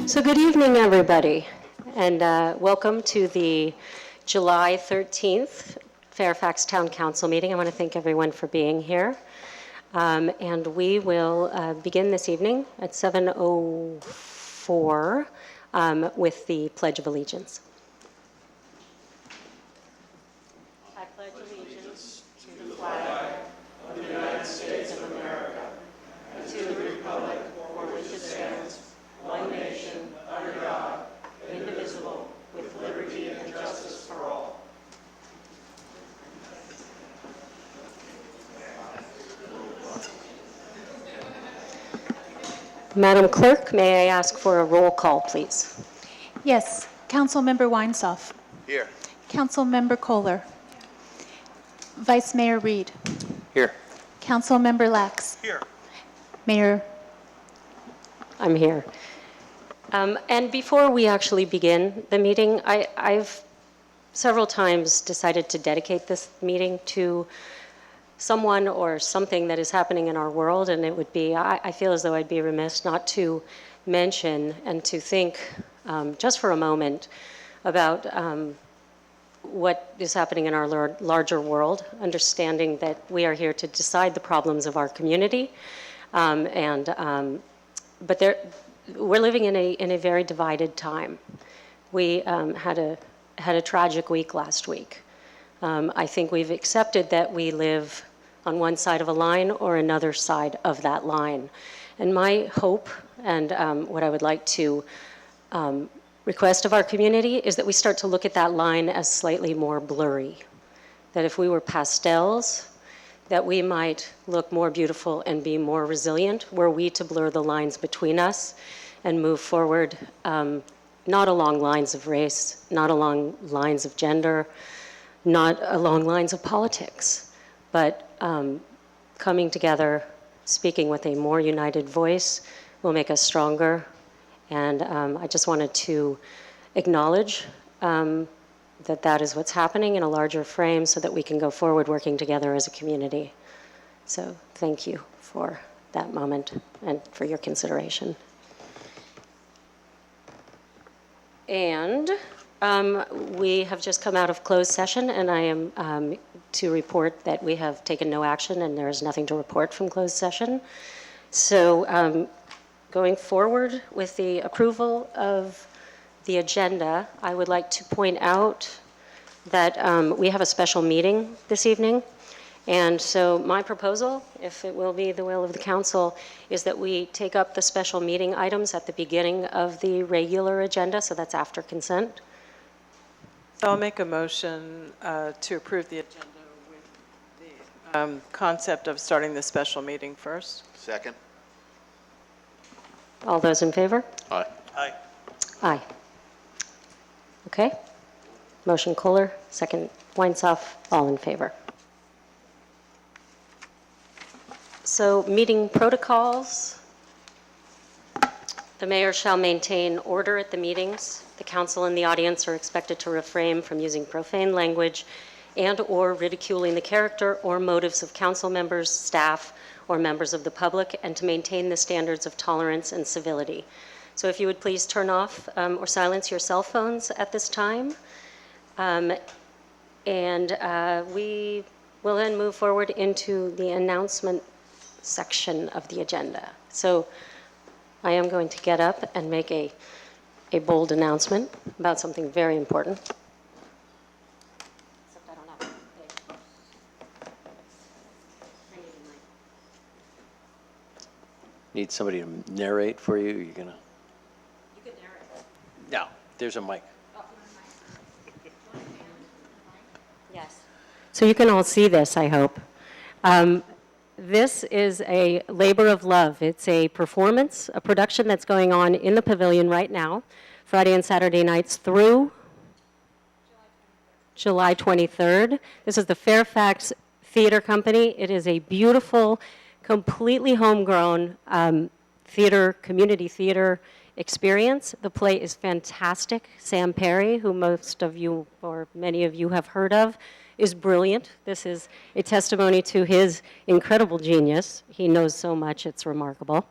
So good evening, everybody, and welcome to the July 13th Fairfax Town Council meeting. I want to thank everyone for being here. And we will begin this evening at 7:04 with the Pledge of Allegiance. I pledge allegiance to the flag of the United States of America and to the republic for which it stands, one nation, under God, indivisible, with liberty and justice for all. Madam Clerk, may I ask for a roll call, please? Yes. Councilmember Weinsoff. Here. Councilmember Kohler. Vice Mayor Reed. Here. Councilmember Lax. Here. Mayor. I'm here. And before we actually begin the meeting, I've several times decided to dedicate this meeting to someone or something that is happening in our world, and it would be, I feel as though I'd be remiss not to mention and to think just for a moment about what is happening in our larger world, understanding that we are here to decide the problems of our community, but we're living in a very divided time. We had a tragic week last week. I think we've accepted that we live on one side of a line or another side of that line. And my hope and what I would like to request of our community is that we start to look at that line as slightly more blurry. That if we were pastels, that we might look more beautiful and be more resilient were we to blur the lines between us and move forward, not along lines of race, not along lines of gender, not along lines of politics, but coming together, speaking with a more united voice will make us stronger. And I just wanted to acknowledge that is what's happening in a larger frame so that we can go forward working together as a community. So thank you for that moment and for your consideration. And we have just come out of closed session, and I am to report that we have taken no action and there is nothing to report from closed session. So going forward with the approval of the agenda, I would like to point out that we have a special meeting this evening. And so my proposal, if it will be the will of the council, is that we take up the special meeting items at the beginning of the regular agenda, so that's after consent. So I'll make a motion to approve the agenda with the concept of starting the special meeting first. Second. All those in favor? Aye. Aye. Aye. Okay. Motion Kohler, second Weinsoff, all in favor. So meeting protocols. The mayor shall maintain order at the meetings. The council and the audience are expected to refrain from using profane language and or ridiculing the character or motives of council members, staff, or members of the public, and to maintain the standards of tolerance and civility. So if you would please turn off or silence your cell phones at this time. We will then move forward into the announcement section of the agenda. So I am going to get up and make a bold announcement about something very important. Except I don't have it. Need somebody to narrate for you? You're gonna? You can narrate. No, there's a mic. Yes. So you can all see this, I hope. This is a labor of love. It's a performance, a production that's going on in the pavilion right now, Friday and Saturday nights through July 23rd. This is the Fairfax Theater Company. It is a beautiful, completely homegrown theater, community theater experience. The play is fantastic. Sam Perry, who most of you or many of you have heard of, is brilliant. This is a testimony to his incredible genius. He knows so much, it's remarkable.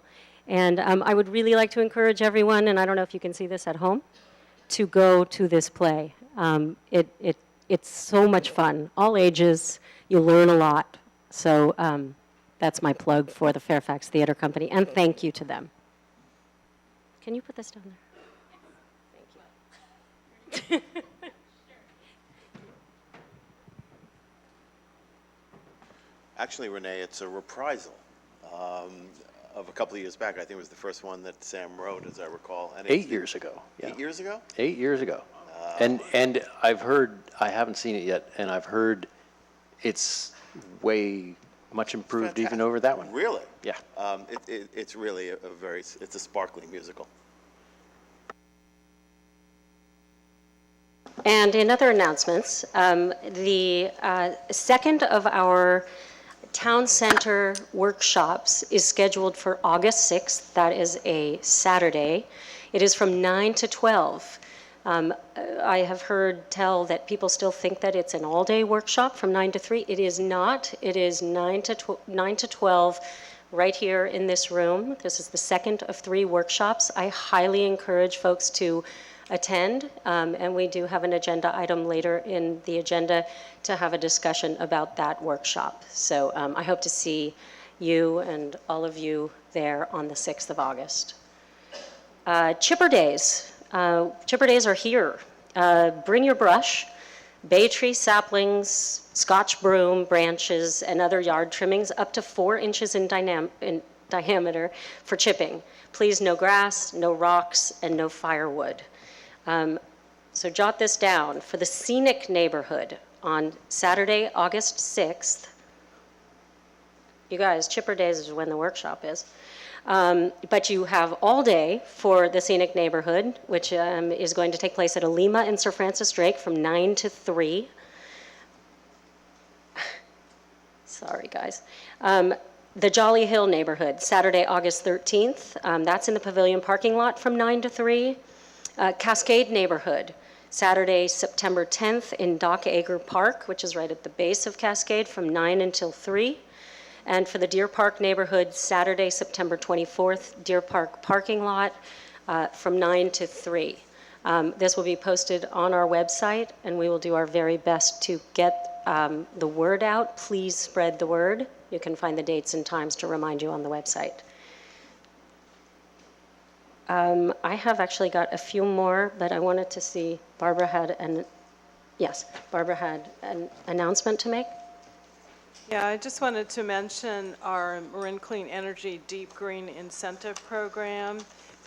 And I would really like to encourage everyone, and I don't know if you can see this at home, to go to this play. It's so much fun, all ages, you learn a lot. So that's my plug for the Fairfax Theater Company, and thank you to them. Can you put this down there? Thank you. Actually, Renee, it's a reprisal of a couple of years back. I think it was the first one that Sam wrote, as I recall. And 8 years ago. Yeah. 8 years ago? 8 years ago. And I've heard, I haven't seen it yet, and I've heard it's much improved even over that one. Really? Yeah. It's really it's a sparkling musical. And in other announcements, the second of our town center workshops is scheduled for August 6th. That is a Saturday. It is from 9 to 12. I have heard tell that people still think that it's an all-day workshop from 9 to 3. It is not. It is 9 to 12 right here in this room. This is the second of 3 workshops. I highly encourage folks to attend, and we do have an agenda item later in the agenda to have a discussion about that workshop. So I hope to see you and all of you there on the 6th of August. Chipper Days. Chipper Days are here. Bring your brush, bay tree saplings, scotch broom branches, and other yard trimmings up to 4 inches in diameter for chipping. Please, no grass, no rocks, and no firewood. So jot this down. For the scenic neighborhood on Saturday, August 6th, you guys, Chipper Days is when the workshop is. But you have all day for the scenic neighborhood, which is going to take place at Alima and Sir Francis Drake from 9 to 3. Sorry, guys. The Jolly Hill neighborhood, Saturday, August 13th. That's in the Pavilion parking lot from 9 to 3. Cascade neighborhood, Saturday, September 10th in Dock Acre Park, which is right at the base of Cascade, from 9 until 3. And for the Deer Park neighborhood, Saturday, September 24th, Deer Park parking lot from 9 to 3. This will be posted on our website, and we will do our very best to get the word out. Please spread the word. You can find the dates and times to remind you on the website. I have actually got a few more, but I wanted to see, Barbara had an announcement to make. Yeah, I just wanted to mention our Marin Clean Energy Deep Green Incentive Program.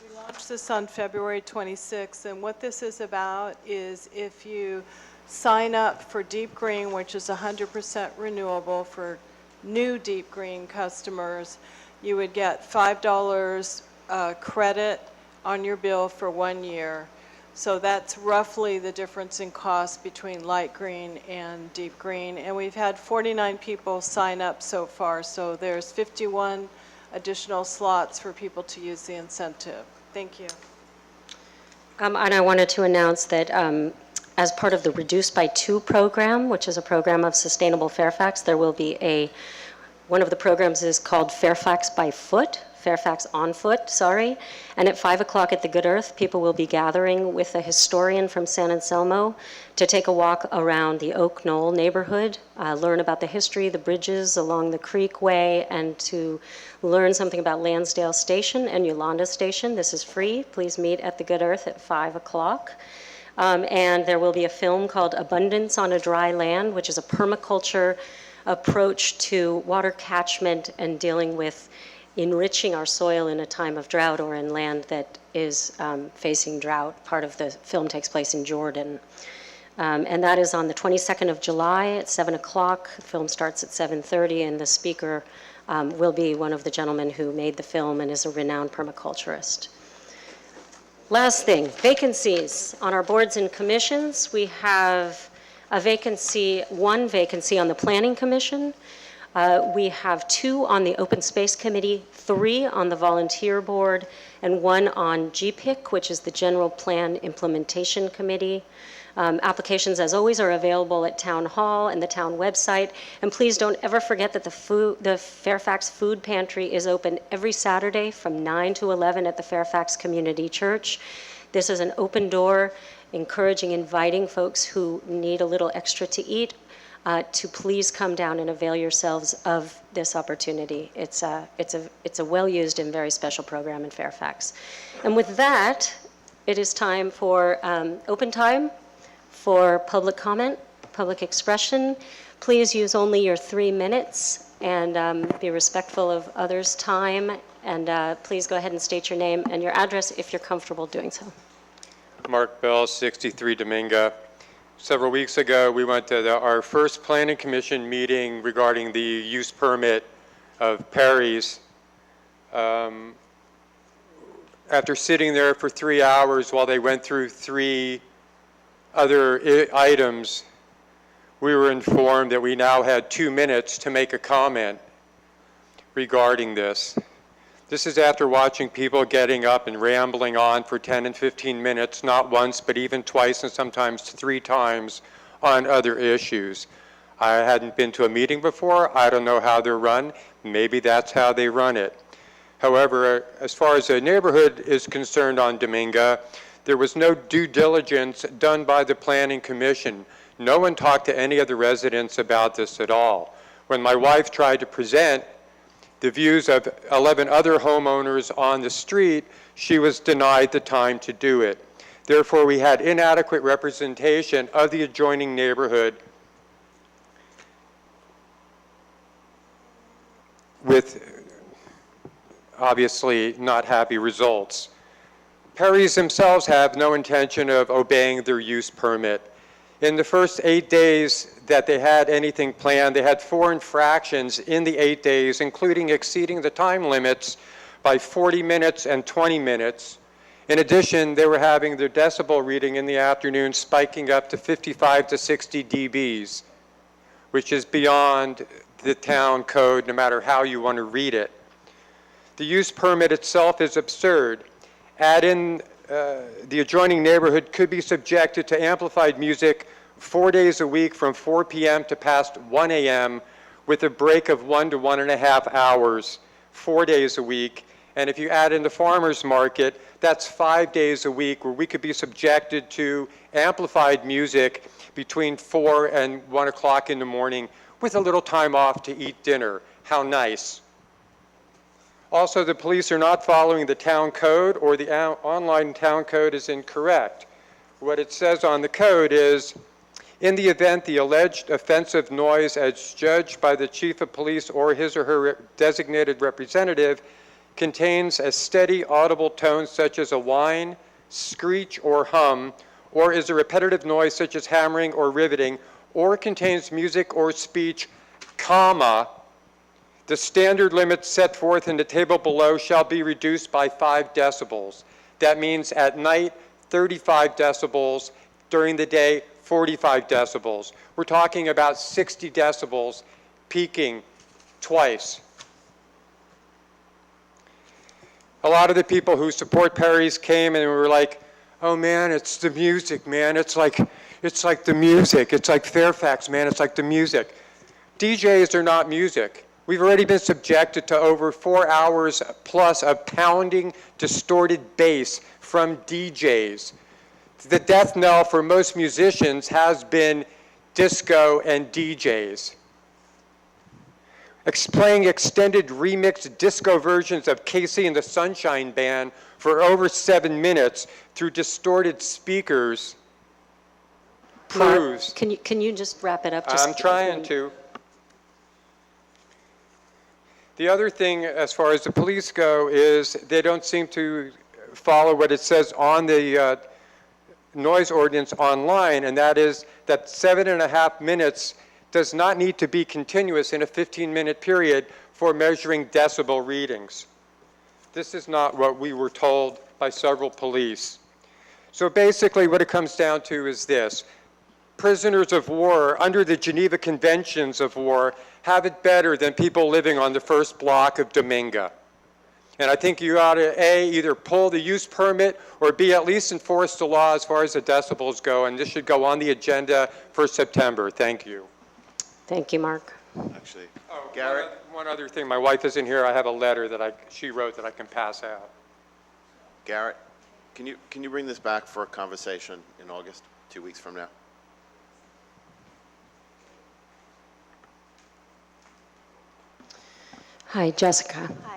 We launched this on February 26th, and what this is about is if you sign up for Deep Green, which is 100% renewable for new Deep Green customers, you would get $5 credit on your bill for 1 year. So that's roughly the difference in cost between light green and deep green. And we've had 49 people sign up so far, so there's 51 additional slots for people to use the incentive. Thank you. And I wanted to announce that as part of the Reduce by 2 program, which is a program of Sustainable Fairfax, there will be one of the programs is called Fairfax by Foot. Fairfax on Foot, sorry. And at 5 o'clock at the Good Earth, people will be gathering with a historian from San Anselmo to take a walk around the Oak Knoll neighborhood, learn about the history, the bridges along the Creekway, and to learn something about Lansdale Station and Yolanda Station. This is free. Please meet at the Good Earth at 5 o'clock. And there will be a film called Abundance on a Dry Land, which is a permaculture approach to water catchment and dealing with enriching our soil in a time of drought or in land that is facing drought. Part of the film takes place in Jordan. And that is on the 22nd of July at 7 o'clock. The film starts at 7:30, and the speaker will be one of the gentlemen who made the film and is a renowned permaculturist. Last thing, vacancies. On our boards and commissions, we have one vacancy on the Planning Commission. We have 2 on the Open Space Committee, 3 on the Volunteer Board, and 1 on GPIC, which is the General Plan Implementation Committee. Applications, as always, are available at Town Hall and the town website. And please don't ever forget that the Fairfax Food Pantry is open every Saturday from 9 to 11 at the Fairfax Community Church. This is an open door, encouraging, inviting folks who need a little extra to eat to please come down and avail yourselves of this opportunity. It's a well-used and very special program in Fairfax. And with that, it is time for open time for public comment, public expression. Please use only your 3 minutes and be respectful of others' time. And please go ahead and state your name and your address if you're comfortable doing so. Mark Bell, 63 Dominga. Several weeks ago, we went to our first Planning Commission meeting regarding the use permit of Perry's. After sitting there for 3 hours while they went through 3 other items, we were informed that we now had 2 minutes to make a comment regarding this. This is after watching people getting up and rambling on for 10 and 15 minutes, not once, but even twice and sometimes 3 times on other issues. I hadn't been to a meeting before. I don't know how they're run. Maybe that's how they run it. However, as far as the neighborhood is concerned on Dominga, there was no due diligence done by the Planning Commission. No one talked to any of the residents about this at all. When my wife tried to present the views of 11 other homeowners on the street, she was denied the time to do it. Therefore, we had inadequate representation of the adjoining neighborhood with obviously not happy results. Perry's themselves have no intention of obeying their use permit. In the first 8 days that they had anything planned, they had 4 infractions in the 8 days, including exceeding the time limits by 40 minutes and 20 minutes. In addition, they were having their decibel reading in the afternoon spiking up to 55 to 60 dBs, which is beyond the town code, no matter how you want to read it. The use permit itself is absurd. Add in the adjoining neighborhood could be subjected to amplified music 4 days a week from 4 p.m. to past 1 a.m. with a break of 1 to 1.5 hours, 4 days a week. And if you add in the farmer's market, that's 5 days a week where we could be subjected to amplified music between 4 and 1 o'clock in the morning with a little time off to eat dinner. How nice. Also, the police are not following the town code, or the online town code is incorrect. What it says on the code is, in the event the alleged offensive noise as judged by the chief of police or his or her designated representative contains a steady audible tone such as a whine, screech, or hum, or is a repetitive noise such as hammering or riveting, or contains music or speech, comma, the standard limits set forth in the table below shall be reduced by 5 decibels. That means at night, 35 decibels, during the day, 45 decibels. We're talking about 60 decibels peaking twice. A lot of the people who support Perry's came and were like, oh man, it's the music, man. It's like the music. It's like Fairfax, man. It's like the music. DJs are not music. We've already been subjected to over 4 hours plus of pounding, distorted bass from DJs. The death knell for most musicians has been disco and DJs. Playing extended remixed disco versions of Casey and the Sunshine Band for over 7 minutes through distorted speakers proves... Mark, can you just wrap it up? I'm trying to. The other thing, as far as the police go, is they don't seem to follow what it says on the noise ordinance online, and that is that 7.5 minutes does not need to be continuous in a 15-minute period for measuring decibel readings. This is not what we were told by several police. So basically what it comes down to is this. Prisoners of war, under the Geneva Conventions of War, have it better than people living on the first block of Dominga. And I think you ought to, A, either pull the use permit, or B, at least enforce the law as far as the decibels go, and this should go on the agenda for September. Thank you. Thank you, Mark. Actually, Oh, Garrett? One other thing, my wife isn't here, I have a letter that she wrote that I can pass out. Garrett, can you bring this back for a conversation in August, 2 weeks from now? Hi, Jessica. Hi.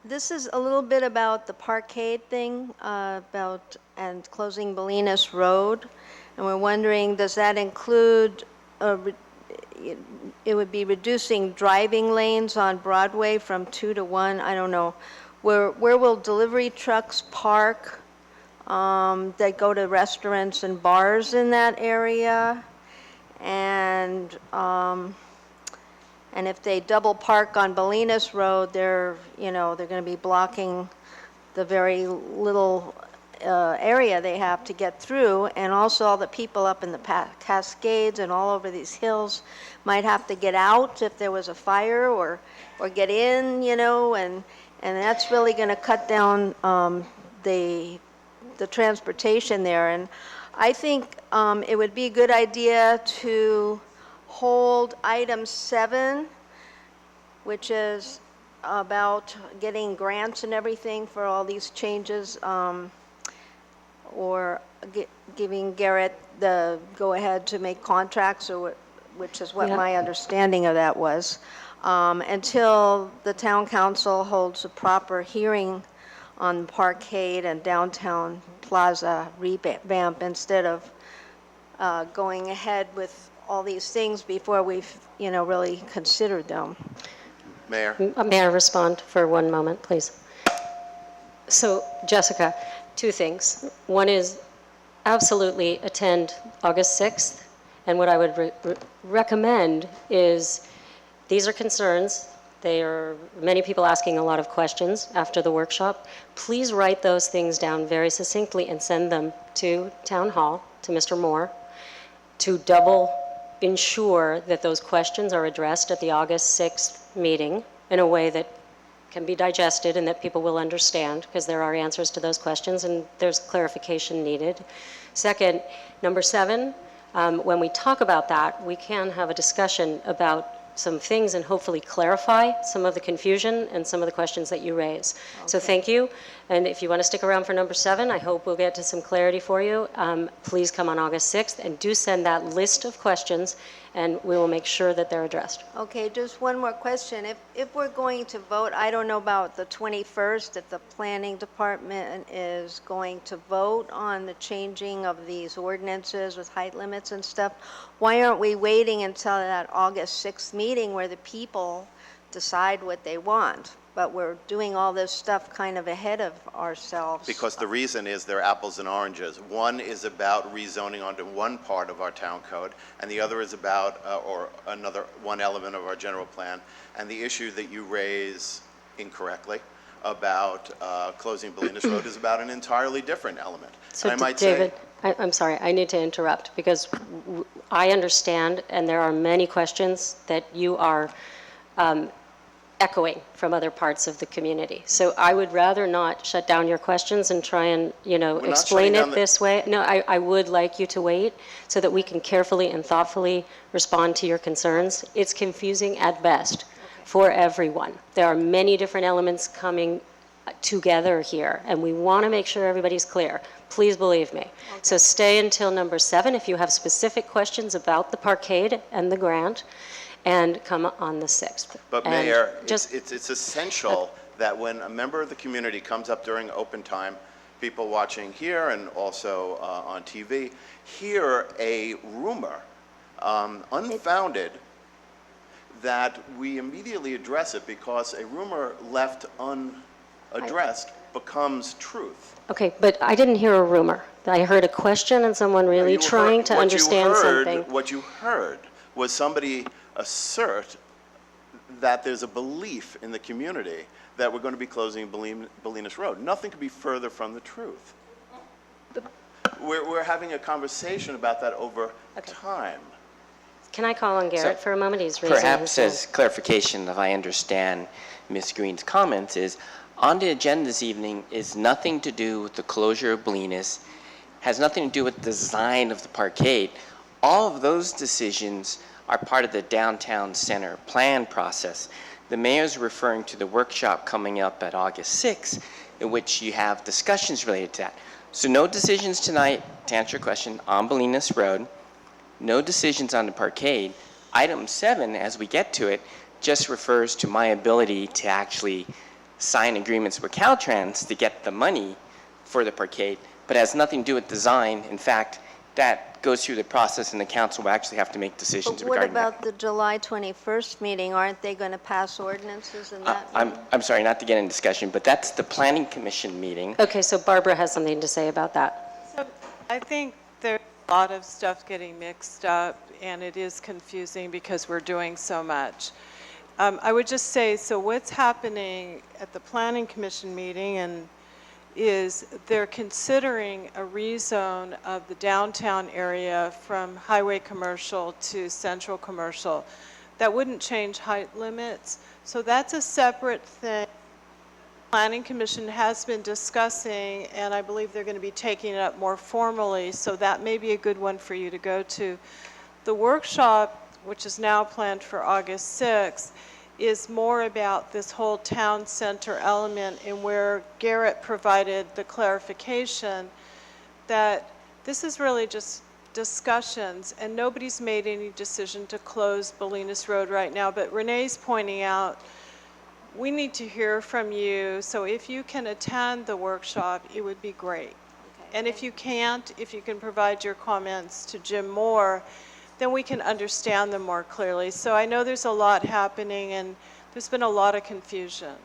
This is a little bit about the parkade thing, and closing Bolinas Road. And we're wondering, does that include, it would be reducing driving lanes on Broadway from 2 to 1? I don't know. Where will delivery trucks park that go to restaurants and bars in that area? And if they double park on Bolinas Road, they're going to be blocking the very little area they have to get through. And also all the people up in the Cascades and all over these hills might have to get out if there was a fire, or get in, and that's really going to cut down the transportation there. And I think it would be a good idea to hold item 7, which is about getting grants and everything for all these changes, or giving Garrett the go-ahead to make contracts, which is what Yeah. my understanding of that was, until the town council holds a proper hearing on Parkade and Downtown Plaza revamp, instead of going ahead with all these things before we've, really considered them. Mayor? May I respond for one moment, please? So, Jessica, 2 things. One is absolutely attend August 6th, and what I would recommend is, these are concerns. There are many people asking a lot of questions after the workshop. Please write those things down very succinctly and send them to Town Hall, to Mr. Moore, to double ensure that those questions are addressed at the August 6th meeting in a way that can be digested and that people will understand, because there are answers to those questions and there's clarification needed. Second, number 7, when we talk about that, we can have a discussion about some things and hopefully clarify some of the confusion and some of the questions that you raise. Okay. So thank you. And if you want to stick around for number 7, I hope we'll get to some clarity for you. Please come on August 6th and do send that list of questions, and we will make sure that they're addressed. Okay, just one more question. If we're going to vote, I don't know about the 21st, if the planning department is going to vote on the changing of these ordinances with height limits and stuff, why aren't we waiting until that August 6th meeting where the people decide what they want? But we're doing all this stuff kind of ahead of ourselves. Because the reason is they're apples and oranges. One is about rezoning onto one part of our town code, and the other is about, one element of our general plan. And the issue that you raise incorrectly about closing Bolinas Road is about an entirely different element. So and I might David, say, I'm sorry, I need to interrupt, because I understand, and there are many questions that you are echoing from other parts of the community. So I would rather not shut down your questions and try and, explain it this way. No, I would like you to wait so that we can carefully and thoughtfully respond to your concerns. It's confusing at best for everyone. There are many different elements coming together here, and we want to make sure everybody's clear. Please believe me. Okay. So stay until number 7 if you have specific questions about the parkade and the grant, and come on the 6th. but and Mayor, just, it's essential that when a member of the community comes up during open time, people watching here and also on TV, hear a rumor, unfounded, that we immediately address it, because a rumor left unaddressed becomes truth. Okay, but I didn't hear a rumor. I heard a question and someone really trying to understand something. What you heard was somebody assert that there's a belief in the community that we're going to be closing Bolinas Road. Nothing could be further from the truth. We're having a conversation about that over time. Can I call on Garrett for a moment? He's raising his Perhaps hand. as clarification, if I understand Ms. Green's comments, is on the agenda this evening is nothing to do with the closure of Bolinas, has nothing to do with the design of the parkade. All of those decisions are part of the downtown center plan process. The mayor's referring to the workshop coming up at August 6th, in which you have discussions related to that. So no decisions tonight, to answer your question, on Bolinas Road. No decisions on the parkade. Item 7, as we get to it, just refers to my ability to actually sign agreements with Caltrans to get the money for the parkade, but has nothing to do with design. In fact, that goes through the process and the council will actually have to make decisions But what regarding that. about the July 21st meeting? Aren't they going to pass ordinances in that? I'm sorry, not to get in discussion, but that's the planning commission meeting. Okay, so Barbara has something to say about that. So I think there's a lot of stuff getting mixed up, and it is confusing because we're doing so much. I would just say, so what's happening at the Planning Commission meeting is they're considering a rezone of the downtown area from highway commercial to central commercial. That wouldn't change height limits, so that's a separate thing. Planning Commission has been discussing, and I believe they're going to be taking it up more formally, so that may be a good one for you to go to. The workshop, which is now planned for August 6th, is more about this whole town center element, and where Garrett provided the clarification that this is really just discussions, and nobody's made any decision to close Bolinas Road right now, but Renee's pointing out we need to hear from you, so if you can attend the workshop, it would be great. And if you can't, if you can provide your comments to Jim Moore, then we can understand them more clearly. So I know there's a lot happening, and there's been a lot of confusion.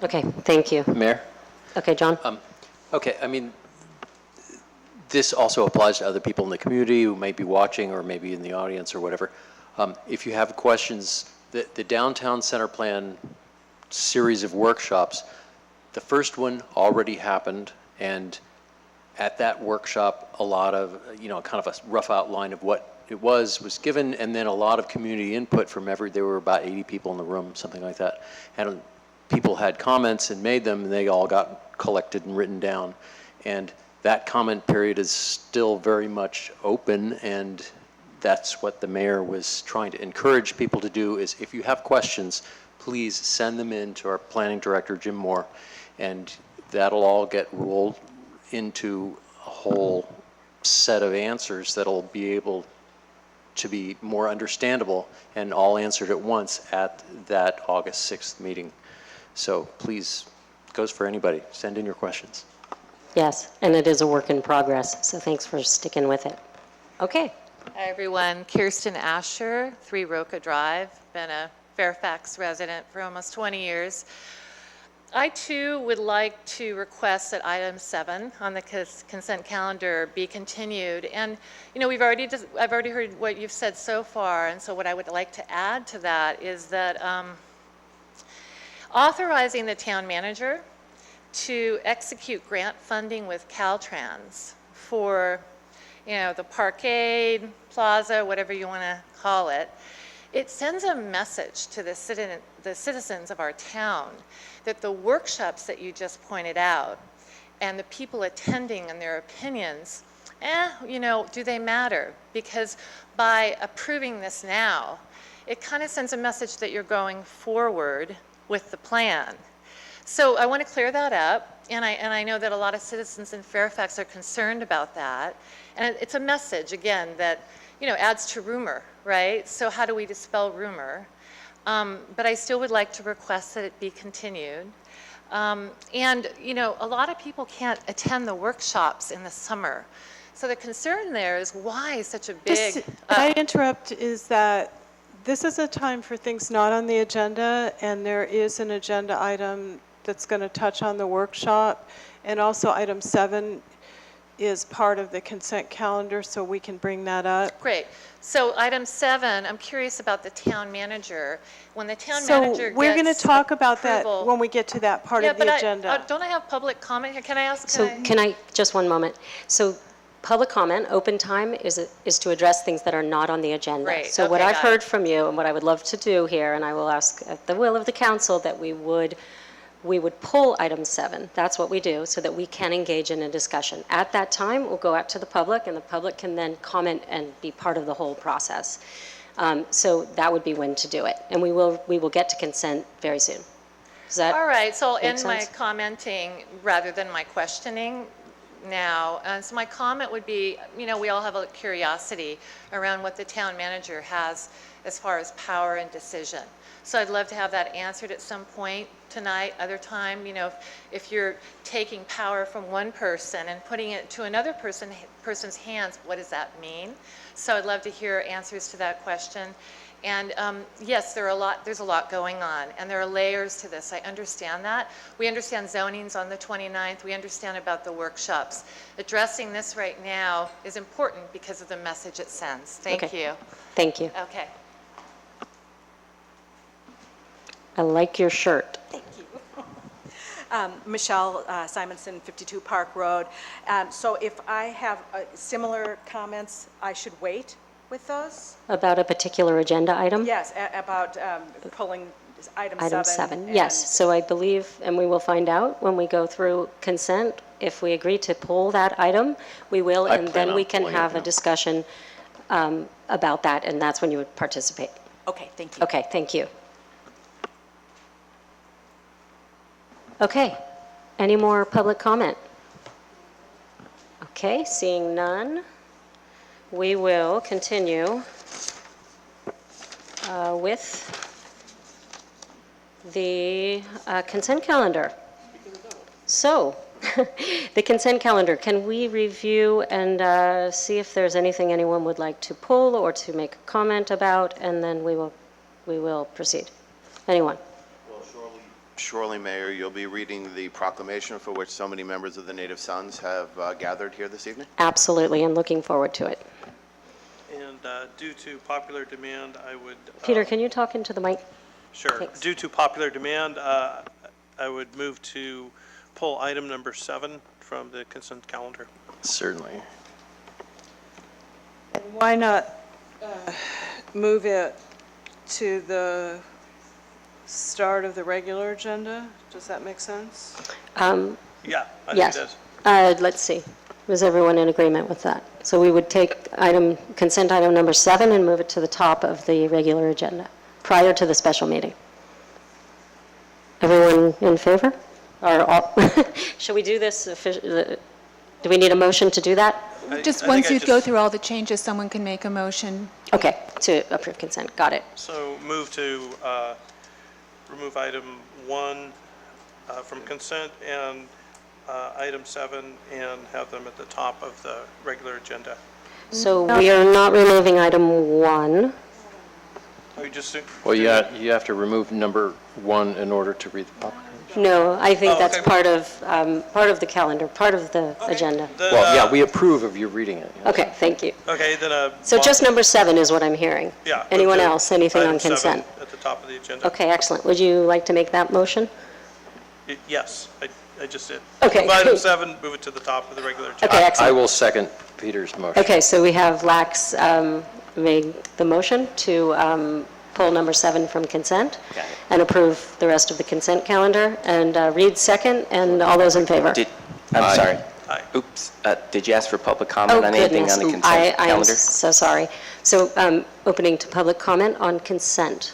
Okay, thank you. Mayor? Okay, John? Okay, I mean, this also applies to other people in the community who may be watching or maybe in the audience or whatever. If you have questions, the Downtown Center Plan series of workshops, the first one already happened, and at that workshop, a lot of, kind of a rough outline of what it was given, and then a lot of community input from there were about 80 people in the room, something like that. And people had comments and made them, and they all got collected and written down. And that comment period is still very much open, and that's what the mayor was trying to encourage people to do, is if you have questions, please send them in to our planning director, Jim Moore, and that'll all get rolled into a whole set of answers that'll be able to be more understandable and all answered at once at that August 6th meeting. So please, goes for anybody, send in your questions. Yes, and it is a work in progress, so thanks for sticking with it. Okay. Hi, everyone. Kirsten Asher, 3 Roca Drive. Been a Fairfax resident for almost 20 years. I, too, would like to request that item 7 on the consent calendar be continued. And, I've already heard what you've said so far, and so what I would like to add to that is that authorizing the town manager to execute grant funding with Caltrans for, the parkade, plaza, whatever you want to call it, it sends a message to the citizens of our town that the workshops that you just pointed out and the people attending and their opinions, do they matter? Because by approving this now, it kind of sends a message that you're going forward with the plan. So I want to clear that up, and I know that a lot of citizens in Fairfax are concerned about that. And it's a message, again, that, adds to rumor, right? So how do we dispel rumor? But I still would like to request that it be continued. And, a lot of people can't attend the workshops in the summer. So the concern there is why such a big... Can I interrupt, is that this is a time for things not on the agenda, and there is an agenda item that's going to touch on the workshop. And also item 7 is part of the consent calendar, so we can bring that up. Great. So item 7, I'm curious about the town manager. When the town manager gets So we're going to talk about that approval- when we get to that part of the agenda. Don't I have public comment here? Can I ask? So can I, just one moment. So Public comment, open time is to address things that are not on the agenda. Great. So what Okay, I've got it. heard from you and what I would love to do here, and I will ask at the will of the council, that we would pull item 7. That's what we do, so that we can engage in a discussion. At that time, we'll go out to the public, and the public can then comment and be part of the whole process. So that would be when to do it. And we will get to consent very soon. Does that All right, so I'll make end my sense? commenting rather than my questioning now. So my comment would be, we all have a curiosity around what the town manager has as far as power and decision. So I'd love to have that answered at some point tonight, other time, if you're taking power from one person and putting it to another person's hands, what does that mean? So I'd love to hear answers to that question. And yes, there's a lot going on, and there are layers to this. I understand that. We understand zoning's on the 29th. We understand about the workshops. Addressing this right now is important because of the message it sends. Thank Okay. you. Thank you. Okay. I like your shirt. Michelle Simonson, 52 Park Road. So if I have similar comments, I should wait with those? About a particular agenda item? Yes, about pulling item 7. Item 7, yes. So I believe, and we will find out when we go through consent, if we agree to pull that item, we will, I and plan then on we can pulling it, have a yeah. discussion about that, and that's when you would participate. Okay, thank you. Okay, thank you. Okay, any more public comment? Okay, seeing none, we will continue with the consent calendar. So, the consent calendar, can we review and see if there's anything anyone would like to pull or to make a comment about, and then we will proceed. Anyone? Surely, Mayor, you'll be reading the proclamation for which so many members of the Native Sons have gathered here this evening? Absolutely, and looking forward to it. And due to popular demand, I would... Peter, can you talk into the mic? Sure. Thanks. Due to popular demand, I would move to pull item number 7 from the consent calendar. Certainly. Why not move it to the start of the regular agenda? Does that make sense? Yeah, I think it Yes. does. Let's see. Was everyone in agreement with that? So we would take consent item number 7 and move it to the top of the regular agenda, prior to the special meeting. Everyone in favor? Or all, should we do this, do we need a motion to do that? Just I once think I you go just- through all the changes, someone can make a motion. Okay, to approve consent, got it. So move to remove item 1 from consent and item 7 and have them at the top of the regular agenda. So we are not removing item 1. Are you just... Well, you have to remove number 1 in order to read the proclamation. No, I think Oh, that's okay. part of the calendar, part of the agenda. Then, Well, yeah, we approve of you reading it. yes. Okay, thank you. Okay, then So just number 7 is what I'm hearing. Yeah. move Anyone to else, anything item on 7 consent? at the top of the agenda. Okay, excellent. Would you like to make that motion? Yes, I just did. Okay. Move item 7, move it to the top of the regular agenda. Okay, I excellent. will second Peter's motion. Okay, so we have Lax made the motion to pull number 7 from consent Got it. and approve the rest of the consent calendar, and Reed second, and all those in favor? I'm Aye. sorry. Aye. Oops, did you ask for public Oh, comment on anything goodness. on the consent I am calendar? so sorry. So opening to public comment on consent.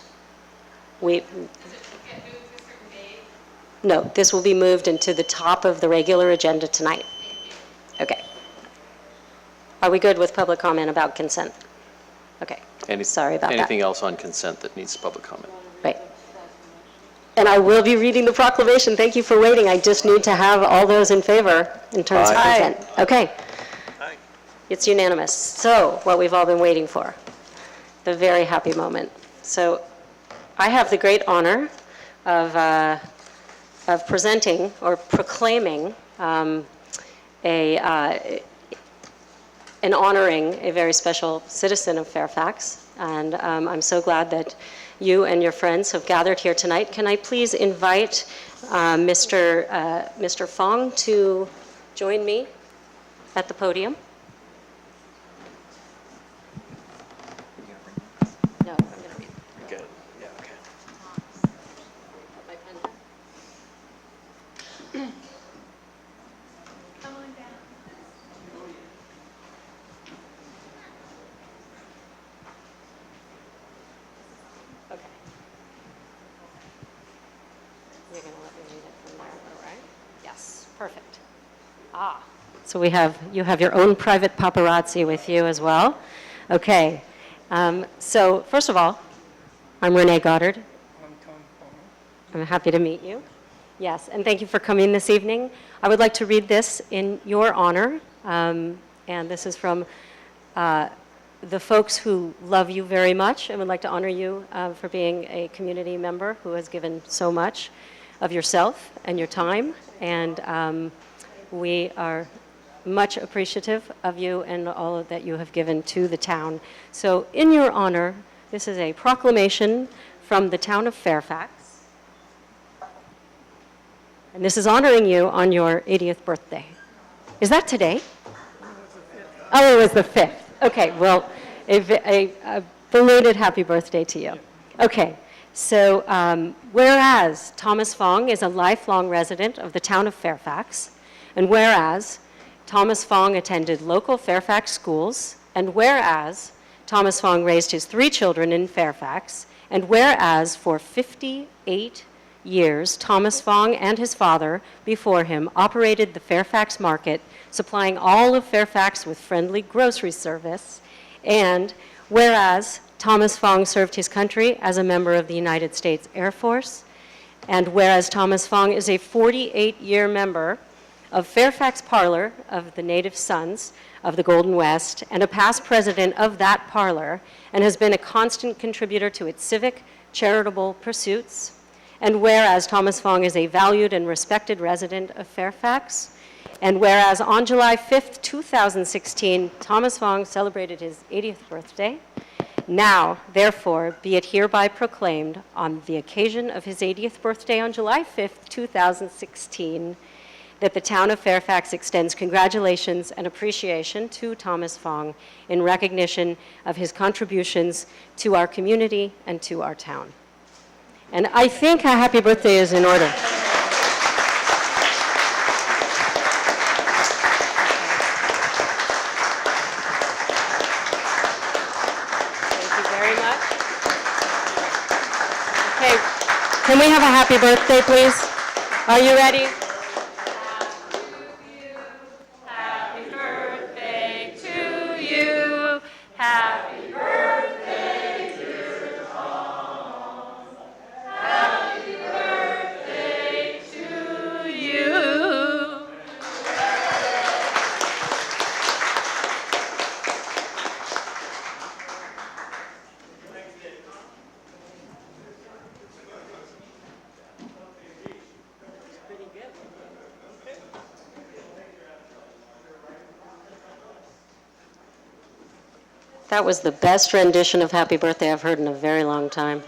No, this will be moved into the top of the regular agenda tonight. Okay. Are we good with public comment about consent? Okay, sorry about that. Anything else on consent that needs public comment? Right. And I will be reading the proclamation. Thank you for waiting. I just need to have all those in favor in terms of Aye. consent. Okay. Aye. It's unanimous. So, what we've all been waiting for, the very happy moment. So, I have the great honor of presenting or proclaiming and honoring a very special citizen of Fairfax. And I'm so glad that you and your friends have gathered here tonight. Can I please invite Mr. Fong to join me at the podium? You're going to let me read it from there, all right? Yes, perfect. Ah, so you have your own private paparazzi with you as well. Okay, so first of all, I'm Renee Goddard. I'm happy to meet you. Yes, and thank you for coming this evening. I would like to read this in your honor, and this is from the folks who love you very much and would like to honor you for being a community member who has given so much of yourself and your time, and we are much appreciative of you and all that you have given to the town. So in your honor, this is a proclamation from the town of Fairfax. And this is honoring you on your 80th birthday. Is that today? Oh, it was the 5th. Okay, well, a belated happy birthday to you. Okay, so whereas Thomas Fong is a lifelong resident of the town of Fairfax, and whereas Thomas Fong attended local Fairfax schools, and whereas Thomas Fong raised his 3 children in Fairfax, and whereas for 58 years, Thomas Fong and his father before him operated the Fairfax market, supplying all of Fairfax with friendly grocery service, and whereas Thomas Fong served his country as a member of the United States Air Force, and whereas Thomas Fong is a 48-year member of Fairfax Parlor of the Native Sons of the Golden West, and a past president of that parlor, and has been a constant contributor to its civic, charitable pursuits. And whereas Thomas Fong is a valued and respected resident of Fairfax, and whereas on July 5th, 2016, Thomas Fong celebrated his 80th birthday, now, therefore, be it hereby proclaimed on the occasion of his 80th birthday on July 5th, 2016, that the town of Fairfax extends congratulations and appreciation to Thomas Fong in recognition of his contributions to our community and to our town. And I think a happy birthday is in order. Thank you very much. Okay, can we have a happy birthday, please? Are you ready? Happy birthday to Tom. Happy birthday to you. That was the best rendition of Happy Birthday I've heard in a very long time.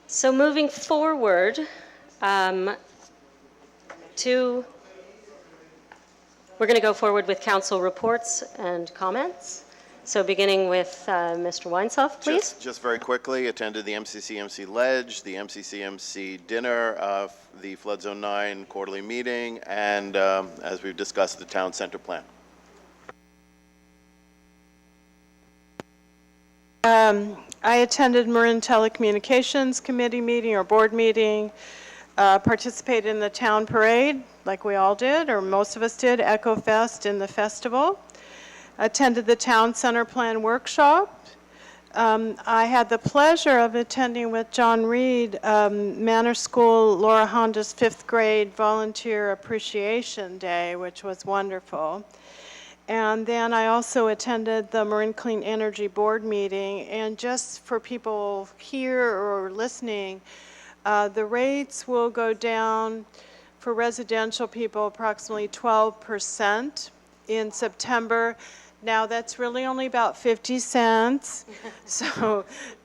So moving forward we're going to go forward with council reports and comments. So beginning with Mr. Weinsoff, please. Just very quickly, attended the MCCMC Ledge, the MCCMC dinner, the Flood Zone 9 quarterly meeting, and as we've discussed, the town center plan. I attended Marin Telecommunications Committee meeting or board meeting, participated in the town parade, like we all did, or most of us did, Echo Fest in the festival. Attended the town center plan workshop. I had the pleasure of attending with John Reed, Manor School Laura Honda's 5th grade volunteer appreciation day, which was wonderful. And then I also attended the Marin Clean Energy Board meeting. And just for people here or listening, the rates will go down for residential people approximately 12% in September. Now, that's really only about 50 cents.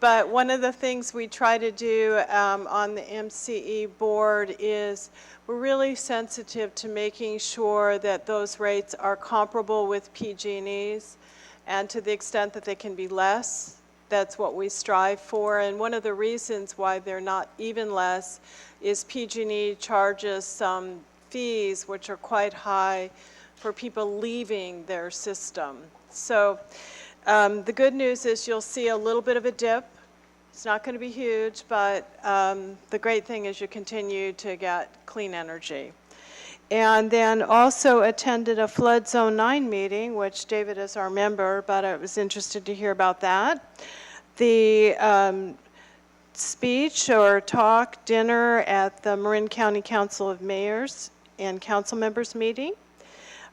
But one of the things we try to do on the MCE board is we're really sensitive to making sure that those rates are comparable with PG&Es, and to the extent that they can be less, that's what we strive for. And one of the reasons why they're not even less is PG&E charges some fees which are quite high for people leaving their system. So the good news is you'll see a little bit of a dip It's not going to be huge, but the great thing is you continue to get clean energy. And then also attended a Flood Zone 9 meeting, which David is our member, but I was interested to hear about that. The speech or talk, dinner at the Marin County Council of Mayors and Council Members meeting.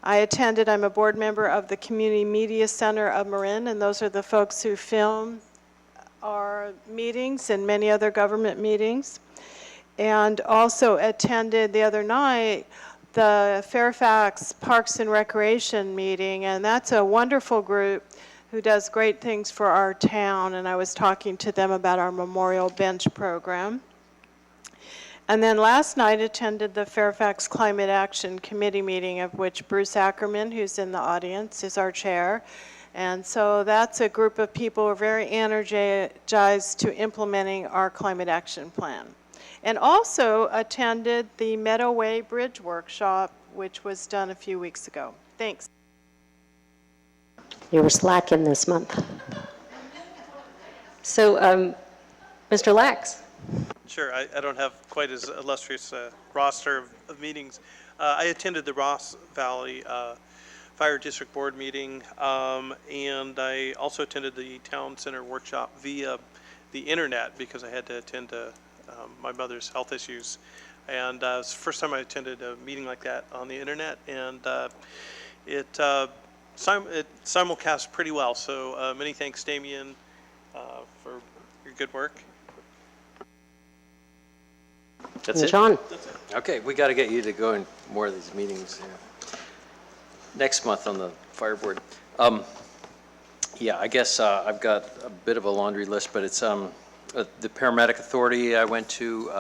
I'm a board member of the Community Media Center of Marin, and those are the folks who film our meetings and many other government meetings. And also attended the other night the Fairfax Parks and Recreation meeting, and that's a wonderful group who does great things for our town, and I was talking to them about our Memorial Bench program. And then last night attended the Fairfax Climate Action Committee meeting, of which Bruce Ackerman, who's in the audience, is our chair. And so that's a group of people who are very energized to implementing our climate action plan. And also attended the Meadow Way Bridge Workshop, which was done a few weeks ago. Thanks. You were slacking this month. So, Mr. Lax. Sure, I don't have quite as illustrious a roster of meetings. I attended the Ross Valley Fire District Board meeting, and I also attended the Town Center workshop via the internet because I had to attend to my mother's health issues. And it was the first time I attended a meeting like that on the internet, and it simulcast pretty well. So many thanks, Damien, for your good work. That's And it? John. Okay, we got to get you to go in more of these meetings next month on the fire board. Yeah, I guess I've got a bit of a laundry list, but it's the paramedic authority I went to.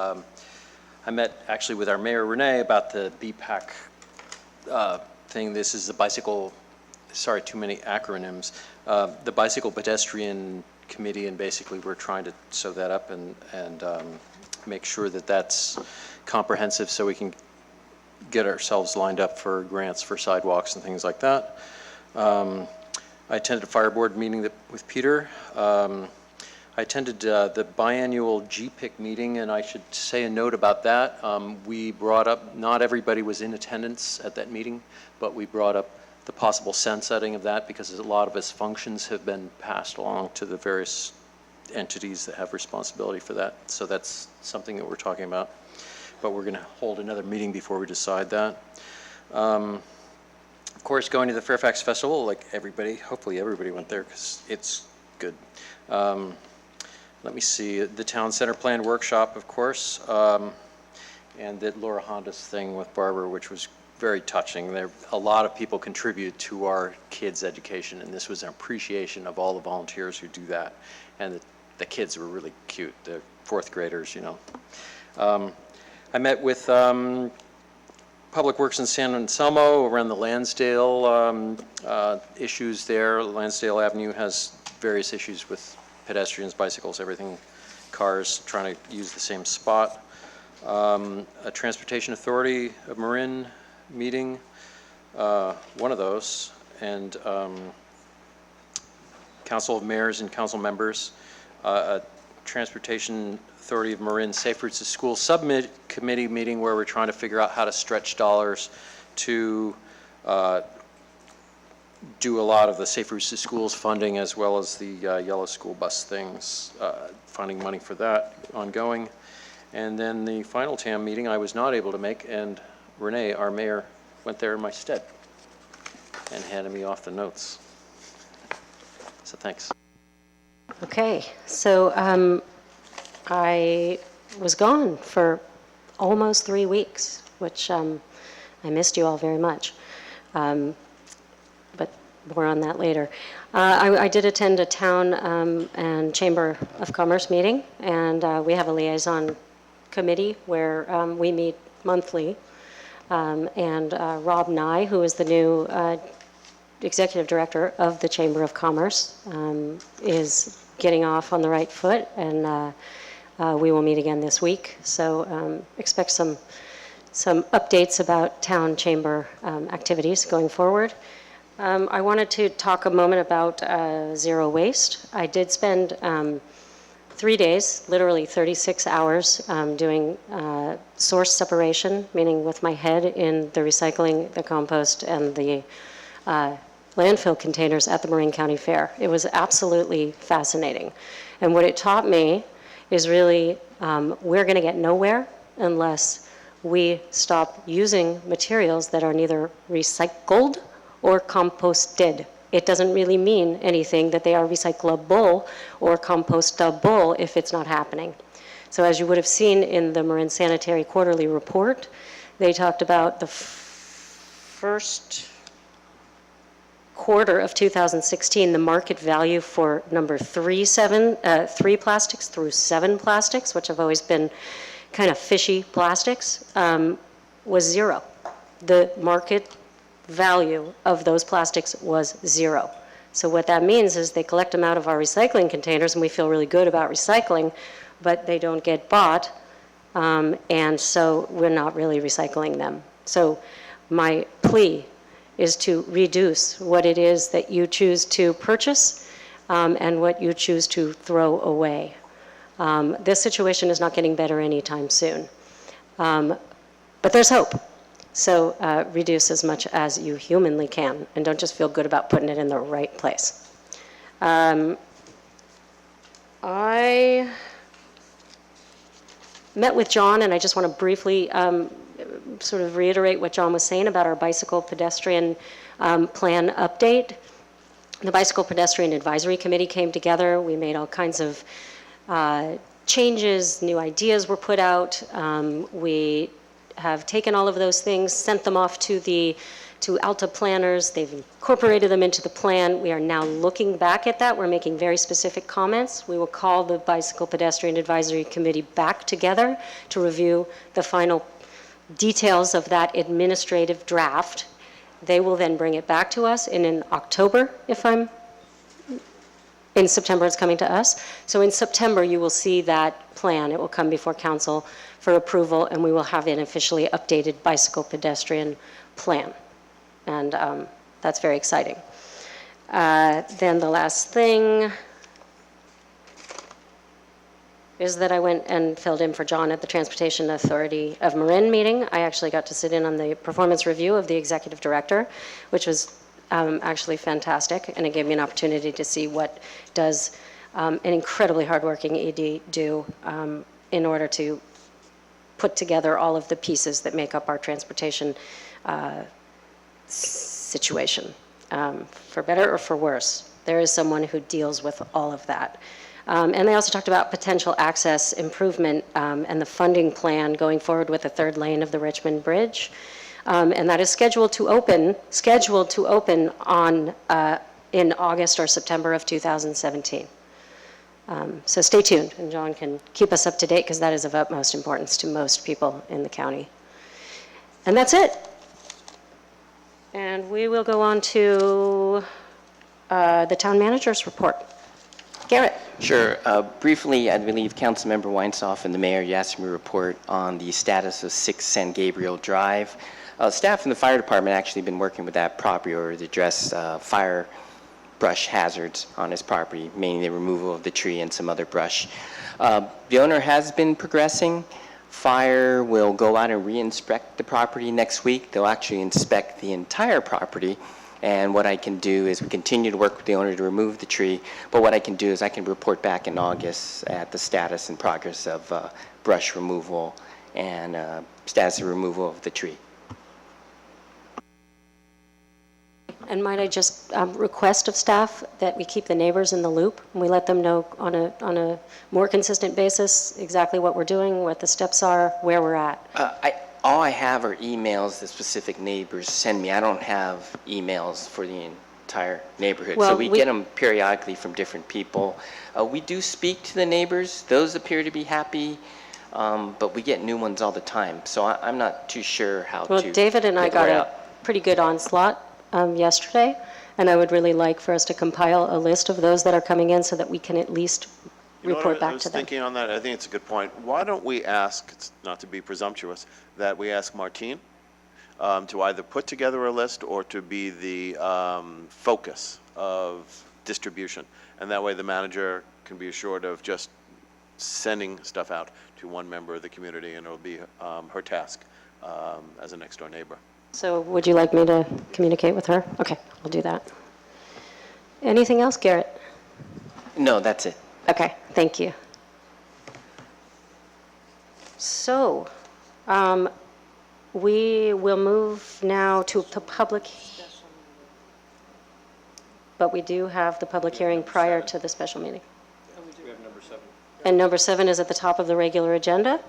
I met actually with our mayor, Renee, about the BPAC thing. This is the bicycle, sorry, too many acronyms. The Bicycle Pedestrian Committee, and basically we're trying to sew that up and make sure that that's comprehensive so we can get ourselves lined up for grants for sidewalks and things like that. I attended a fire board meeting with Peter. I attended the biannual GPIC meeting, and I should say a note about that. We brought up, not everybody was in attendance at that meeting, but we brought up the possible sunsetting of that because a lot of its functions have been passed along to the various entities that have responsibility for that. So that's something that we're talking about. But we're going to hold another meeting before we decide that. Of course, going to the Fairfax Festival, like everybody, hopefully everybody went there because it's good. Let me see, the Town Center Plan Workshop, of course, and the Laura Honda's thing with Barbara, which was very touching. A lot of people contribute to our kids' education, and this was an appreciation of all the volunteers who do that. And the kids were really cute, the fourth graders, you know. I met with Public Works in San Anselmo around the Lansdale issues there. Lansdale Avenue has various issues with pedestrians, bicycles, everything, cars trying to use the same spot. A Transportation Authority of Marin meeting, one of those, and Council of Mayors and Council Members, a Transportation Authority of Marin Safe Routes to School subcommittee meeting where we're trying to figure out how to stretch dollars to do a lot of the Safe Routes to Schools funding as well as the yellow school bus things, finding money for that ongoing. And then the final TAM meeting I was not able to make, and Renee, our mayor, went there in my stead and handed me off the notes. So thanks. Okay, so I was gone for almost 3 weeks, which I missed you all very much. But more on that later. I did attend a town and Chamber of Commerce meeting, and we have a liaison committee where we meet monthly. And Rob Nye, who is the new executive director of the Chamber of Commerce, is getting off on the right foot, and we will meet again this week. So expect some updates about town chamber activities going forward. I wanted to talk a moment about zero waste. I did spend 3 days, literally 36 hours, doing source separation, meaning with my head in the recycling, the compost, and the landfill containers at the Marin County Fair. It was absolutely fascinating. And what it taught me is really we're going to get nowhere unless we stop using materials that are neither recycled or composted. It doesn't really mean anything that they are recyclable or compostable if it's not happening. So as you would have seen in the Marin Sanitary Quarterly Report, they talked about the first quarter of 2016, the market value for number 3 plastics through 7 plastics, which have always been kind of fishy plastics, was zero. The market value of those plastics was zero. So what that means is they collect them out of our recycling containers, and we feel really good about recycling, but they don't get bought, and so we're not really recycling them. So my plea is to reduce what it is that you choose to purchase and what you choose to throw away. This situation is not getting better anytime soon, but there's hope. So reduce as much as you humanly can, and don't just feel good about putting it in the right place. I met with John, and I just want to briefly sort of reiterate what John was saying about our bicycle pedestrian plan update. The Bicycle Pedestrian Advisory Committee came together. We made all kinds of changes, new ideas were put out. We have taken all of those things, sent them off to ALTA planners. They've incorporated them into the plan. We are now looking back at that. We're making very specific comments. We will call the Bicycle Pedestrian Advisory Committee back together to review the final details of that administrative draft. They will then bring it back to us in October, in September it's coming to us. So in September you will see that plan. It will come before council for approval, and we will have an officially updated bicycle pedestrian plan. And that's very exciting. Then the last thing is that I went and filled in for John at the Transportation Authority of Marin meeting. I actually got to sit in on the performance review of the executive director, which was actually fantastic, and it gave me an opportunity to see what does an incredibly hardworking ED do in order to put together all of the pieces that make up our transportation situation, for better or for worse. There is someone who deals with all of that. And they also talked about potential access improvement and the funding plan going forward with the third lane of the Richmond Bridge. And that is scheduled to open on, in August or September of 2017. So stay tuned, and John can keep us up to date because that is of utmost importance to most people in the county. And that's it. And we will go on to the town manager's report. Garrett. Sure. Briefly, I believe Councilmember Weinsoff and the Mayor asked me to report on the status of 6 San Gabriel Drive. Staff in the fire department actually been working with that property owner to address fire brush hazards on his property, mainly the removal of the tree and some other brush. The owner has been progressing. Fire will go out and re-inspect the property next week. They'll actually inspect the entire property. And what I can do is we continue to work with the owner to remove the tree. But what I can do is I can report back in August at the status and progress of brush removal and status of removal of the tree. And might I just request of staff that we keep the neighbors in the loop, and we let them know on a more consistent basis exactly what we're doing, what the steps are, where we're at. All I have are emails that specific neighbors send me. I don't have emails for the entire neighborhood. Well, so we get them periodically from different people. We do speak to the neighbors. Those appear to be happy, but we get new ones all the time. So I'm not too sure how to. Well, David and I got a pretty good onslaught yesterday, and I would really like for us to compile a list of those that are coming in so that we can at least report back to them. I was thinking on that, I think it's a good point. Why don't we ask, not to be presumptuous, that we ask Martine to either put together a list or to be the focus of distribution. And that way the manager can be assured of just sending stuff out to one member of the community, and it'll be her task as a next-door neighbor. So would you like me to communicate with her? Okay, I'll do that. Anything else, Garrett? No, that's it. Okay, thank you. So, we will move now to the public, but we do have the public hearing prior to the special meeting. We have number 7. And number 7 is at the top of the regular agenda.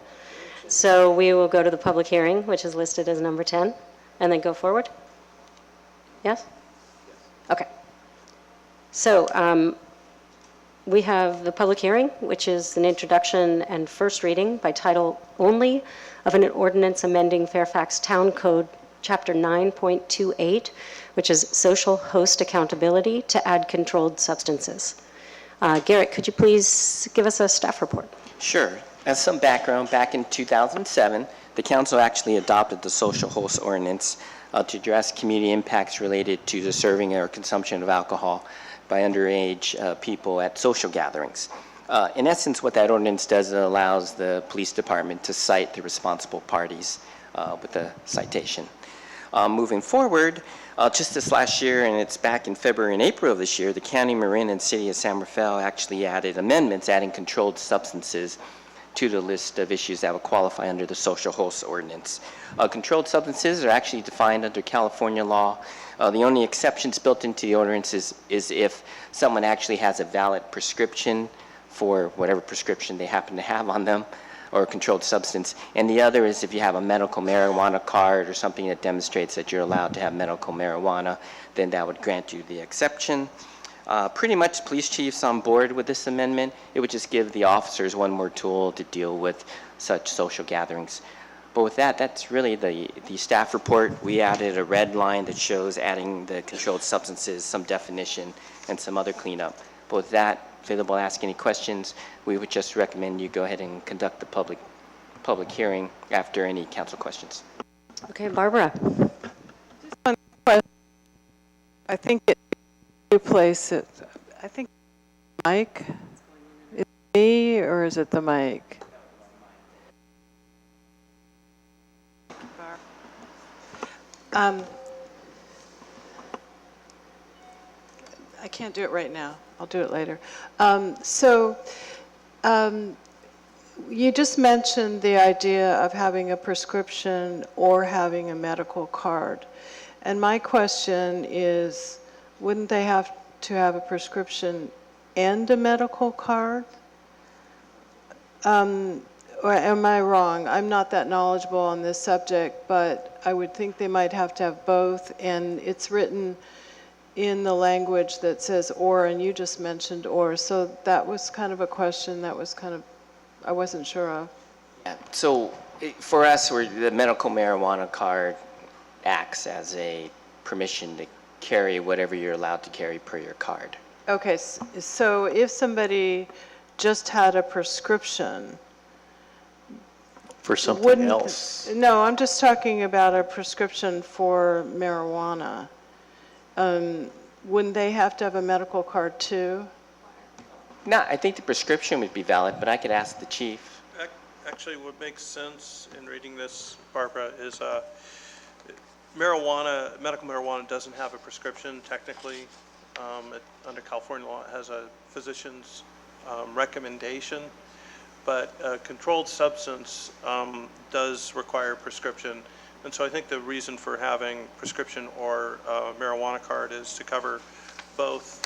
So we will go to the public hearing, which is listed as number 10, and then go forward? Yes? Okay. So we have the public hearing, which is an introduction and first reading by title only of an ordinance amending Fairfax Town Code, Chapter 9.28, which is social host accountability to add controlled substances. Garrett, could you please give us a staff report? Sure. As some background, back in 2007, the council actually adopted the social host ordinance to address community impacts related to the serving or consumption of alcohol by underage people at social gatherings. In essence, what that ordinance does, it allows the police department to cite the responsible parties with a citation. Moving forward, just this last year, and it's back in February and April of this year, the County, Marin, and City of San Rafael actually added amendments adding controlled substances to the list of issues that would qualify under the social host ordinance. Controlled substances are actually defined under California law. The only exceptions built into the ordinance is if someone actually has a valid prescription for whatever prescription they happen to have on them, or a controlled substance. And the other is if you have a medical marijuana card or something that demonstrates that you're allowed to have medical marijuana, then that would grant you the exception. Pretty much police chief's on board with this amendment. It would just give the officers one more tool to deal with such social gatherings. But with that, that's really the staff report. We added a red line that shows adding the controlled substances, some definition, and some other cleanup. But with that, available to ask any questions, we would just recommend you go ahead and conduct the public hearing after any council questions. Okay, Barbara. I think it replace it. I think mic. Is it me or is it the mic? I can't do it right now. I'll do it later. You just mentioned the idea of having a prescription or having a medical card. And my question is, wouldn't they have to have a prescription and a medical card? Or am I wrong? I'm not that knowledgeable on this subject, but I would think they might have to have both. And it's written in the language that says or, and you just mentioned or. So that was kind of a question that was kind of, I wasn't sure of. Yeah. So for us, the medical marijuana card acts as a permission to carry whatever you're allowed to carry per your card. Okay, so if somebody just had a prescription, For something wouldn't, else. no, I'm just talking about a prescription for marijuana. Wouldn't they have to have a medical card too? No, I think the prescription would be valid, but I could ask the chief. Actually, what makes sense in reading this, Barbara, is marijuana, medical marijuana doesn't have a prescription technically. Under California law, it has a physician's recommendation, but a controlled substance does require a prescription. And so I think the reason for having prescription or marijuana card is to cover both.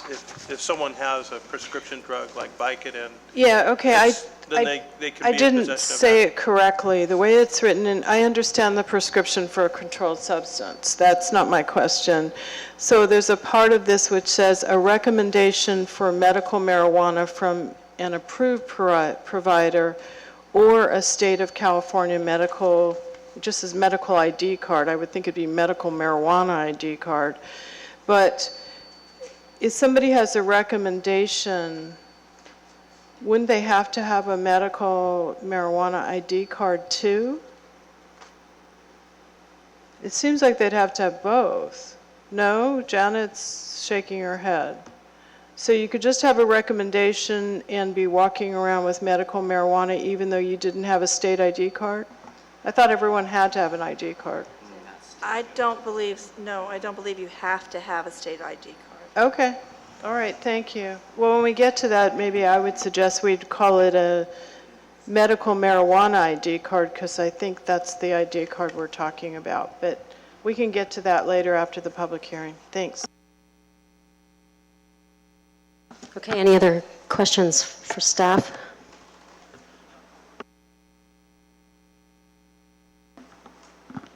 If someone has a prescription drug like Vicodin, Yeah, okay, then they can be I in didn't possession of say that. it correctly. The way it's written, and I understand the prescription for a controlled substance. That's not my question. So there's a part of this which says a recommendation for medical marijuana from an approved provider or a state of California medical, just as medical ID card. I would think it'd be medical marijuana ID card. But if somebody has a recommendation, wouldn't they have to have a medical marijuana ID card too? It seems like they'd have to have both. No? Janet's shaking her head. So you could just have a recommendation and be walking around with medical marijuana even though you didn't have a state ID card? I thought everyone had to have an ID card. I don't believe you have to have a state ID card. Okay, all right, thank you. Well, when we get to that, maybe I would suggest we'd call it a medical marijuana ID card, because I think that's the ID card we're talking about. But we can get to that later after the public hearing. Thanks. Okay, any other questions for staff?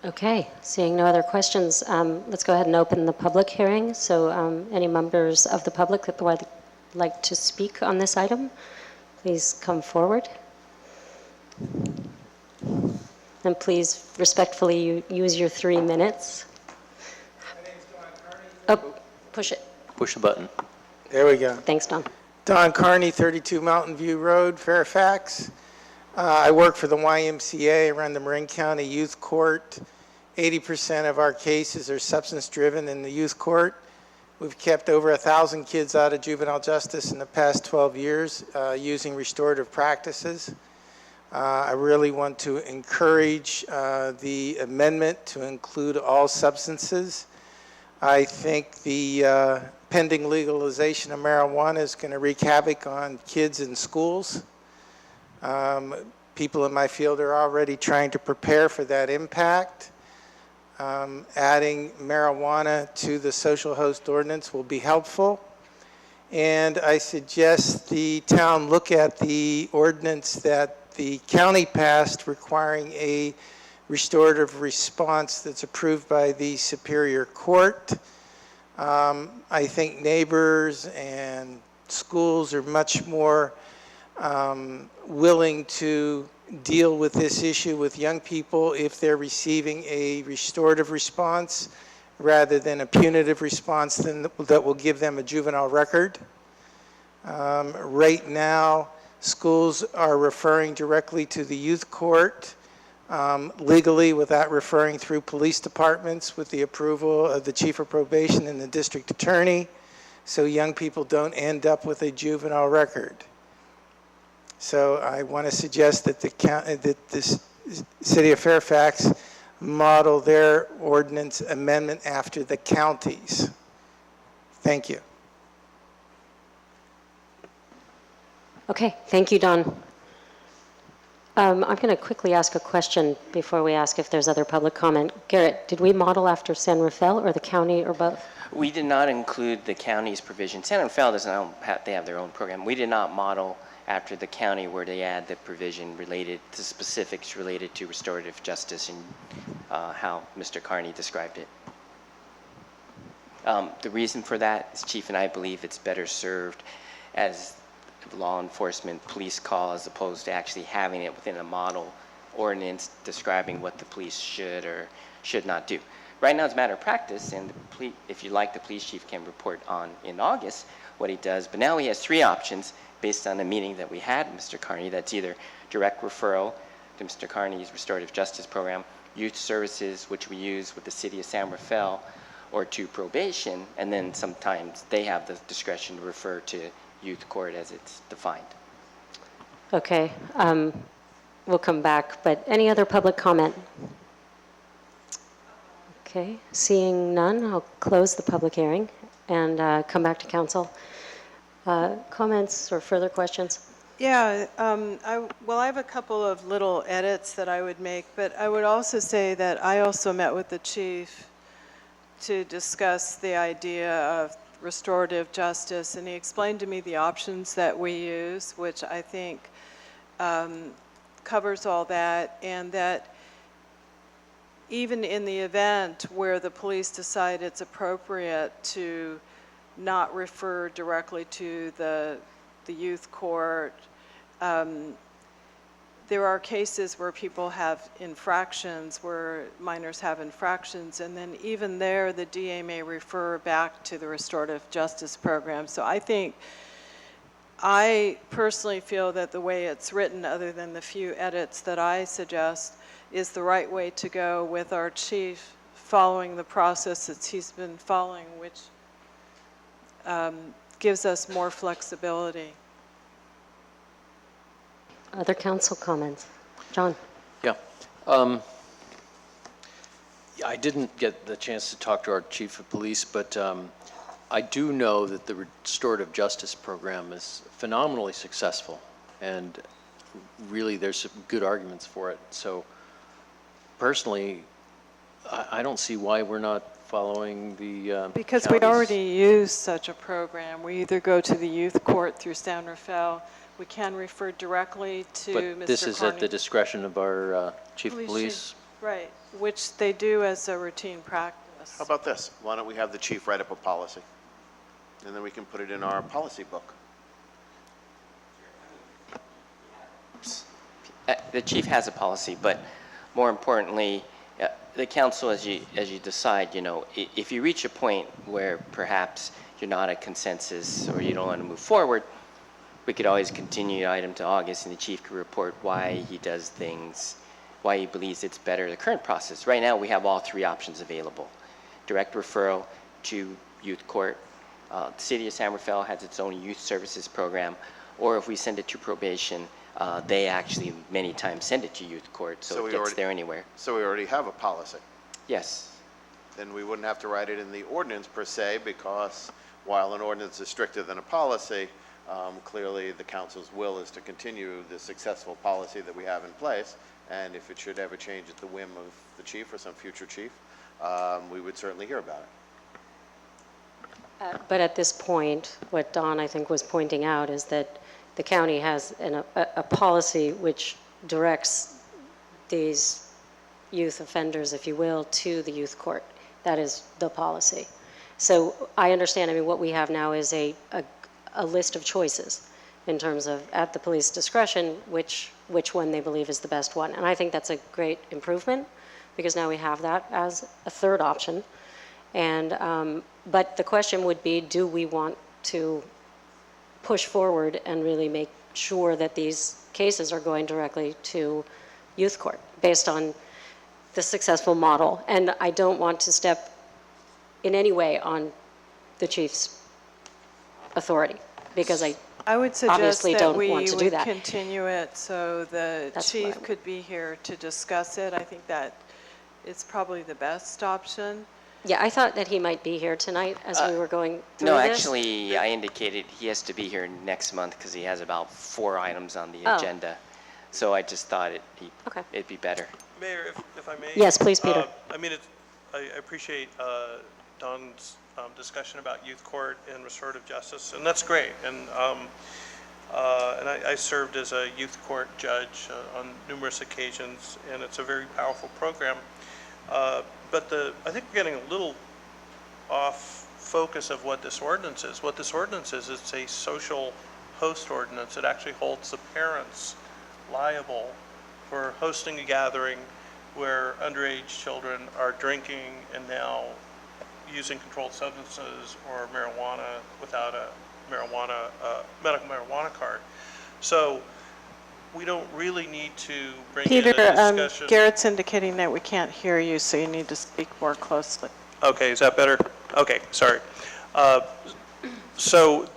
Okay, seeing no other questions, let's go ahead and open the public hearing. So any members of the public that would like to speak on this item, please come forward. And please respectfully use your 3 minutes. Oh, push it. Push the button. There we go. Thanks, Don. Don Carney, 32 Mountain View Road, Fairfax. I work for the YMCA. I run the Marin County Youth Court. 80% of our cases are substance-driven in the youth court. We've kept over 1,000 kids out of juvenile justice in the past 12 years using restorative practices. I really want to encourage the amendment to include all substances. I think the pending legalization of marijuana is going to wreak havoc on kids in schools. People in my field are already trying to prepare for that impact. Adding marijuana to the social host ordinance will be helpful. And I suggest the town look at the ordinance that the county passed requiring a restorative response that's approved by the Superior Court. I think neighbors and schools are much more willing to deal with this issue with young people if they're receiving a restorative response rather than a punitive response that will give them a juvenile record. Right now, schools are referring directly to the youth court legally without referring through police departments with the approval of the chief of probation and the district attorney, so young people don't end up with a juvenile record. So I want to suggest that the city of Fairfax model their ordinance amendment after the counties. Thank you. Okay, thank you, Don. I'm going to quickly ask a question before we ask if there's other public comment. Garrett, did we model after San Rafael or the county or both? We did not include the county's provision. San Rafael doesn't have, they have their own program. We did not model after the county where they add the provision related to specifics related to restorative justice and how Mr. Carney described it. The reason for that is Chief and I believe it's better served as law enforcement police call as opposed to actually having it within a model ordinance describing what the police should or should not do. Right now it's a matter of practice, and if you like, the police chief can report on in August what he does, but now he has 3 options based on the meeting that we had, Mr. Carney. That's either direct referral to Mr. Carney's restorative justice program, youth services, which we use with the city of San Rafael, or to probation, and then sometimes they have the discretion to refer to youth court as it's defined. Okay, we'll come back, but any other public comment? Okay, seeing none, I'll close the public hearing and come back to council. Comments or further questions? Yeah, I have a couple of little edits that I would make, but I would also say that I also met with the chief to discuss the idea of restorative justice, and he explained to me the options that we use, which I think covers all that, and that even in the event where the police decide it's appropriate to not refer directly to the youth court, there are cases where people have infractions, where minors have infractions, and then even there, the DA may refer back to the restorative justice program. So I personally feel that the way it's written, other than the few edits that I suggest, is the right way to go with our chief following the process that he's been following, which gives us more flexibility. Other council comments? John? Yeah. Yeah, I didn't get the chance to talk to our chief of police, but I do know that the restorative justice program is phenomenally successful, and really there's some good arguments for it. So personally, I don't see why we're not following the Because we county's- already use such a program. We either go to the youth court through San Rafael, we can refer directly to Mr. But this is at the Carney. discretion of our chief of police. Right, which they do as a routine practice. How about this? Why don't we have the chief write up a policy? And then we can put it in our policy book. The chief has a policy, but more importantly, the council, as you decide, you know, if you reach a point where perhaps you're not a consensus or you don't want to move forward, we could always continue the item to August, and the chief could report why he does things, why he believes it's better, the current process. Right now, we have all three options available. Direct referral to youth court. The city of San Rafael has its own youth services program, or if we send it to probation, they actually many times send it to youth court, so it gets there anywhere. So we already have a policy. Yes. Then we wouldn't have to write it in the ordinance per se, because while an ordinance is stricter than a policy, clearly the council's will is to continue the successful policy that we have in place. And if it should ever change at the whim of the chief or some future chief, we would certainly hear about it. But at this point, what Don, I think, was pointing out is that the county has a policy which directs these youth offenders, if you will, to the youth court. That is the policy. So I understand, I mean, what we have now is a list of choices in terms of, at the police discretion, which one they believe is the best one. And I think that's a great improvement, because now we have that as a third option. And, but the question would be, do we want to push forward and really make sure that these cases are going directly to youth court based on the successful model? And I don't want to step in any way on the chief's authority, because I would suggest obviously that don't we want to do would that. continue it so the That's chief what I- could be here to discuss it. I think that it's probably the best option. Yeah, I thought that he might be here tonight as we were going through No, this. actually, I indicated he has to be here next month because he has about 4 items on the Oh. agenda. So I just thought Okay. it'd be better. Mayor, if I may? Yes, please, Peter. I mean, I appreciate Don's discussion about youth court and restorative justice, and that's great. And I served as a youth court judge on numerous occasions, and it's a very powerful program. But I think we're getting a little off focus of what this ordinance is. What this ordinance is, it's a social host ordinance. It actually holds the parents liable for hosting a gathering where underage children are drinking and now using controlled substances or marijuana without a medical marijuana card. So we don't really need to bring in Peter, a discussion. Garrett's indicating that we can't hear you, so you need to speak more closely. Okay, is that better? Okay, sorry. So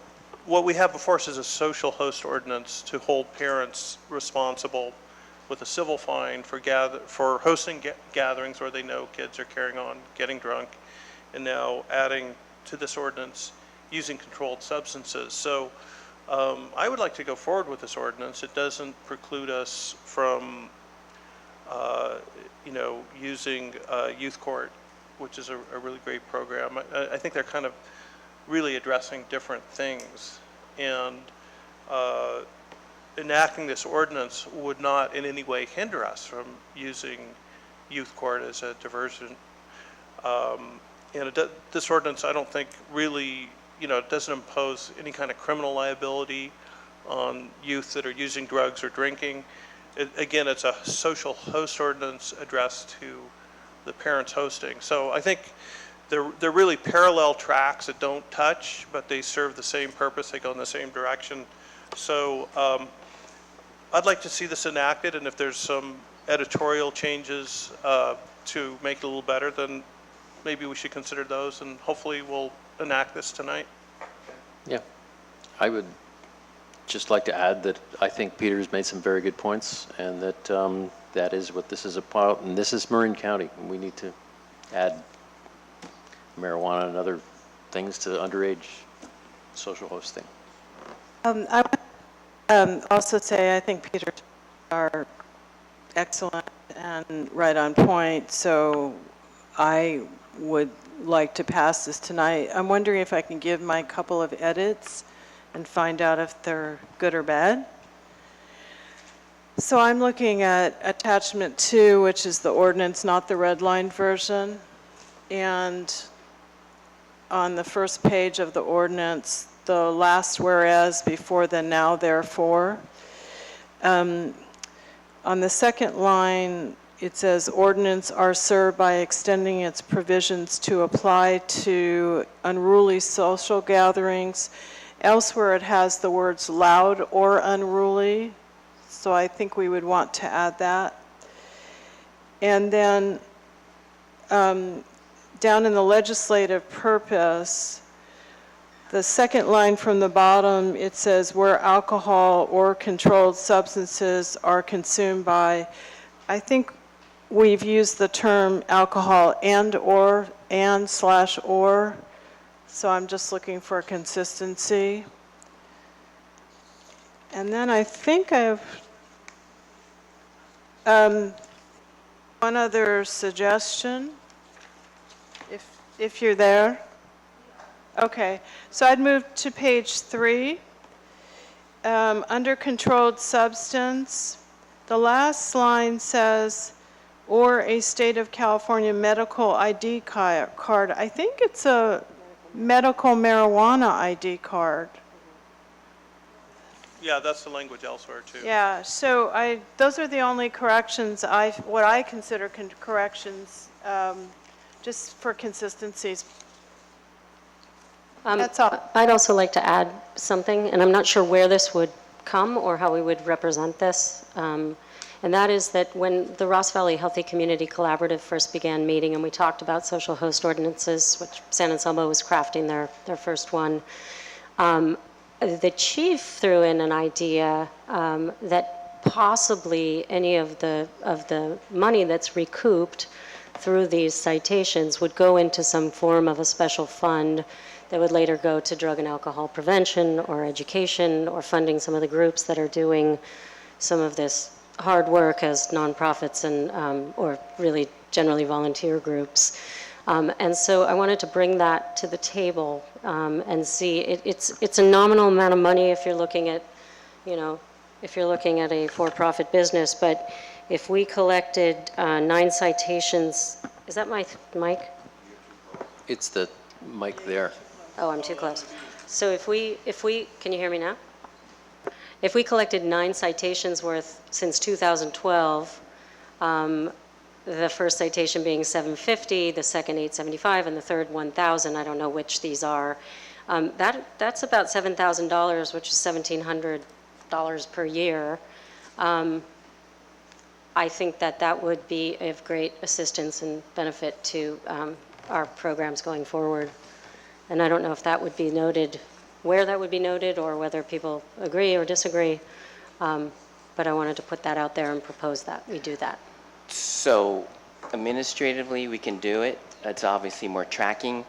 what we have before us is a social host ordinance to hold parents responsible with a civil fine for hosting gatherings where they know kids are carrying on, getting drunk, and now adding to this ordinance using controlled substances. So I would like to go forward with this ordinance. It doesn't preclude us from, using youth court, which is a really great program. I think they're kind of really addressing different things. And enacting this ordinance would not in any way hinder us from using youth court as a diversion. This ordinance, I don't think really, it doesn't impose any kind of criminal liability on youth that are using drugs or drinking. Again, it's a social host ordinance addressed to the parents hosting. So I think they're really parallel tracks that don't touch, but they serve the same purpose. They go in the same direction. So I'd like to see this enacted, and if there's some editorial changes to make it a little better, then maybe we should consider those, and hopefully we'll enact this tonight. Yeah, I would just like to add that I think Peter's made some very good points, and that that is what this is about, and this is Marin County. And we need to add marijuana and other things to underage social hosting. I would also say I think Peter are excellent and right on point, so I would like to pass this tonight. I'm wondering if I can give my couple of edits and find out if they're good or bad. So I'm looking at attachment 2, which is the ordinance, not the red line version. And on the first page of the ordinance, the last whereas before the now therefore. On the second line, it says ordinance are served by extending its provisions to apply to unruly social gatherings. Elsewhere, it has the words loud or unruly, so I think we would want to add that. And then down in the legislative purpose, the second line from the bottom, it says where alcohol or controlled substances are consumed by, I think we've used the term alcohol and/or, so I'm just looking for consistency. And then I think I have one other suggestion, if you're there. Okay, so I'd move to page 3. Under controlled substance, the last line says, or a state of California medical ID card. I think it's a medical marijuana ID card. Yeah, that's the language elsewhere too. Yeah, so those are the only corrections, what I consider corrections, just for consistencies. That's all. I'd also like to add something, and I'm not sure where this would come or how we would represent this. And that is that when the Ross Valley Healthy Community Collaborative first began meeting and we talked about social host ordinances, which San Anselmo was crafting their first one, the chief threw in an idea that possibly any of the money that's recouped through these citations would go into some form of a special fund that would later go to drug and alcohol prevention or education or funding some of the groups that are doing some of this hard work as nonprofits and or really generally volunteer groups. And so I wanted to bring that to the table and see, it's a nominal amount of money if you're looking at, if you're looking at a for-profit business, but if we collected 9 citations, is that my mic? It's the mic there. Oh, I'm too close. So if we, can you hear me now? If we collected 9 citations worth since 2012, the first citation being $750, the second $875, and the third $1,000, I don't know which these are, that's about $7,000, which is $1,700 per year. I think that would be of great assistance and benefit to our programs going forward. And I don't know if that would be noted, where that would be noted, or whether people agree or disagree. But I wanted to put that out there and propose that we do that. So administratively, we can do it. It's obviously more tracking.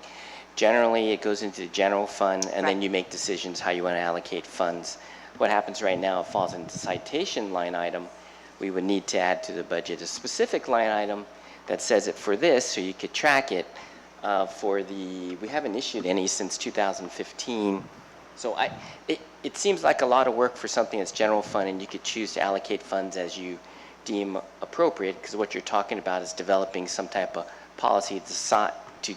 Generally, it goes into the general fund, and then you make decisions how you want to allocate funds. What happens right now, it falls into the citation line item. We would need to add to the budget a specific line item that says it for this, so you could track it. We haven't issued any since 2015. So it seems like a lot of work for something that's general fund, and you could choose to allocate funds as you deem appropriate, because what you're talking about is developing some type of policy to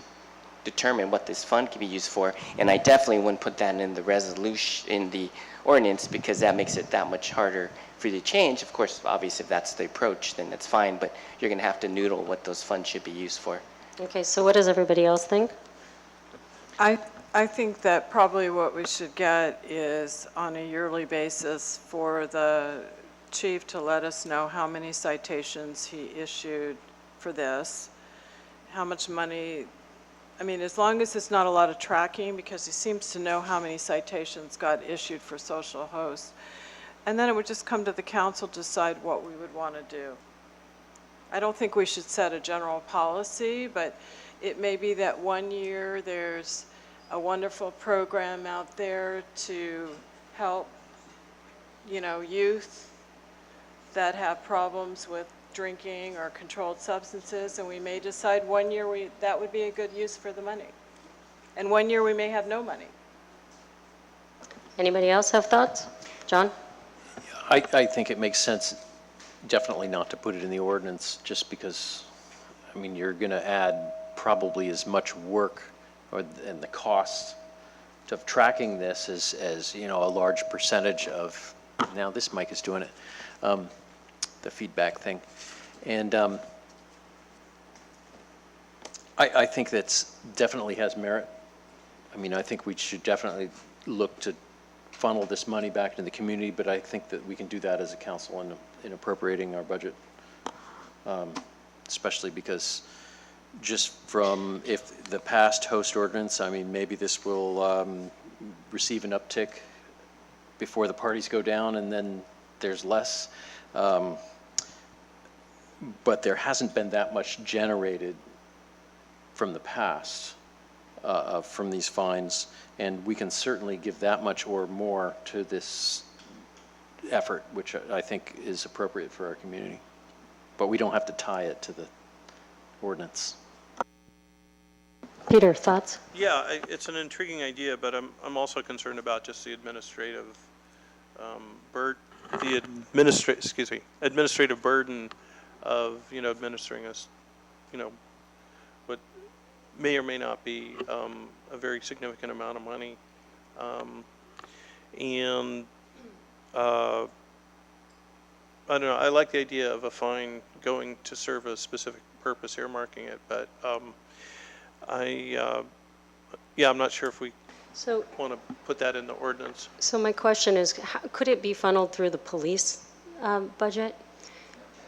determine what this fund can be used for. And I definitely wouldn't put that in the resolution, in the ordinance, because that makes it that much harder for you to change. Of course, obviously, if that's the approach, then that's fine, but you're going to have to noodle what those funds should be used for. Okay, so what does everybody else think? I think that probably what we should get is on a yearly basis for the chief to let us know how many citations he issued for this, how much money I mean, as long as it's not a lot of tracking, because he seems to know how many citations got issued for social hosts. And then it would just come to the council to decide what we would want to do. I don't think we should set a general policy, but it may be that one year there's a wonderful program out there to help, youth that have problems with drinking or controlled substances, and we may decide one year that would be a good use for the money. And one year we may have no money. Anybody else have thoughts? John? I think it makes sense definitely not to put it in the ordinance, just because, I mean, you're going to add probably as much work and the cost of tracking this as a large percentage of, now this mic is doing it, the feedback thing. And I think that's definitely has merit. I mean, I think we should definitely look to funnel this money back into the community, but I think that we can do that as a council in appropriating our budget, especially because just from if the past host ordinance, I mean, maybe this will receive an uptick before the parties go down and then there's less. But there hasn't been that much generated from the past from these fines, and we can certainly give that much or more to this effort, which I think is appropriate for our community. But we don't have to tie it to the ordinance. Peter, thoughts? Yeah, it's an intriguing idea, but I'm also concerned about just the administrative administrative burden of administering us, what may or may not be a very significant amount of money, and I don't know. I like the idea of a fine going to serve a specific purpose, earmarking it, but I'm not sure if we want to put that in the ordinance. So my question is, could it be funneled through the police budget?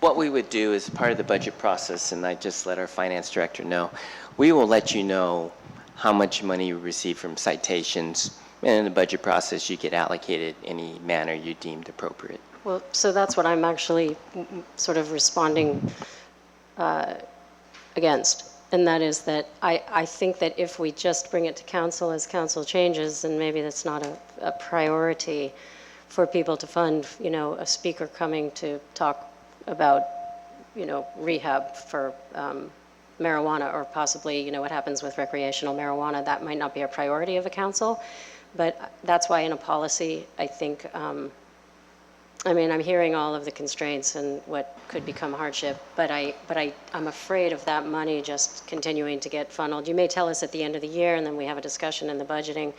What we would do is part of the budget process, and I just let our finance director know, we will let you know how much money you receive from citations, and in the budget process you get allocated any manner you deemed appropriate. Well, so that's what I'm actually sort of responding against. And that is that I think that if we just bring it to council as council changes, then maybe that's not a priority for people to fund, a speaker coming to talk about, rehab for marijuana, or possibly, what happens with recreational marijuana. That might not be a priority of a council, but that's why in a policy, I think, I'm hearing all of the constraints and what could become hardship, but I'm afraid of that money just continuing to get funneled. You may tell us at the end of the year, and then we have a discussion in the budgeting.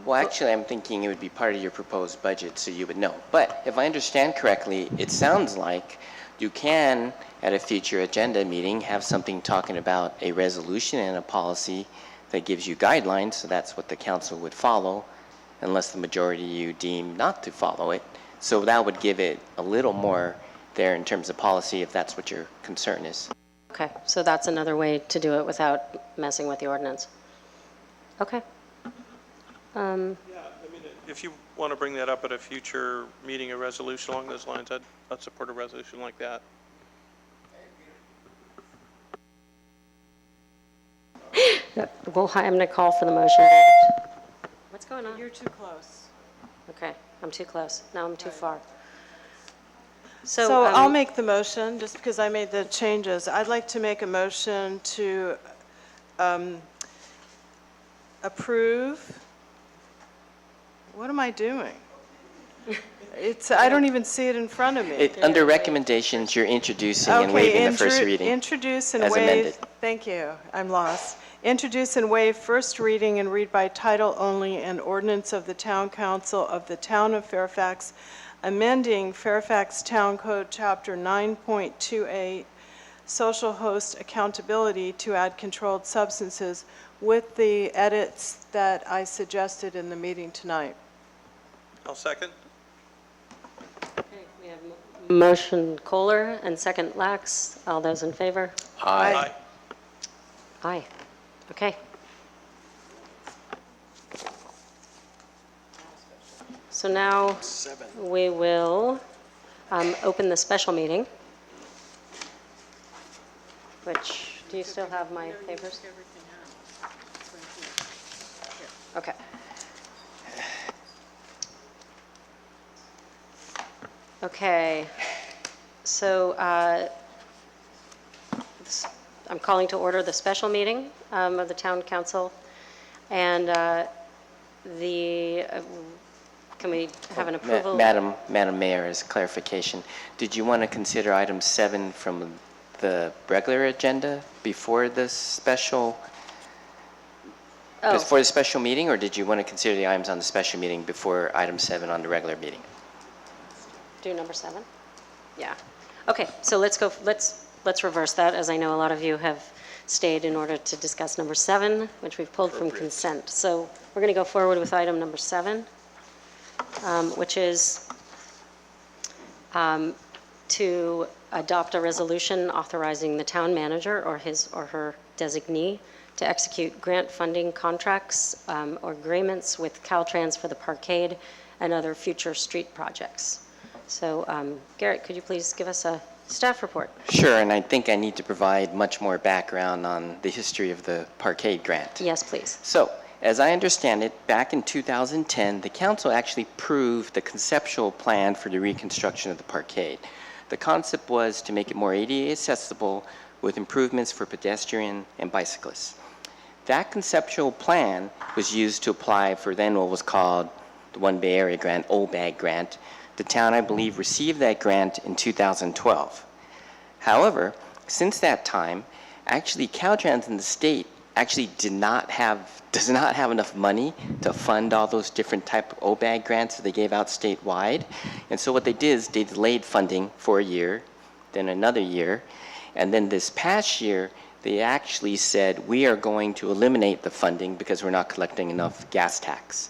Well, actually, I'm thinking it would be part of your proposed budget, so you would know. But if I understand correctly, it sounds like you can, at a future agenda meeting, have something talking about a resolution and a policy that gives you guidelines, so that's what the council would follow, unless the majority you deem not to follow it. So that would give it a little more there in terms of policy, if that's what your concern is. Okay, so that's another way to do it without messing with the ordinance. Okay. Yeah, I mean, if you want to bring that up at a future meeting, a resolution along those lines, I'd support a resolution like that. I'm going to call for the motion. What's going on? You're too close. Okay, I'm too close. Now I'm too far. So I'll make the motion, just because I made the changes. I'd like to make a motion to approve. What am I doing? I don't even see it in front of me. Under recommendations, you're introducing and waiving the first reading. Introduce and as waive. amended. Thank you. I'm lost. Introduce and waive first reading and read by title only an ordinance of the Town Council of the Town of Fairfax, amending Fairfax Town Code Chapter 9.28, Social Host Accountability, to add controlled substances with the edits that I suggested in the meeting tonight. I'll second. Okay, we have motion Kohler and second Lax. All those in favor? Aye. Aye. Okay. So now we will open the special meeting, which, do you still have my papers? Okay. Okay. So I'm calling to order the special meeting of the Town Council. And can we have an approval? Madam Mayor, as clarification, did you want to consider item 7 from the regular agenda before the special, before the special meeting, or did you want to consider the items on the special meeting before item 7 on the regular meeting? Do number 7? Yeah. Okay, so let's reverse that, as I know a lot of you have stayed in order to discuss number 7, which we've pulled from consent. So we're going to go forward with item number 7, which is to adopt a resolution authorizing the town manager or his or her designee to execute grant funding contracts or agreements with Caltrans for the parkade and other future street projects. So Garrett, could you please give us a staff report? Sure, and I think I need to provide much more background on the history of the parkade grant. Yes, please. So, as I understand it, back in 2010, the council actually approved the conceptual plan for the reconstruction of the parkade. The concept was to make it more ADA accessible with improvements for pedestrian and bicyclists. That conceptual plan was used to apply for then what was called the One Bay Area Grant, OBAG grant. The town, I believe, received that grant in 2012. However, since that time, actually Caltrans in the state actually does not have enough money to fund all those different type of OBAG grants that they gave out statewide. And so what they did is they delayed funding for a year, then another year, and then this past year, they actually said, we are going to eliminate the funding because we're not collecting enough gas tax.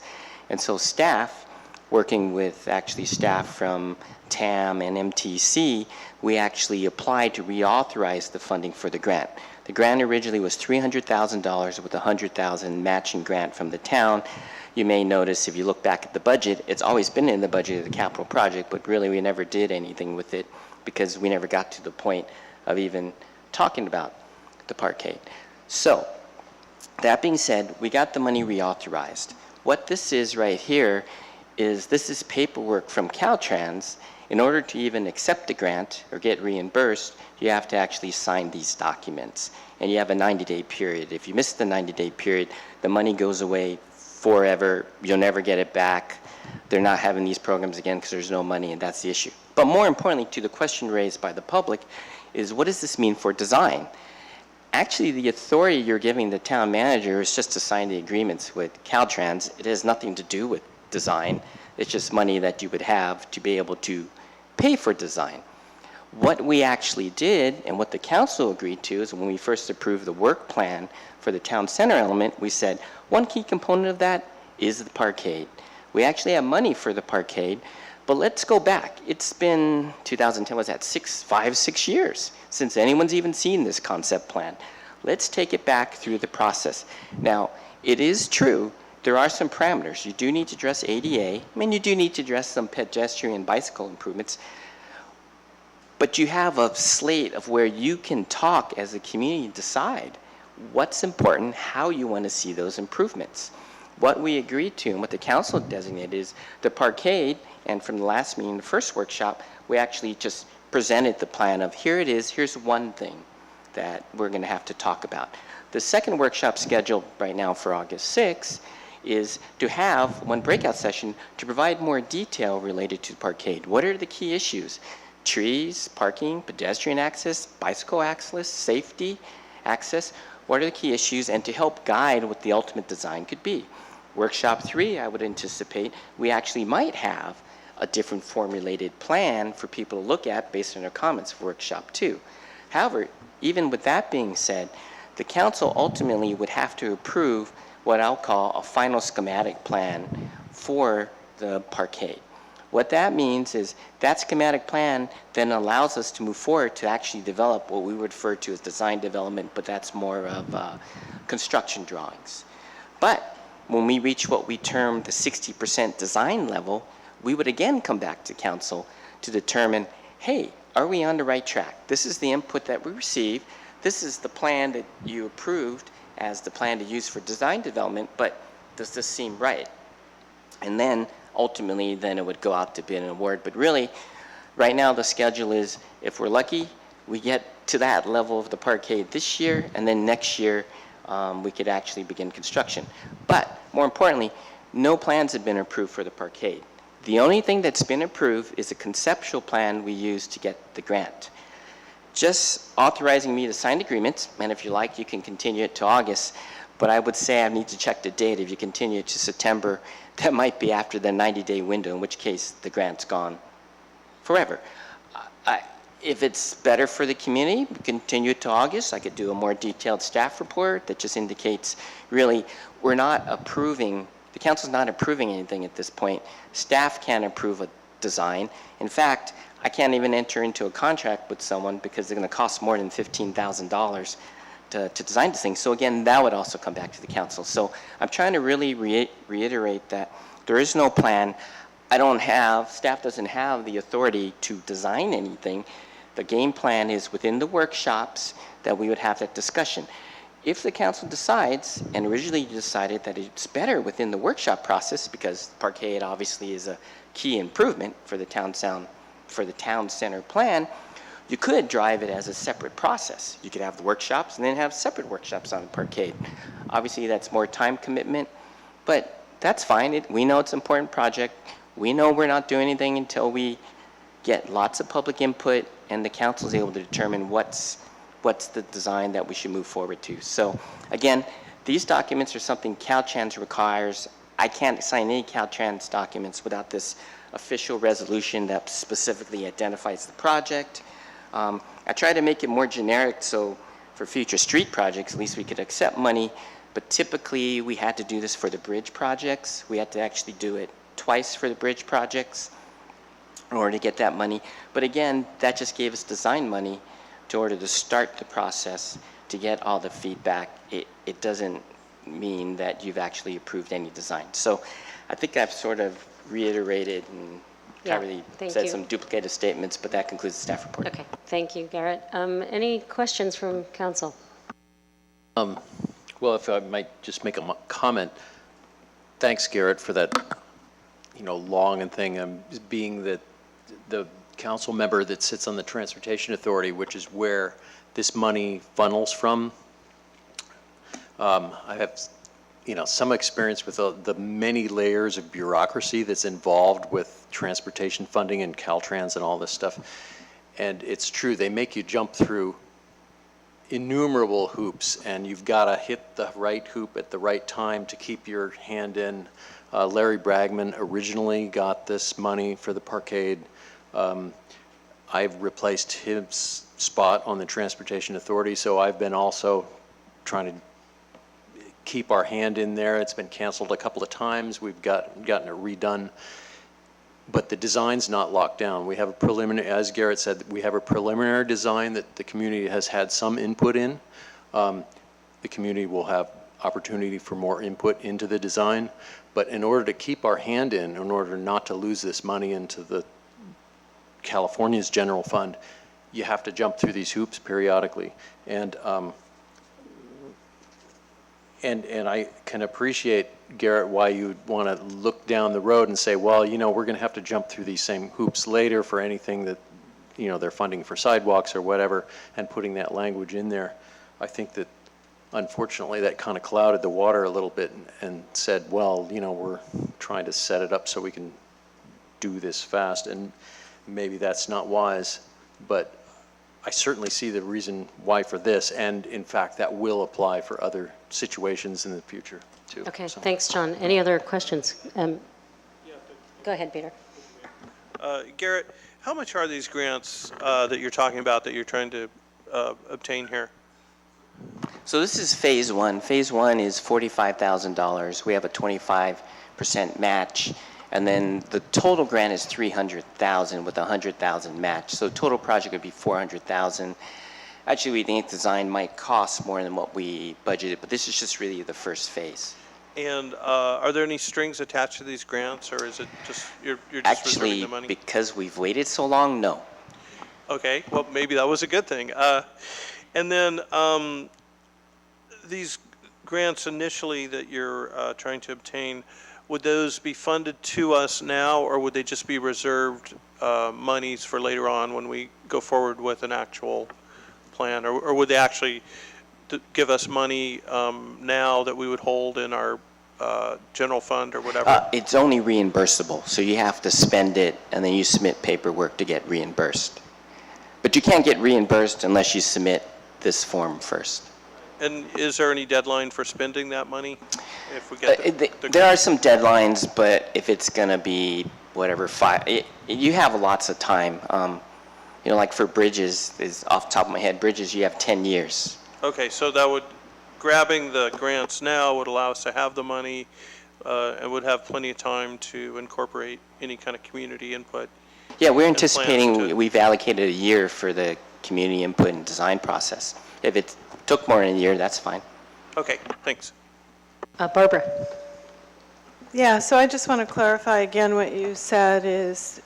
And so staff, working with actually staff from TAM and MTC, we actually applied to reauthorize the funding for the grant. The grant originally was $300,000 with $100,000 matching grant from the town. You may notice if you look back at the budget, it's always been in the budget of the capital project, but really we never did anything with it because we never got to the point of even talking about the parkade. So, that being said, we got the money reauthorized. What this is right here is this is paperwork from Caltrans. In order to even accept the grant or get reimbursed, you have to actually sign these documents. And you have a 90-day period. If you miss the 90-day period, the money goes away forever. You'll never get it back. They're not having these programs again because there's no money, and that's the issue. But more importantly, to the question raised by the public, is what does this mean for design? Actually, the authority you're giving the town manager is just to sign the agreements with Caltrans. It has nothing to do with design. It's just money that you would have to be able to pay for design. What we actually did and what the council agreed to is when we first approved the work plan for the town center element, we said one key component of that is the parkade. We actually have money for the parkade, but let's go back. It's been 2010, was that 5, 6 years since anyone's even seen this concept plan. Let's take it back through the process. Now, it is true there are some parameters. You do need to address ADA. I mean, you do need to address some pedestrian and bicycle improvements. But you have a slate of where you can talk as a community, decide what's important, how you want to see those improvements. What we agreed to and what the council designated is the parkade, and from the last meeting, the first workshop, we actually just presented the plan of here it is, here's one thing that we're going to have to talk about. The second workshop scheduled right now for August 6th is to have one breakout session to provide more detail related to the parkade. What are the key issues? Trees, parking, pedestrian access, bicycle access, safety, access. What are the key issues? And to help guide what the ultimate design could be. Workshop 3, I would anticipate, we actually might have a different formulated plan for people to look at based on their comments for Workshop 2. However, even with that being said, the council ultimately would have to approve what I'll call a final schematic plan for the parkade. What that means is that schematic plan then allows us to move forward to actually develop what we would refer to as design development, but that's more of construction drawings. But when we reach what we term the 60% design level, we would again come back to council to determine, hey, are we on the right track? This is the input that we received. This is the plan that you approved as the plan to use for design development, but does this seem right? And then ultimately, then it would go out to bid and award. But really, right now the schedule is, if we're lucky, we get to that level of the parkade this year, and then next year we could actually begin construction. But more importantly, no plans have been approved for the parkade. The only thing that's been approved is a conceptual plan we used to get the grant. Just authorizing me to sign agreements, and if you like, you can continue it to August, but I would say I need to check the date. If you continue it to September, that might be after the 90-day window, in which case the grant's gone forever. If it's better for the community, continue it to August. I could do a more detailed staff report that just indicates, really, we're not approving, the council's not approving anything at this point. Staff can't approve a design. In fact, I can't even enter into a contract with someone because they're going to cost more than $15,000 to design this thing. So again, that would also come back to the council. So I'm trying to really reiterate that there is no plan. Staff doesn't have the authority to design anything. The game plan is within the workshops that we would have that discussion. If the council decides, and originally you decided that it's better within the workshop process, because parkade obviously is a key improvement for the town center plan, you could drive it as a separate process. You could have the workshops and then have separate workshops on the parkade. Obviously that's more time commitment, but that's fine. We know it's an important project. We know we're not doing anything until we get lots of public input and the council is able to determine what's the design that we should move forward to. So again, these documents are something Caltrans requires. I can't sign any Caltrans documents without this official resolution that specifically identifies the project. I try to make it more generic so for future street projects, at least we could accept money, but typically we had to do this for the bridge projects. We had to actually do it twice for the bridge projects in order to get that money. But again, that just gave us design money in order to start the process to get all the feedback. It doesn't mean that you've actually approved any design. So I think I've sort of reiterated and probably said some duplicative statements, but that concludes the staff report. Okay, thank you, Garrett. Any questions from council? Well, if I might just make a comment, thanks, Garrett, for that, long and thing. Being that the council member that sits on the Transportation Authority, which is where this money funnels from. I have, some experience with the many layers of bureaucracy that's involved with transportation funding and Caltrans and all this stuff. And it's true, they make you jump through innumerable hoops, and you've got to hit the right hoop at the right time to keep your hand in. Larry Bragman originally got this money for the parkade. I've replaced his spot on the Transportation Authority, so I've been also trying to keep our hand in there. It's been canceled a couple of times. We've gotten it redone, but the design's not locked down. We have a preliminary, as Garrett said, we have a preliminary design that the community has had some input in. The community will have opportunity for more input into the design, but in order to keep our hand in order not to lose this money into the California's general fund, you have to jump through these hoops periodically. And I can appreciate, Garrett, why you'd want to look down the road and say, well, we're going to have to jump through these same hoops later for anything that, they're funding for sidewalks or whatever, and putting that language in there. I think that, unfortunately, that kind of clouded the water a little bit and said, well, we're trying to set it up so we can do this fast, and maybe that's not wise, but I certainly see the reason why for this, and in fact, that will apply for other situations in the future, too. Okay, thanks, John. Any other questions? Go ahead, Peter. Garrett, how much are these grants that you're talking about that you're trying to obtain here? So this is phase one. Phase one is $45,000. We have a 25% match, And then the total grant is 300,000 with 100,000 match. So total project would be 400,000. Actually, we think design might cost more than what we budgeted, but this is just really the first phase. And are there any strings attached to these grants, or is it just, you're just reserving Actually, the money? because we've waited so long, no. Okay, well, maybe that was a good thing. And then these grants initially that you're trying to obtain, would those be funded to us now, or would they just be reserved monies for later on when we go forward with an actual plan? Or would they actually give us money now that we would hold in our general fund or whatever? It's only reimbursable, so you have to spend it, and then you submit paperwork to get reimbursed. But you can't get reimbursed unless you submit this form first. And is there any deadline for spending that money? If we get There are some deadlines, but if it's going to be whatever, you have lots of time. You know, like for bridges, is off the top of my head, bridges, you have 10 years. Okay, so that would, grabbing the grants now would allow us to have the money and would have plenty of time to incorporate any kind of community input. Yeah, we're and plans anticipating, to- we've allocated a year for the community input and design process. If it took more than a year, that's fine. Okay, thanks. Barbara? Yeah, so I just want to clarify again what you said is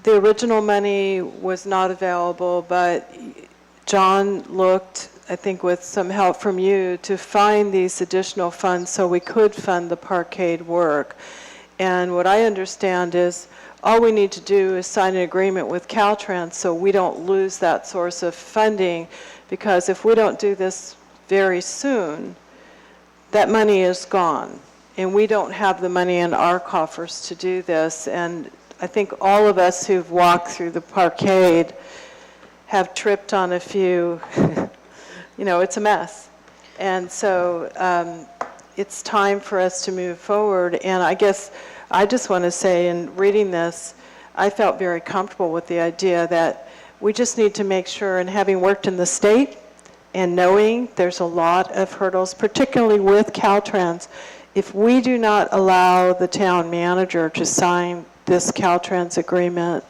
the original money was not available, but John looked, I think with some help from you, to find these additional funds so we could fund the parkade work. And what I understand is all we need to do is sign an agreement with Caltrans so we don't lose that source of funding, because if we don't do this very soon, that money is gone. And we don't have the money in our coffers to do this. And I think all of us who've walked through the parkade have tripped on a few, you know, it's a mess. And so it's time for us to move forward. And I guess I just want to say, in reading this, I felt very comfortable with the idea that we just need to make sure, and having worked in the state and knowing there's a lot of hurdles, particularly with Caltrans, if we do not allow the town manager to sign this Caltrans agreement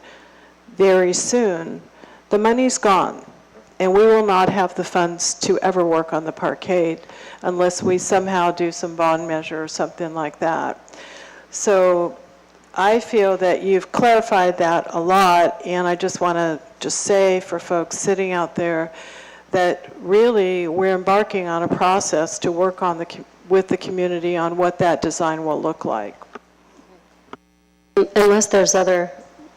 very soon, the money's gone. And we will not have the funds to ever work on the parkade unless we somehow do some bond measure or something like that. So I feel that you've clarified that a lot, and I just want to just say for folks sitting out there that really we're embarking on a process to work on with the community on what that design will look like. Unless there's other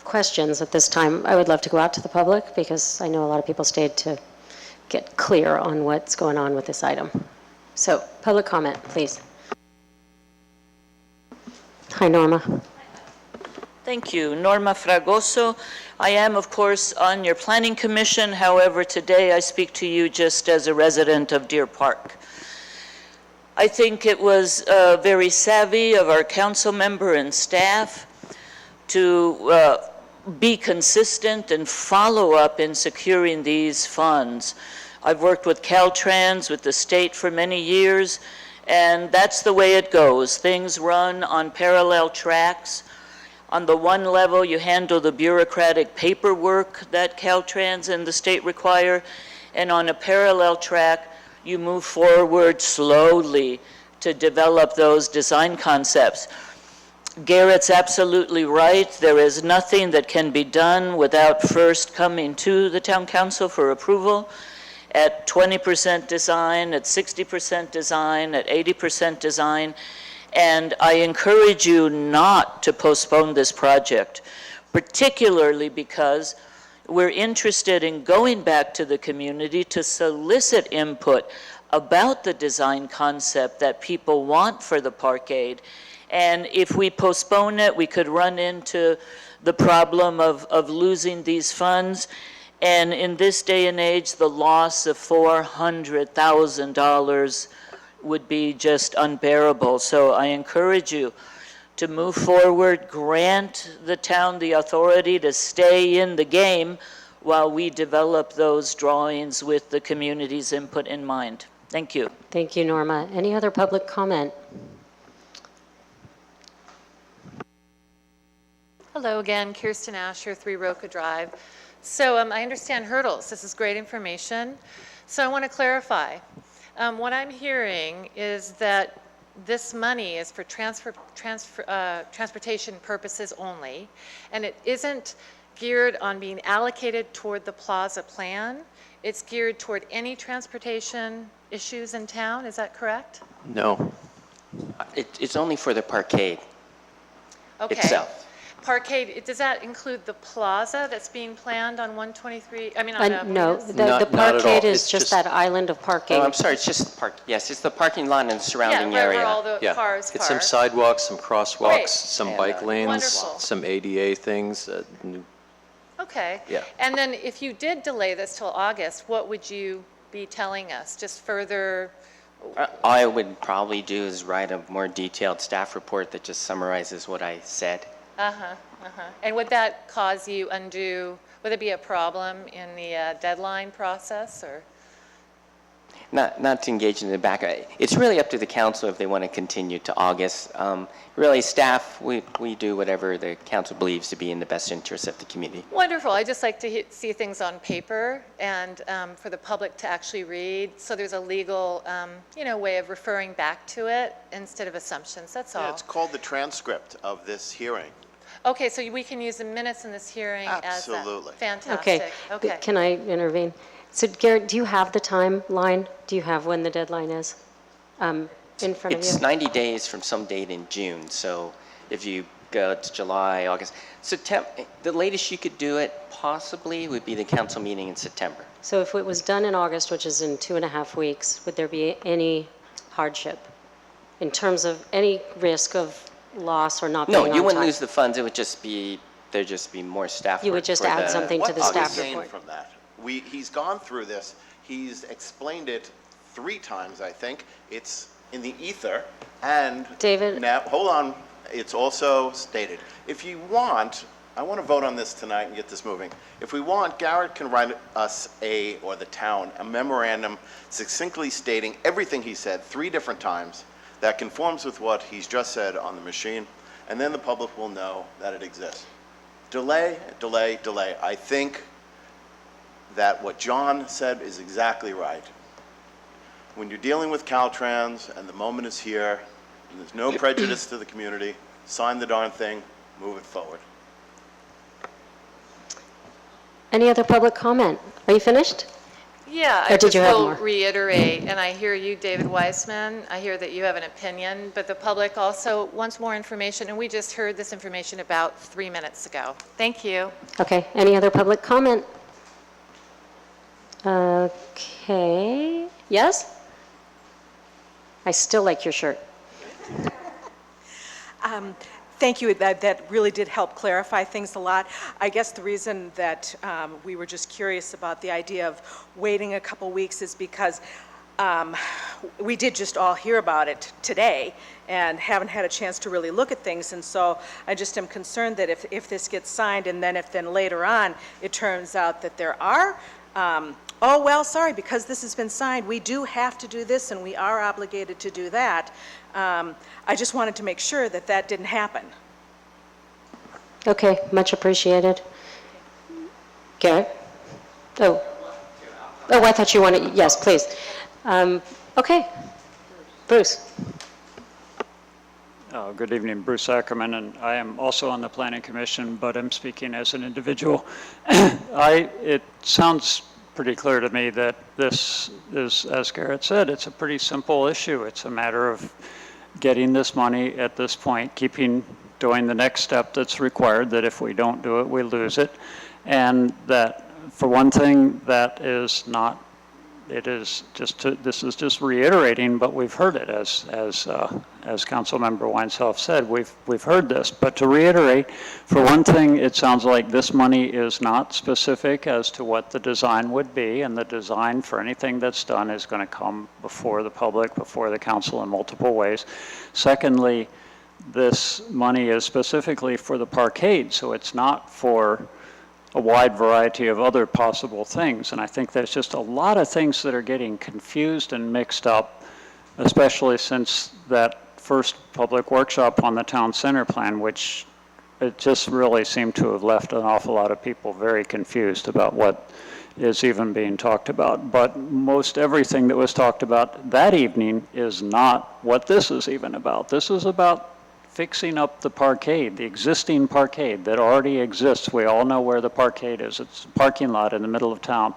questions at this time, I would love to go out to the public, because I know a lot of people stayed to get clear on what's going on with this item. So, public comment, please. Hi, Norma. Thank you. Norma Fragoso. I am, of course, on your planning commission. However, today I speak to you just as a resident of Deer Park. I think it was very savvy of our council member and staff to be consistent and follow up in securing these funds. I've worked with Caltrans, with the state for many years, and that's the way it goes. Things run on parallel tracks. On the one level, you handle the bureaucratic paperwork that Caltrans and the state require, and on a parallel track, you move forward slowly to develop those design concepts. Garrett's absolutely right. There is nothing that can be done without first coming to the town council for approval. At 20% design, at 60% design, at 80% design. And I encourage you not to postpone this project, particularly because we're interested in going back to the community to solicit input about the design concept that people want for the parkade. And if we postpone it, we could run into the problem of losing these funds. And in this day and age, the loss of $400,000 would be just unbearable. So I encourage you to move forward, grant the town the authority to stay in the game while we develop those drawings with the community's input in mind. Thank you. Thank you, Norma. Any other public comment? Hello again, Kirsten Asher, 3 Roca Drive. So I understand hurdles. This is great information. So I want to clarify. What I'm hearing is that this money is for transportation purposes only, and it isn't geared on being allocated toward the plaza plan. It's geared toward any transportation issues in town. Is that correct? No. It's only for the parkade Okay. itself. Parkade, does that include the plaza that's being planned on 123? I mean, No, Venus? the Not at all. parkade is It's just just- that island of parking. Oh, I'm sorry, it's just yes, it's the parking lot and surrounding Yeah, area. where all the Yeah. cars It's some park. sidewalks, some crosswalks, Great. some And, bike lanes, Wonderful. some ADA things. Okay. Yeah. And then if you did delay this till August, what would you be telling us? Just further, All I would probably do is write a more detailed staff report that just summarizes what I said. And would that cause you would it be a problem in the deadline process, or? Not to engage in the back. It's really up to the council if they want to continue to August. Really, staff, we do whatever the council believes to be in the best interest of the community. Wonderful. I just like to see things on paper and for the public to actually read. So there's a legal, way of referring back to it instead of assumptions. That's all. Yeah, it's called the transcript of this hearing. Okay, so we can use the minutes in this hearing as that. Absolutely. Fantastic. Okay. Can I intervene? So Garrett, do you have the timeline? Do you have when the deadline is in front of It's you? 90 days from some date in June, so if you go to July, August, September, the latest you could do it possibly would be the council meeting in September. So if it was done in August, which is in 2.5 weeks, would there be any hardship in terms of any risk of loss or not being No, on you wouldn't time? lose the funds, it would just be, there'd just be more staff You work would just for add the- something to the What staff do we gain report. from that? He's gone through this, he's explained it 3 times, I think. It's in the ether, and David? now, hold on, it's also stated. If you want, I want to vote on this tonight and get this moving. If we want, Garrett can write us or the town, a memorandum succinctly stating everything he said 3 different times that conforms with what he's just said on the machine, and then the public will know that it exists. Delay, delay, delay. I think that what John said is exactly right. When you're dealing with Caltrans and the moment is here, and there's no prejudice to the community, sign the darn thing, move it forward. Any other public comment? Are you finished? Yeah, Or I did just you have will more? reiterate, and I hear you, David Weissman, I hear that you have an opinion, but the public also wants more information, and we just heard this information about 3 minutes ago. Thank you. Okay, any other public comment? Okay, yes? I still like your shirt. Thank you. That really did help clarify things a lot. I guess the reason that we were just curious about the idea of waiting a couple weeks is because we did just all hear about it today and haven't had a chance to really look at things. And so I just am concerned that if this gets signed and then if then later on it turns out that there are, oh, well, sorry, because this has been signed, we do have to do this and we are obligated to do that. I just wanted to make sure that that didn't happen. Okay, much appreciated. Garrett? Oh, I thought you wanted, yes, please. Okay, Bruce. Good evening, Bruce Ackerman, and I am also on the Planning Commission, but I'm speaking as an individual. It sounds pretty clear to me that this is, as Garrett said, it's a pretty simple issue. It's a matter of getting this money at this point, doing the next step that's required, that if we don't do it, we lose it. And that, for one thing, that is not, it is just, this is just reiterating, but we've heard it, as Councilmember Weinself said, we've heard this. But to reiterate, for one thing, it sounds like this money is not specific as to what the design would be, and the design for anything that's done is going to come before the public, before the council in multiple ways. Secondly, this money is specifically for the parkade, so it's not for a wide variety of other possible things. And I think there's just a lot of things that are getting confused and mixed up, especially since that first public workshop on the town center plan, which it just really seemed to have left an awful lot of people very confused about what is even being talked about. But most everything that was talked about that evening is not what this is even about. This is about fixing up the parkade, the existing parkade that already exists. We all know where the parkade is. It's a parking lot in the middle of town.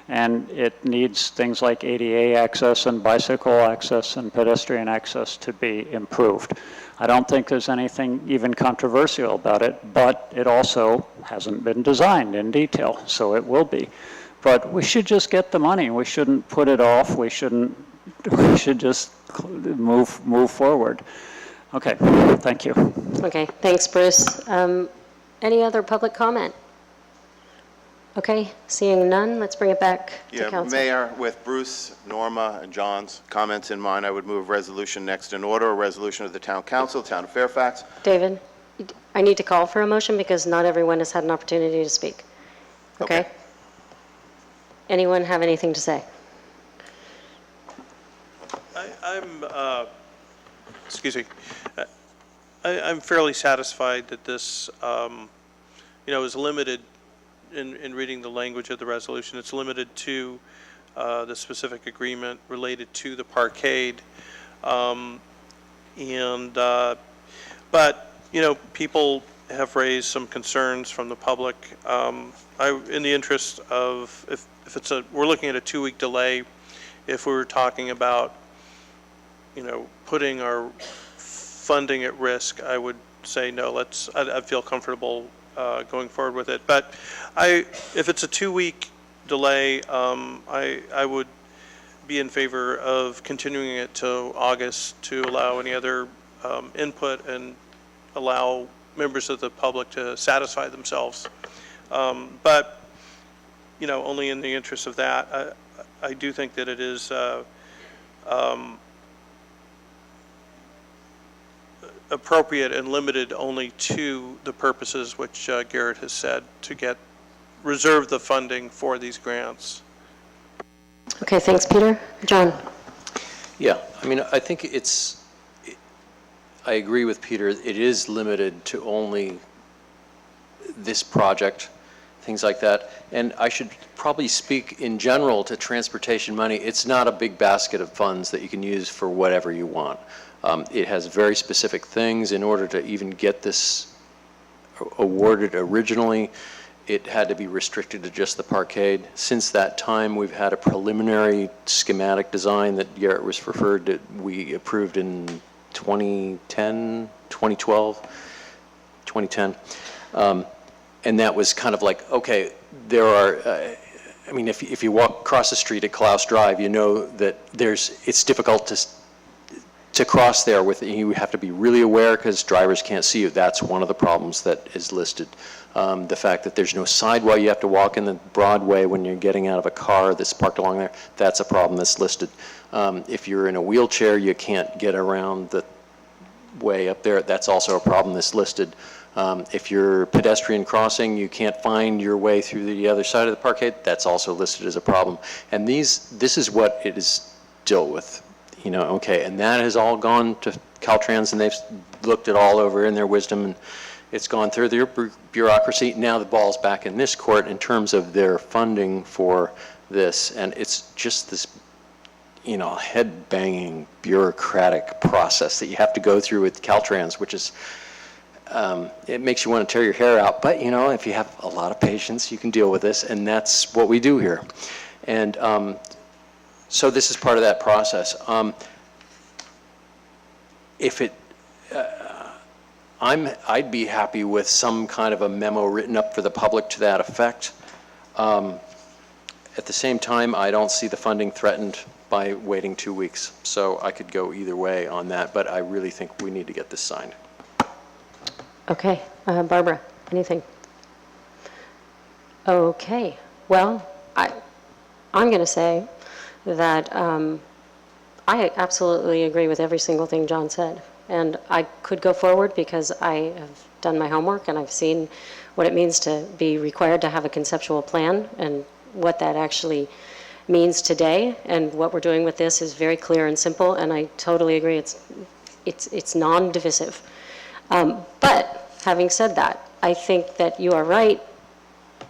And it needs things like ADA access and bicycle access and pedestrian access to be improved. I don't think there's anything even controversial about it, but it also hasn't been designed in detail, so it will be. But we should just get the money. We shouldn't put it off. We should just move forward. Okay, thank you. Okay, thanks, Bruce. Any other public comment? Okay, seeing none, let's bring it back to council. Mayor, with Bruce, Norma, and John's comments in mind, I would move resolution next in order, a resolution of the Town Council, Town of Fairfax. David, I need to call for a motion because not everyone has had an opportunity to speak. Okay? Anyone have anything to say? Excuse me. I'm fairly satisfied that this, is limited in reading the language of the resolution. It's limited to the specific agreement related to the parkade. But, people have raised some concerns from the public. In the interest of, if we're looking at a 2-week delay, if we were talking about, putting our funding at risk, I would say no. I feel comfortable going forward with it. But if it's a 2-week delay, I would be in favor of continuing it to August to allow any other input and allow members of the public to satisfy themselves. But, only in the interest of that. I do think that it is appropriate and limited only to the purposes which Garrett has said, to reserve the funding for these grants. Okay, thanks, Peter. John? Yeah, I think I agree with Peter. It is limited to only this project, things like that. And I should probably speak in general to transportation money. It's not a big basket of funds that you can use for whatever you want. It has very specific things. In order to even get this awarded originally, it had to be restricted to just the parkade. Since that time, we've had a preliminary schematic design that Garrett was referred to. We approved in 2010, 2012, 2010. And that was kind of like, okay, there are, if you walk across the street at Klaus Drive, you know that it's difficult to cross there. You have to be really aware because drivers can't see you. That's one of the problems that is listed. The fact that there's no sidewalk, you have to walk in the Broadway when you're getting out of a car that's parked along there, that's a problem that's listed. If you're in a wheelchair, you can't get around the way up there, that's also a problem that's listed. If you're pedestrian crossing, you can't find your way through the other side of the parkade, that's also listed as a problem. And this is what it is dealt with. Okay, and that has all gone to Caltrans, and they've looked it all over in their wisdom, and it's gone through their bureaucracy. Now the ball's back in this court in terms of their funding for this, and it's just this, head-banging bureaucratic process that you have to go through with Caltrans, which is, it makes you want to tear your hair out, but if you have a lot of patience, you can deal with this, and that's what we do here. And so this is part of that process. I'd be happy with some kind of a memo written up for the public to that effect. At the same time, I don't see the funding threatened by waiting 2 weeks. So I could go either way on that, but I really think we need to get this signed. Okay, Barbara, anything? Okay, well, I'm going to say that I absolutely agree with every single thing John said. And I could go forward because I have done my homework and I've seen what it means to be required to have a conceptual plan and what that actually means today. And what we're doing with this is very clear and simple, and I totally agree. It's non-divisive. But Having said that, I think that you are right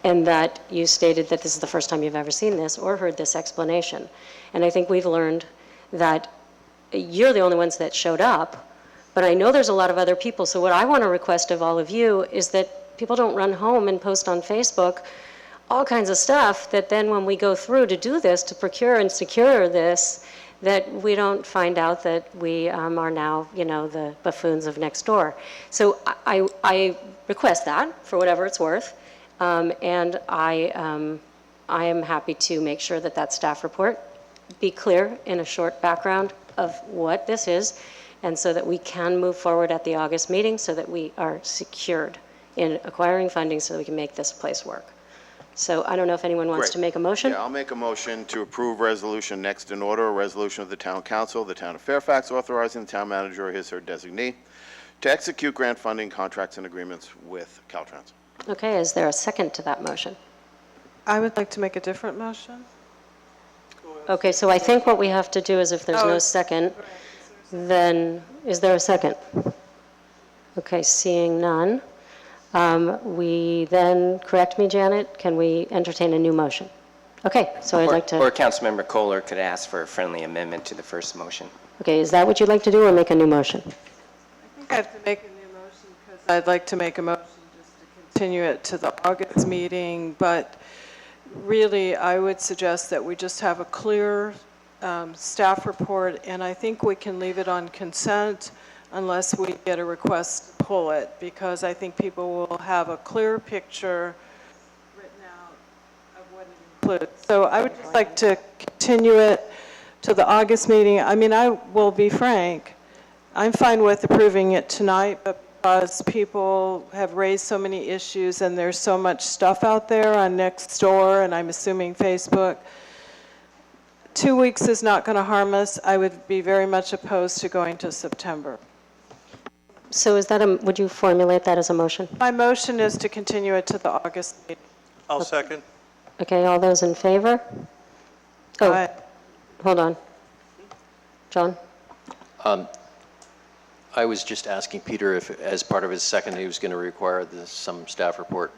and that you stated that this is the first time you've ever seen this or heard this explanation. And I think we've learned that you're the only ones that showed up, but I know there's a lot of other people. So what I want to request of all of you is that people don't run home and post on Facebook all kinds of stuff that then when we go through to do this, to procure and secure this, that we don't find out that we are now, the buffoons of next door. So I request that for whatever it's worth. And I am happy to make sure that that staff report be clear in a short background of what this is, and so that we can move forward at the August meeting so that we are secured in acquiring funding so that we can make this place work. So I don't know if anyone wants to make a motion? Yeah, I'll make a motion to approve resolution next in order, a resolution of the Town Council, the Town of Fairfax, authorizing the town manager or his or her designee to execute grant funding contracts and agreements with Caltrans. Okay, is there a second to that motion? I would like to make a different motion. Okay, so I think what we have to do is if there's no second, then, is there a second? Okay, seeing none. We then, correct me, Janet, can we entertain a new motion? Okay, so I'd like to... Or Councilmember Kohler could ask for a friendly amendment to the first motion. Okay, is that what you'd like to do, or make a new motion? I think I have to make a new motion because I'd like to make a motion just to continue it to the August meeting, but really, I would suggest that we just have a clear staff report, and I think we can leave it on consent unless we get a request to pull it, because I think people will have a clear picture written out of what it includes. So I would just like to continue it to the August meeting. I mean, I will be frank, I'm fine with approving it tonight, but because people have raised so many issues and there's so much stuff out there on Nextdoor, and I'm assuming Facebook, 2 weeks is not going to harm us. I would be very much opposed to going to September. So is that would you formulate that as a motion? My motion is to continue it to the August meeting. I'll second. Okay, all those in favor? Oh, Aye. hold on. John? I was just asking Peter if, as part of his second, he was going to require some staff report.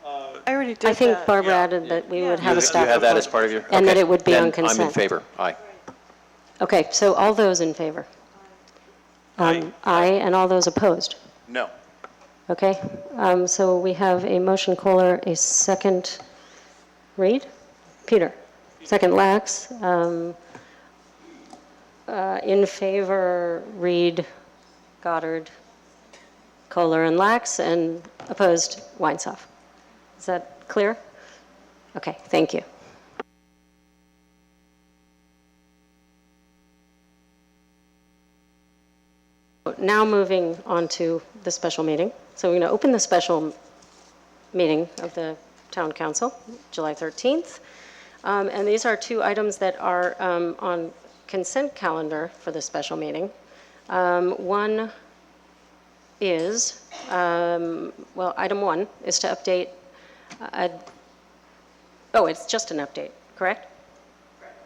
I already did I think that. Barbara added that we would have a staff You have that report. as part of your? And that okay. it would be Then on consent. I'm in favor. Aye. Okay, so all those in favor? Aye, and all those opposed? No. Okay, so we have a motion, Kohler, a second, Reed? Peter? Second, Lax. In favor, Reed, Goddard, Kohler, and Lax, and opposed, Weinsoff. Is that clear? Okay, thank you. Now moving on to the special meeting. So we're going to open the special meeting of the Town Council, July 13th. And these are two items that are on consent calendar for the special meeting. One is, well, item one is to update, oh, it's just an update, correct?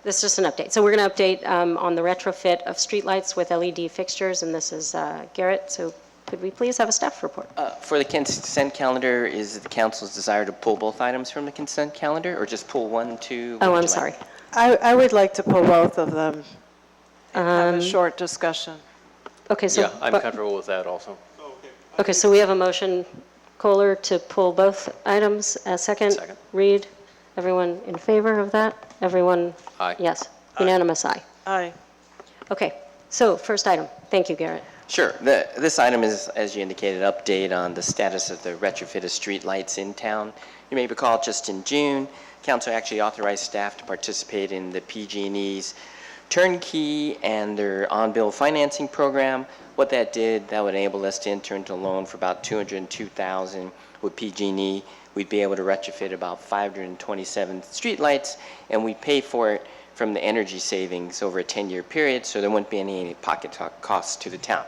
This is just an update. So we're going to update on the retrofit of streetlights with LED fixtures, and this is Garrett. So could we please have a staff report? For the consent calendar, is it the council's desire to pull both items from the consent calendar, or just pull one, two? Oh, I'm sorry. I would like to pull both of them and have a short discussion. Okay, so. Yeah, I'm comfortable with that also. Okay, so we have a motion, Kohler, to pull both items. Second, Second. Reed. Everyone in favor of that? Everyone? Aye. Yes, unanimous aye. Aye. Okay, so first item. Thank you, Garrett. Sure. This item is, as you indicated, update on the status of the retrofit of streetlights in town. You may recall just in June, council actually authorized staff to participate in the PG&E's turnkey and their on-bill financing program. What that did, that would enable us to enter into a loan for about $202,000 with PG&E. We'd be able to retrofit about 527 streetlights, and we'd pay for it from the energy savings over a 10-year period, so there wouldn't be any pocket costs to the town.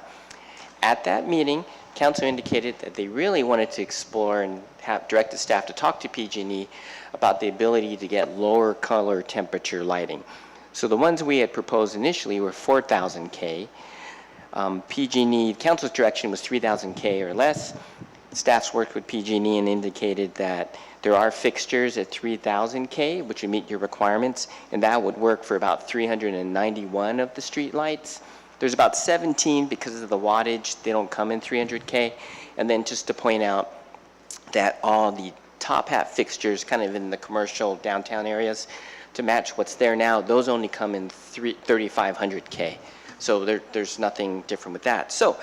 At that meeting, council indicated that they really wanted to explore and have directed staff to talk to PG&E about the ability to get lower color temperature lighting. So the ones we had proposed initially were 4,000 K. PG&E, council's direction was 3,000 K or less. Staff's worked with PG&E and indicated that there are fixtures at 3,000 K, which would meet your requirements, and that would work for about 391 of the street lights. There's about 17 because of the wattage, they don't come in 300 K. And then just to point out that all the top hat fixtures kind of in the commercial downtown areas to match what's there now, those only come in 3,500 K. So there's nothing different with that. So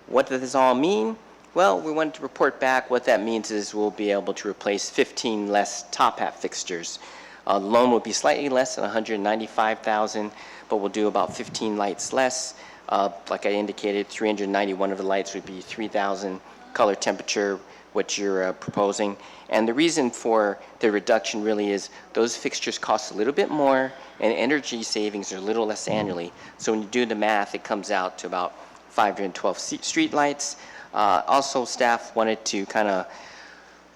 what does this all mean? Well, we wanted to report back. What that means is we'll be able to replace 15 less top hat fixtures. The loan will be slightly less than 195,000, but we'll do about 15 lights less. Like I indicated, 391 of the lights would be 3,000 color temperature, what you're proposing. And the reason for the reduction really is those fixtures cost a little bit more and energy savings are a little less annually. So when you do the math, it comes out to about 512 street lights. Also, staff wanted to kind of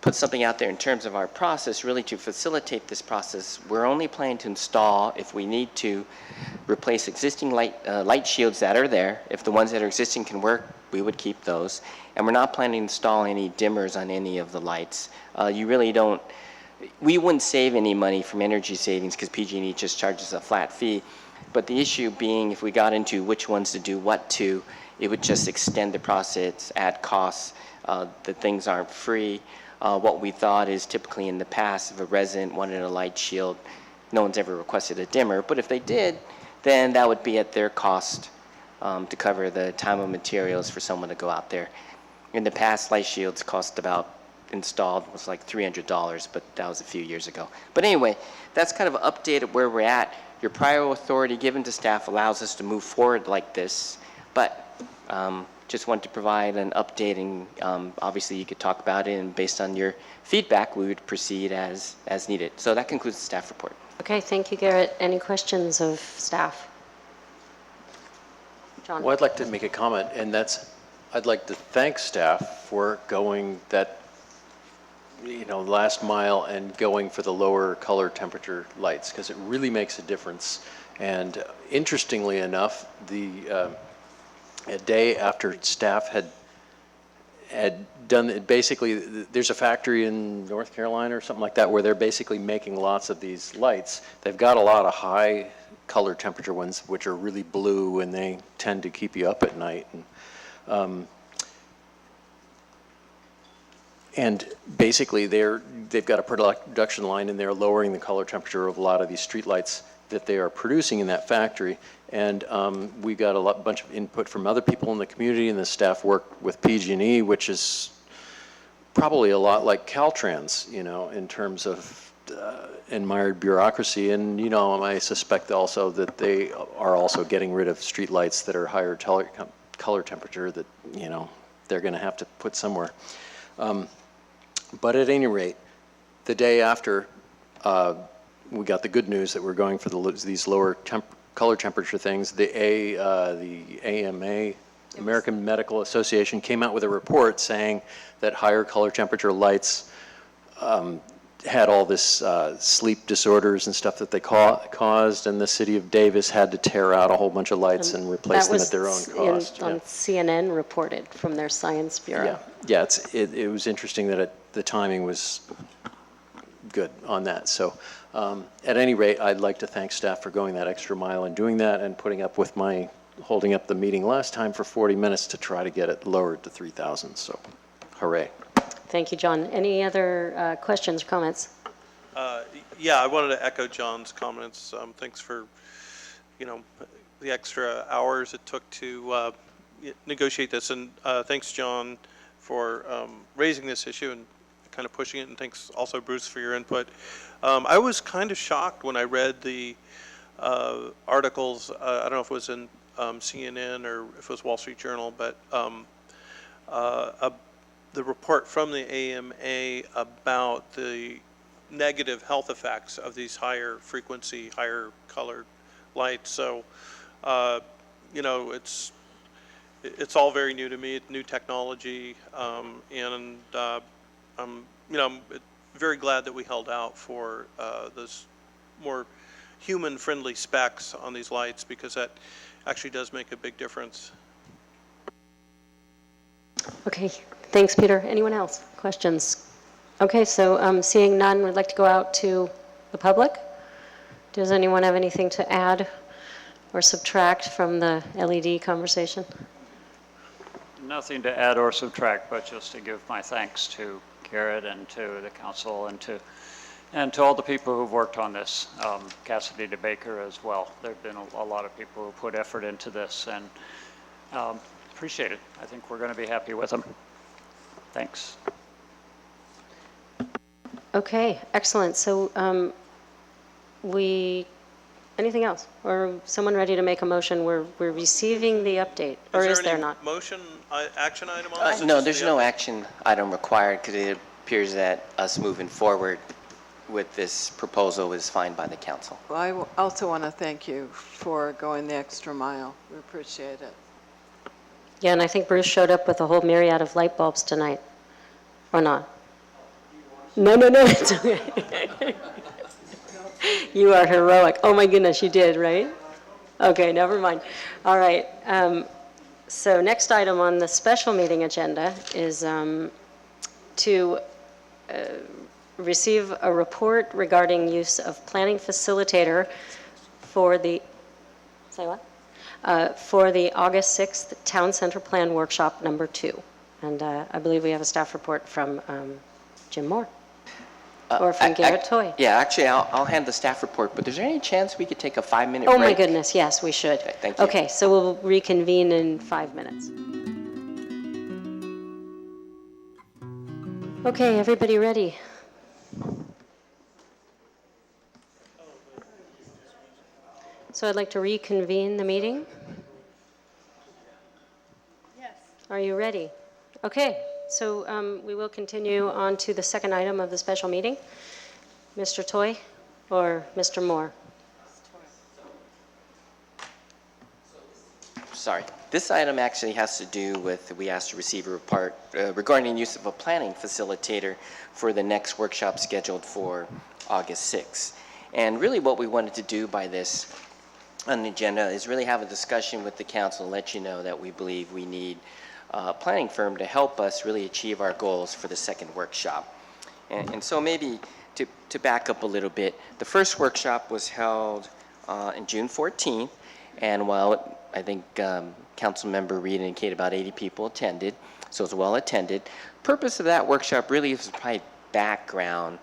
put something out there in terms of our process, really to facilitate this process. We're only planning to install, if we need to, replace existing light shields that are there. If the ones that are existing can work, we would keep those. And we're not planning to install any dimmers on any of the lights. You really don't, we wouldn't save any money from energy savings because PG&E just charges a flat fee. But the issue being, if we got into which ones to do what to, it would just extend the process, add costs. The things aren't free. What we thought is typically in the past, if a resident wanted a light shield, no one's ever requested a dimmer. But if they did, then that would be at their cost to cover the time and materials for someone to go out there. In the past, light shields cost about, installed was like $300, but that was a few years ago. But anyway, that's kind of an update of where we're at. Your prior authority given to staff allows us to move forward like this, but just wanted to provide an update, and obviously you could talk about it, and based on your feedback, we would proceed as needed. So that concludes the staff report. Okay, thank you, Garrett. Any questions of staff? John? Well, I'd like to make a comment, and that's, I'd like to thank staff for going that, last mile and going for the lower color temperature lights, because it really makes a difference. And interestingly enough, a day after staff had done it, basically, there's a factory in North Carolina or something like that where they're basically making lots of these lights. They've got a lot of high color temperature ones, which are really blue, and they tend to keep you up at night. And basically, they've got a production line, and they're lowering the color temperature of a lot of these street lights that they are producing in that factory. And we got a bunch of input from other people in the community, and the staff worked with PG&E, which is probably a lot like Caltrans, in terms of admired bureaucracy. And, I suspect also that they are also getting rid of street lights that are higher color temperature that, they're going to have to put somewhere. But at any rate, the day after, we got the good news that we're going for these lower color temperature things. The AMA, American Medical Association, came out with a report saying that higher color temperature lights had all this sleep disorders and stuff that they caused, and the city of Davis had to tear out a whole bunch of lights and replace them at their own cost. On CNN reported from their science bureau. Yeah, it was interesting that the timing was good on that. So at any rate, I'd like to thank staff for going that extra mile and doing that, and putting up with my holding up the meeting last time for 40 minutes to try to get it lowered to 3,000. So hooray. Thank you, John. Any other questions or comments? Yeah, I wanted to echo John's comments. Thanks for, the extra hours it took to negotiate this. And thanks, John, for raising this issue and kind of pushing it. And thanks also, Bruce, for your input. I was kind of shocked when I read the articles. I don't know if it was in CNN or if it was Wall Street Journal, but the report from the AMA about the negative health effects of these higher frequency, higher colored lights. So, it's all very new to me, new technology, and I'm very glad that we held out for this more human-friendly specs on these lights, because that actually does make a big difference. Okay, thanks, Peter. Anyone else? Questions? Okay, so seeing none, we'd like to go out to the public. Does anyone have anything to add or subtract from the LED conversation? Nothing to add or subtract, but just to give my thanks to Garrett and to the council and to all the people who've worked on this, Cassidy DeBaker as well. There have been a lot of people who put effort into this, and appreciate it. I think we're going to be happy with them. Thanks. Okay, excellent. So anything else? Or someone ready to make a motion? We're receiving the update, or is there not? Motion, action item on this? No, there's no action item required because it appears that us moving forward with this proposal is fine by the council. Well, I also want to thank you for going the extra mile. We appreciate it. Yeah, and I think Bruce showed up with a whole myriad of light bulbs tonight, or not? No, it's okay. You are heroic. Oh my goodness, you did, right? Okay, never mind. All right. So next item on the special meeting agenda is to receive a report regarding use of planning facilitator for the, say what? For the August 6th Town Center Plan Workshop number 2. And I believe we have a staff report from Jim Moore. Or from Garrett Toy. Yeah, actually, I'll hand the staff report, but is there any chance we could take a 5-minute break? Oh my goodness, yes, we should. Okay, thank you. Okay, so we'll reconvene in 5 minutes. Okay, everybody ready? So I'd like to reconvene the meeting. Yes. Are you ready? Okay, so we will continue on to the second item of the special meeting. Mr. Toy or Mr. Moore? Sorry. This item actually has to do with, we asked to receive a report regarding use of a planning facilitator for the next workshop scheduled for August 6th. And really what we wanted to do by this on the agenda is really have a discussion with the council and let you know that we believe we need a planning firm to help us really achieve our goals for the second workshop. And so maybe to back up a little bit, the first workshop was held in June 14th, and while I think Council Member Reed indicated about 80 people attended, so it was well attended. Purpose of that workshop really is to provide background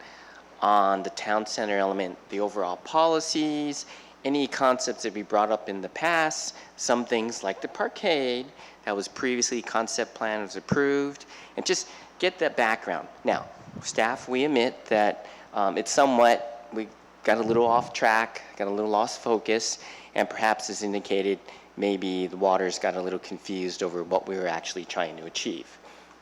on the town center element, the overall policies, any concepts that we brought up in the past, some things like the parkade that was previously concept plan was approved, and just get that background. Now, staff, we admit that it's somewhat, we got a little off track, got a little lost focus, and perhaps as indicated, maybe the waters got a little confused over what we were actually trying to achieve.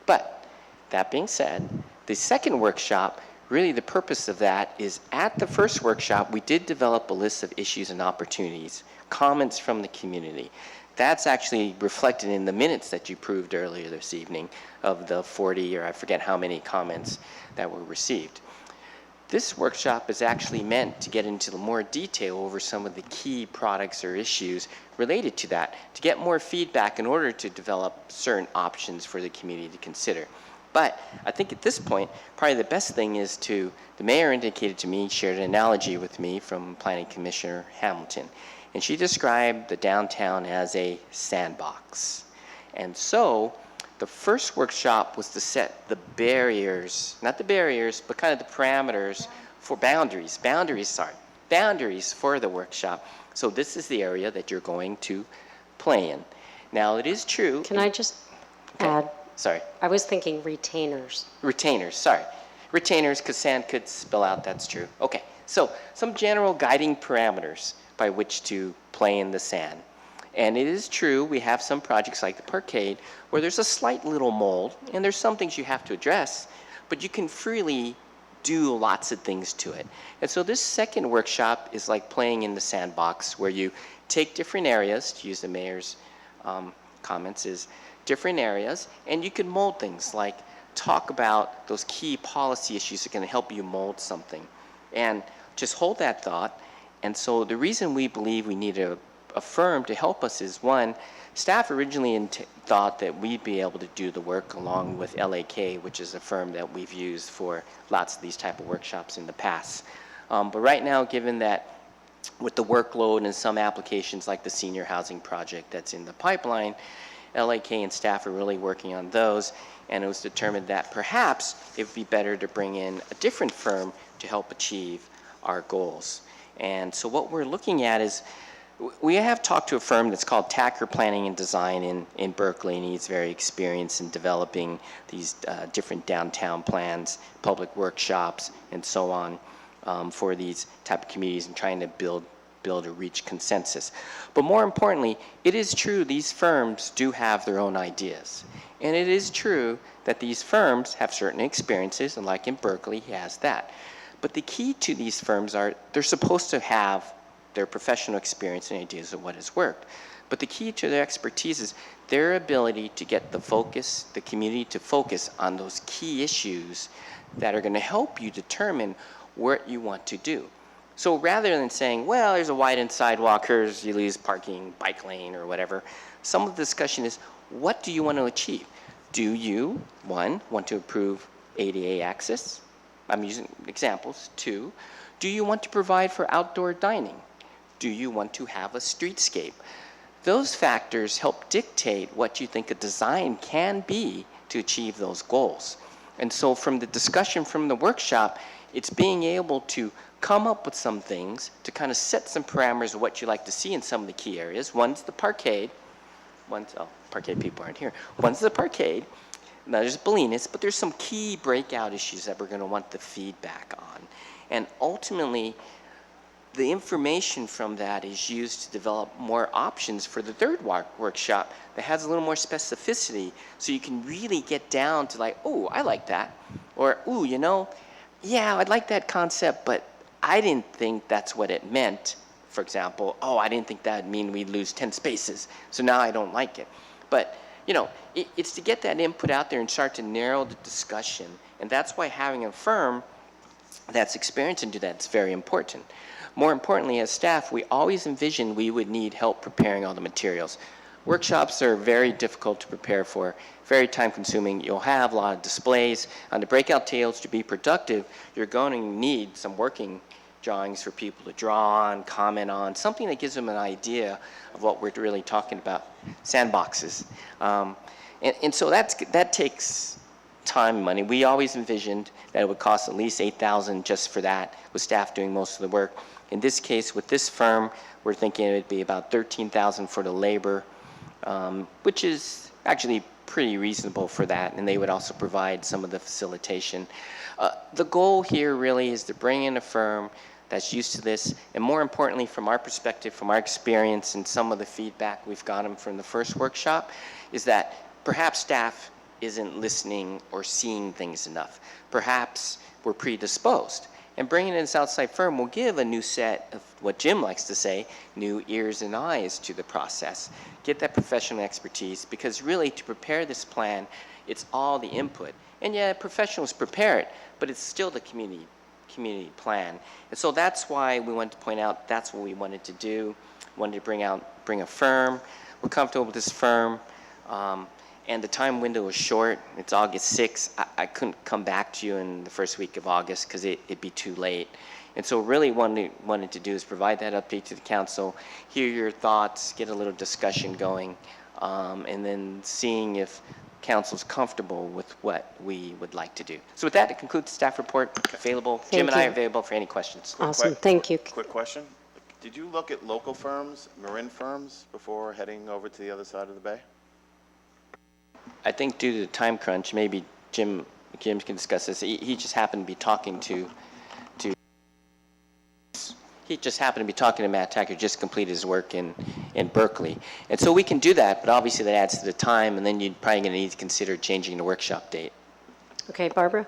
But that being said, the second workshop, really the purpose of that is at the first workshop, we did develop a list of issues and opportunities, comments from the community. That's actually reflected in the minutes that you approved earlier this evening of the 40, or I forget how many comments that were received. This workshop is actually meant to get into more detail over some of the key products or issues related to that, to get more feedback in order to develop certain options for the community to consider. But I think at this point, probably the best thing is the mayor indicated to me, shared an analogy with me from Planning Commissioner Hamilton, and she described the downtown as a sandbox. And so the first workshop was to set the barriers, not the barriers, but kind of the parameters for boundaries for the workshop. So this is the area that you're going to play in. Now, it is true. Can I just add? Sorry. I was thinking retainers. Retainers, sorry. Retainers, because sand could spill out, that's true. Okay, so some general guiding parameters by which to play in the sand. And it is true, we have some projects like the parkade where there's a slight little mold, and there's some things you have to address, but you can freely do lots of things to it. And so this second workshop is like playing in the sandbox, where you take different areas, to use the mayor's comments, is different areas, and you can mold things, like talk about those key policy issues that can help you mold something. And just hold that thought. And so the reason we believe we need a a firm to help us is, one, staff originally thought that we'd be able to do the work along with LAK, which is a firm that we've used for lots of these type of workshops in the past. But right now, given that with the workload and some applications like the senior housing project that's in the pipeline, LAK and staff are really working on those, and it was determined that perhaps it would be better to bring in a different firm to help achieve our goals. And so what we're looking at is, we have talked to a firm that's called Tacker Planning and Design in Berkeley, and he's very experienced in developing these different downtown plans, public workshops, and so on for these type of communities and trying to build or reach consensus. But more importantly, it is true these firms do have their own ideas. And it is true that these firms have certain experiences, and like in Berkeley, he has that. But the key to these firms are they're supposed to have their professional experience and ideas of what has worked. But the key to their expertise is their ability to get the focus, the community to focus on those key issues that are going to help you determine what you want to do. So rather than saying, well, there's a widened sidewalk, here's you lose parking, bike lane, or whatever, some of the discussion is, what do you want to achieve? Do you, one, want to improve ADA access? I'm using examples. Two, do you want to provide for outdoor dining? Do you want to have a streetscape? Those factors help dictate what you think a design can be to achieve those goals. And so from the discussion from the workshop, it's being able to come up with some things to kind of set some parameters of what you like to see in some of the key areas. One's the parkade. Parkade people aren't here. One's the parkade. Now there's Bolinas, but there's some key breakout issues that we're going to want the feedback on. And ultimately, the information from that is used to develop more options for the third workshop that has a little more specificity, so you can really get down to like, oh, I like that. Or, oh, you know, yeah, I'd like that concept, but I didn't think that's what it meant. For example, oh, I didn't think that would mean we'd lose 10 spaces, so now I don't like it. But, you know, it's to get that input out there and start to narrow the discussion. And that's why having a firm that's experienced and do that is very important. More importantly, as staff, we always envisioned we would need help preparing all the materials. Workshops are very difficult to prepare for, very time consuming. You'll have a lot of displays. On the breakout tables, to be productive, you're going to need some working drawings for people to draw on, comment on, something that gives them an idea of what we're really talking about, sandboxes. And so that takes time and money. We always envisioned that it would cost at least $8,000 just for that, with staff doing most of the work. In this case, with this firm, we're thinking it would be about $13,000 for the labor, which is actually pretty reasonable for that, and they would also provide some of the facilitation. The goal here really is to bring in a firm that's used to this, and more importantly, from our perspective, from our experience and some of the feedback we've gotten from the first workshop, is that perhaps staff isn't listening or seeing things enough. Perhaps we're predisposed. And bringing in this outside firm will give a new set of, what Jim likes to say, new ears and eyes to the process. Get that professional expertise, because really to prepare this plan, it's all the input. And yeah, professionals prepare it, but it's still the community plan. And so that's why we wanted to point out that's what we wanted to do. Wanted to bring a firm. We're comfortable with this firm. And the time window is short. It's August 6th. I couldn't come back to you in the first week of August because it'd be too late. And so really wanted to do is provide that update to the council, hear your thoughts, get a little discussion going, and then seeing if council's comfortable with what we would like to do. So with that, it concludes the staff report. Available. Jim and I are available for any questions. Awesome, thank you. Quick question. Did you look at local firms, Marin firms, before heading over to the other side of the bay? I think due to the time crunch, maybe Jim can discuss this. He just happened to be talking to Matt Tacker, who just completed his work in Berkeley. And so we can do that, but obviously that adds to the time, and then you're probably going to need to consider changing the workshop date. Okay, Barbara?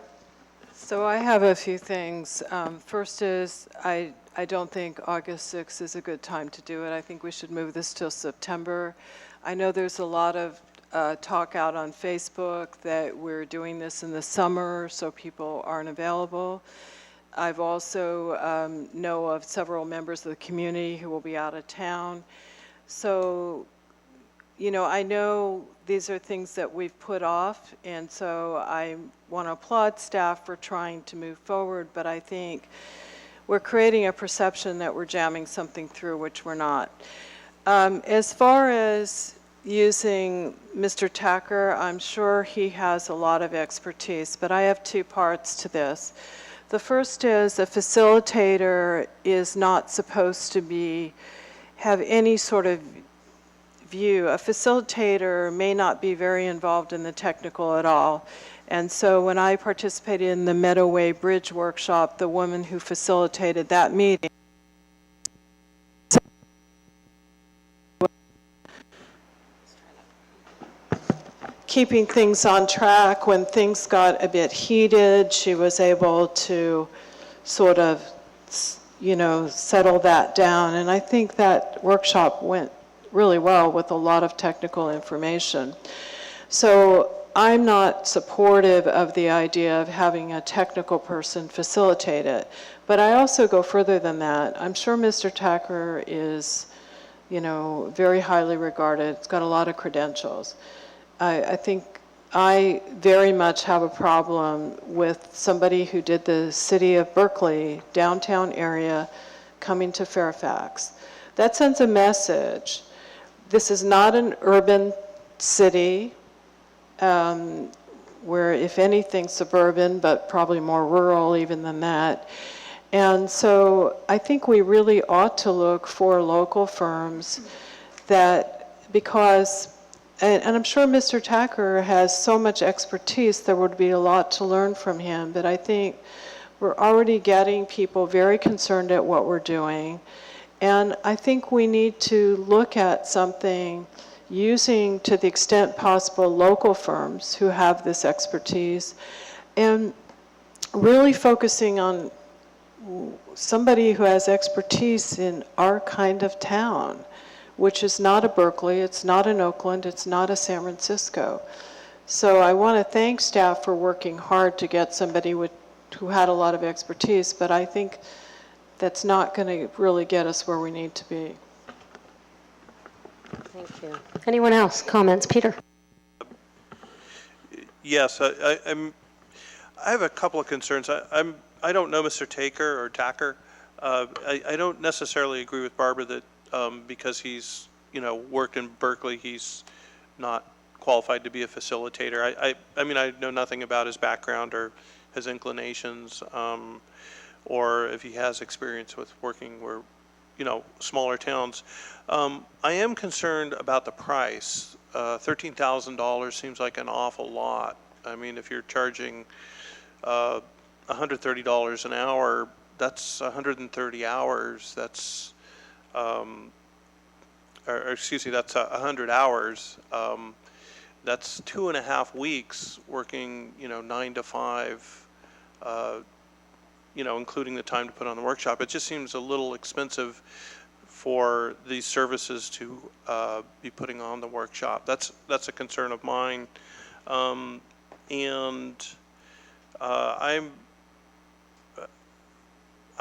So I have a few things. First is, I don't think August 6th is a good time to do it. I think we should move this till September. I know there's a lot of talk out on Facebook that we're doing this in the summer, so people aren't available. I've also know of several members of the community who will be out of town. So, you know, I know these are things that we've put off, and so I want to applaud staff for trying to move forward, but I think we're creating a perception that we're jamming something through, which we're not. As far as using Mr. Tacker, I'm sure he has a lot of expertise, but I have two parts to this. The first is a facilitator is not supposed to have any sort of view. A facilitator may not be very involved in the technical at all. And so when I participated in the Meadowway Bridge workshop, the woman who facilitated that meeting keeping things on track. When things got a bit heated, she was able to sort of, you know, settle that down. And I think that workshop went really well with a lot of technical information. So I'm not supportive of the idea of having a technical person facilitate it. But I also go further than that. I'm sure Mr. Tacker is, you know, very highly regarded. It's got a lot of credentials. I think I very much have a problem with somebody who did the city of Berkeley downtown area coming to Fairfax. That sends a message. This is not an urban city, where if anything suburban, but probably more rural even than that. And so I think we really ought to look for local firms that, because and I'm sure Mr. Tacker has so much expertise, there would be a lot to learn from him, but I think we're already getting people very concerned at what we're doing. And I think we need to look at something using, to the extent possible, local firms who have this expertise, and really focusing on somebody who has expertise in our kind of town, which is not a Berkeley, it's not an Oakland, it's not a San Francisco. So I want to thank staff for working hard to get somebody who had a lot of expertise, but I think that's not going to really get us where we need to be. Thank you. Anyone else? Comments? Peter? Yes, I have a couple of concerns. I don't know Mr. Tacker. I don't necessarily agree with Barbara that because he's, you know, worked in Berkeley, he's not qualified to be a facilitator. I mean, I know nothing about his background or his inclinations, or if he has experience with working where, you know, smaller towns. I am concerned about the price. $13,000 seems like an awful lot. I mean, if you're charging $130 an hour, that's 130 hours. That's excuse me, that's 100 hours. That's 2.5 weeks working, you know, 9 to 5, you know, including the time to put on the workshop. It just seems a little expensive for these services to be putting on the workshop. That's a concern of mine. I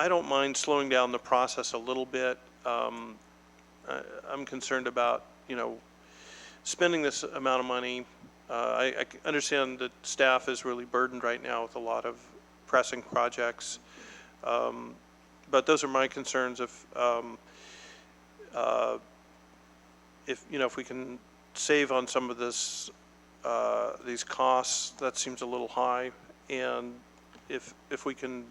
don't mind slowing down the process a little bit. I'm concerned about, you know, spending this amount of money. I understand that staff is really burdened right now with a lot of pressing projects, but those are my concerns. If you know, if we can save on some of this, these costs, that seems a little high, and if we can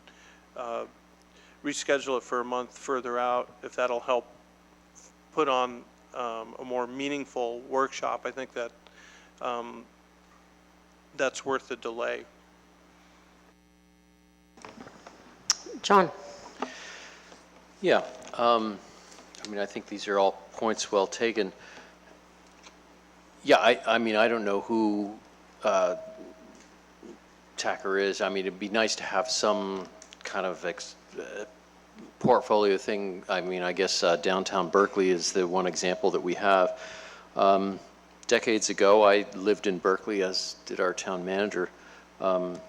reschedule it for a month further out, if that'll help put on a more meaningful workshop, I think that that's worth the delay. John? Yeah, I mean, I think these are all points well taken. Yeah, I mean, I don't know who Tacker is. I mean, it'd be nice to have some kind of portfolio thing. I mean, I guess downtown Berkeley is the one example that we have. Decades ago, I lived in Berkeley, as did our town manager. And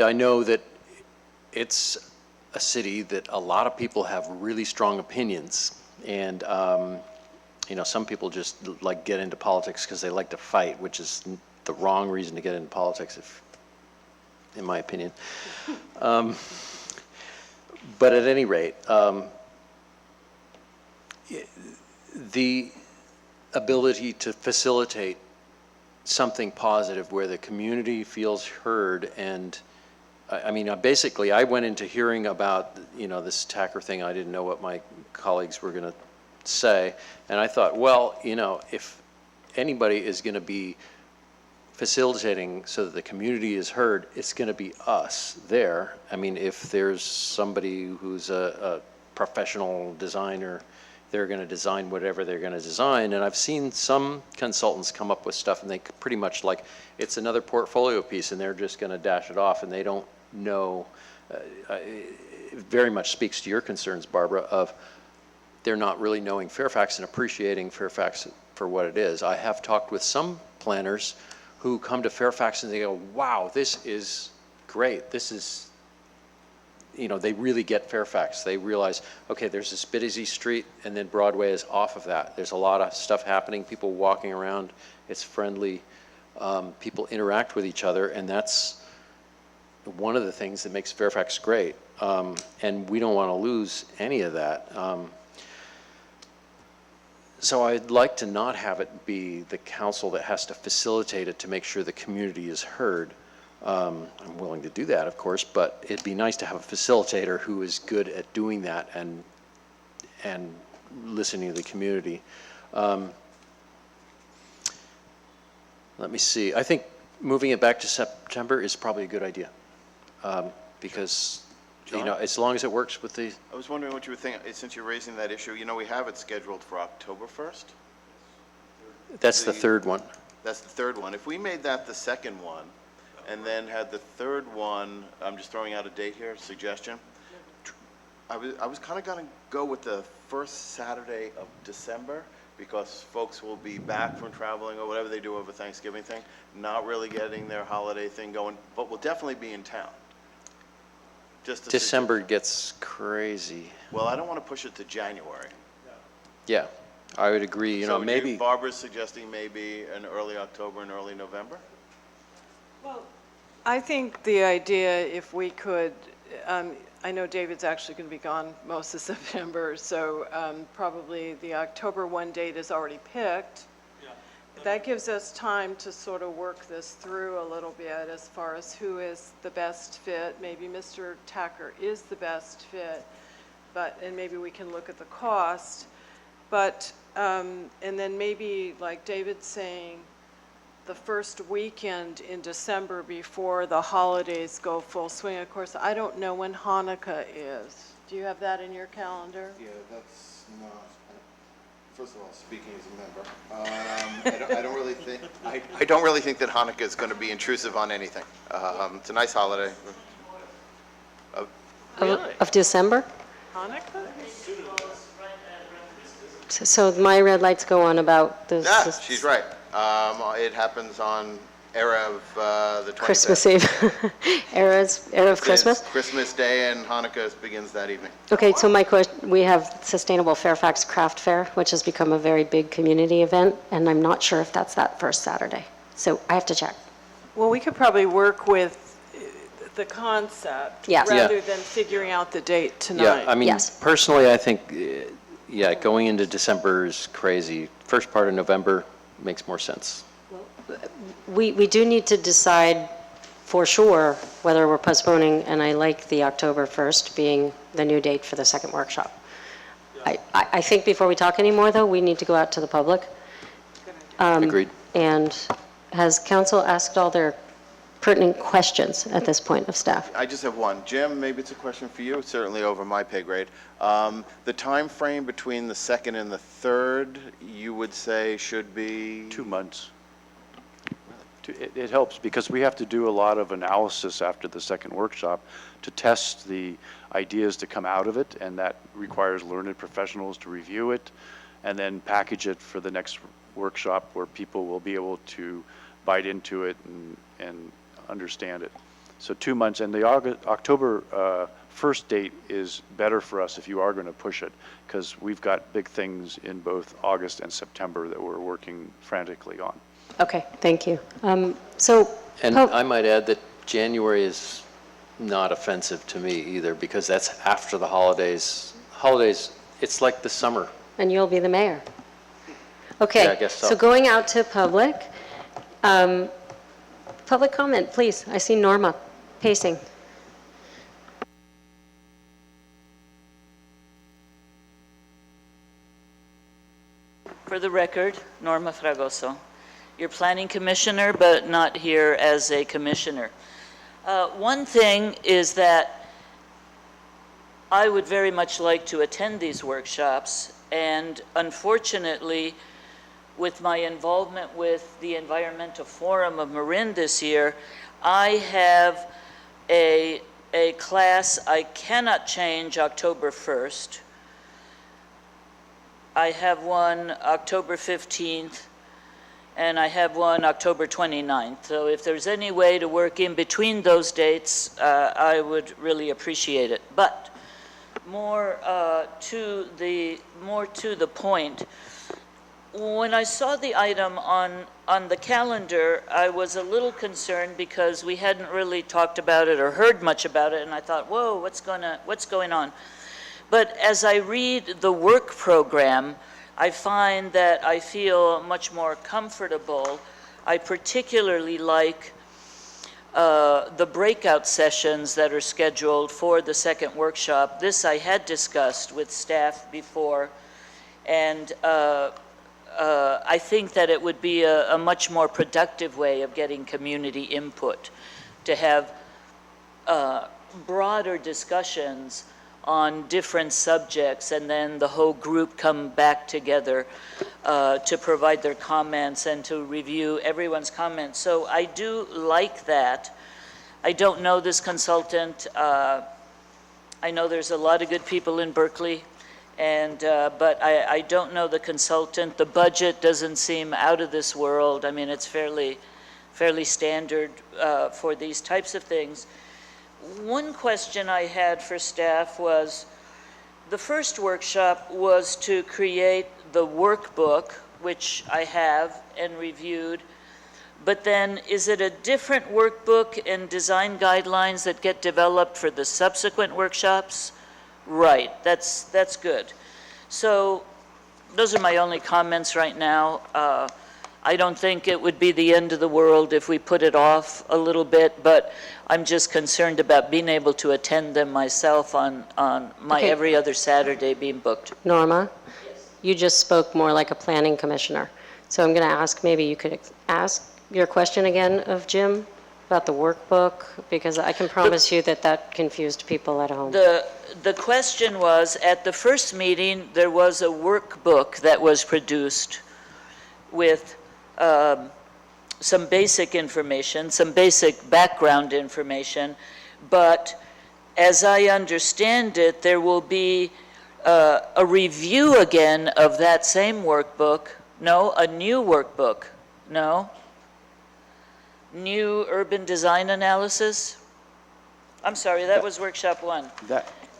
I know that it's a city that a lot of people have really strong opinions And, some people just like get into politics because they like to fight, which is the wrong reason to get into politics, in my opinion. But at any rate, the ability to facilitate something positive where the community feels heard. And basically I went into hearing about, this TACR thing. I didn't know what my colleagues were going to say. And I thought, well, if anybody is going to be facilitating so that the community is heard, it's going to be us there. If there's somebody who's a professional designer, they're going to design whatever they're going to design. And I've seen some consultants come up with stuff and they pretty much it's another portfolio piece and they're just going to dash it off and they don't know. It very much speaks to your concerns, Barbara, of they're not really knowing Fairfax and appreciating Fairfax for what it is. I have talked with some planners who come to Fairfax and they go, wow, this is great. This is, they really get Fairfax. They realize, okay, there's this busy street and then Broadway is off of that. There's a lot of stuff happening, people walking around, it's friendly, people interact with each other, and that's one of the things that makes Fairfax great. And we don't want to lose any of that. So I'd like to not have it be the council that has to facilitate it to make sure the community is heard. I'm willing to do that, of course, but it'd be nice to have a facilitator who is good at doing that and listening to the community. Let me see. I think moving it back to September is probably a good idea, because as long as it works with the. I was wondering what you were thinking, since you're raising that issue, we have it scheduled for October 1st? That's the third one. That's the third one. If we made that the second one, and then had the third one, I'm just throwing out a date here, suggestion. I was kind of going to go with the first Saturday of December, because folks will be back from traveling or whatever they do over Thanksgiving thing, not really getting their holiday thing going, but will definitely be in town. December gets crazy. Well, I don't want to push it to January. Yeah, I would agree. So maybe Barbara's suggesting maybe an early October and early November? Well, I think the idea, if we could, I know David's actually going to be gone most of September, so probably the October 1 date is already picked. That gives us time to sort of work this through a little bit as far as who is the best fit. Maybe Mr. Tacker is the best fit, and maybe we can look at the cost. But, and then maybe, like David's saying, the first weekend in December before the holidays go full swing. Of course, I don't know when Hanukkah is. Do you have that in your calendar? Yeah, that's not. First of all, speaking as a member, I don't really think I don't really think that Hanukkah is going to be intrusive on anything. It's a nice holiday. Of December? Hanukkah? So my red lights go on about this. Yeah, she's right. It happens on Erev the 25th. Christmas Eve. Erev Christmas? Christmas Day, and Hanukkah begins that evening. Okay, so my question, we have Sustainable Fairfax Craft Fair, which has become a very big community event, and I'm not sure if that's that first Saturday. So I have to check. Well, we could probably work with the concept Yes. rather than figuring out the date tonight. Yeah, Yes. personally, I think, going into December is crazy. First part of November makes more sense. We do need to decide for sure whether we're postponing, and I like the October 1st being the new date for the second workshop. I think before we talk anymore, though, we need to go out to the public. Agreed. And has council asked all their pertinent questions at this point of staff? I just have one. Jim, maybe it's a question for you, certainly over my pay grade. The time frame between the second and the third, you would say should be? 2 months. It helps because we have to do a lot of analysis after the second workshop to test the ideas to come out of it, and that requires learned professionals to review it and then package it for the next workshop where people will be able to bite into it and understand it. So 2 months, and the October first date is better for us if you are going to push it, because we've got big things in both August and September that we're working frantically on. Okay, thank you. So, And I might add that January is not offensive to me either, because that's after the holidays. Holidays, it's like the summer. and you'll be the mayor. Okay. Yeah, I guess so. So going out to public, public comment, please. I see Norma pacing. For the record, Norma Fragoso, your planning commissioner, but not here as a commissioner. One thing is that I would very much like to attend these workshops, and unfortunately, with my involvement with the Environmental Forum of Marin this year, I have a class I cannot change October 1st. I have one October 15th, and I have one October 29th. So if there's any way to work in between those dates, I would really appreciate it. But more to the point, when I saw the item on the calendar, I was a little concerned because we hadn't really talked about it or heard much about it, and I thought, whoa, what's going on? But as I read the work program, I find that I feel much more comfortable. I particularly like the breakout sessions that are scheduled for the second workshop. This I had discussed with staff before, and I think that it would be a much more productive way of getting community input, to have broader discussions on different subjects, and then the whole group come back together to provide their comments and to review everyone's comments. So I do like that. I don't know this consultant. I know there's a lot of good people in Berkeley, and but I don't know the consultant. The budget doesn't seem out of this world. I mean, it's fairly standard for these types of things. One question I had for staff was, the first workshop was to create the workbook, which I have and reviewed, but then is it a different workbook and design guidelines that get developed for the subsequent workshops? Right, that's good. So those are my only comments right now. I don't think it would be the end of the world if we put it off a little bit, but I'm just concerned about being able to attend them myself on my Okay. every other Saturday being booked. Norma, you just spoke more like a planning commissioner. So I'm going to ask, maybe you could ask your question again of Jim about the workbook, because I can promise you that confused people at home. The question was, at the first meeting, there was a workbook that was produced with some basic information, some basic background information, but as I understand it, there will be a review again of that same workbook. No, a new workbook. No? New urban design analysis? I'm sorry, that was workshop 1.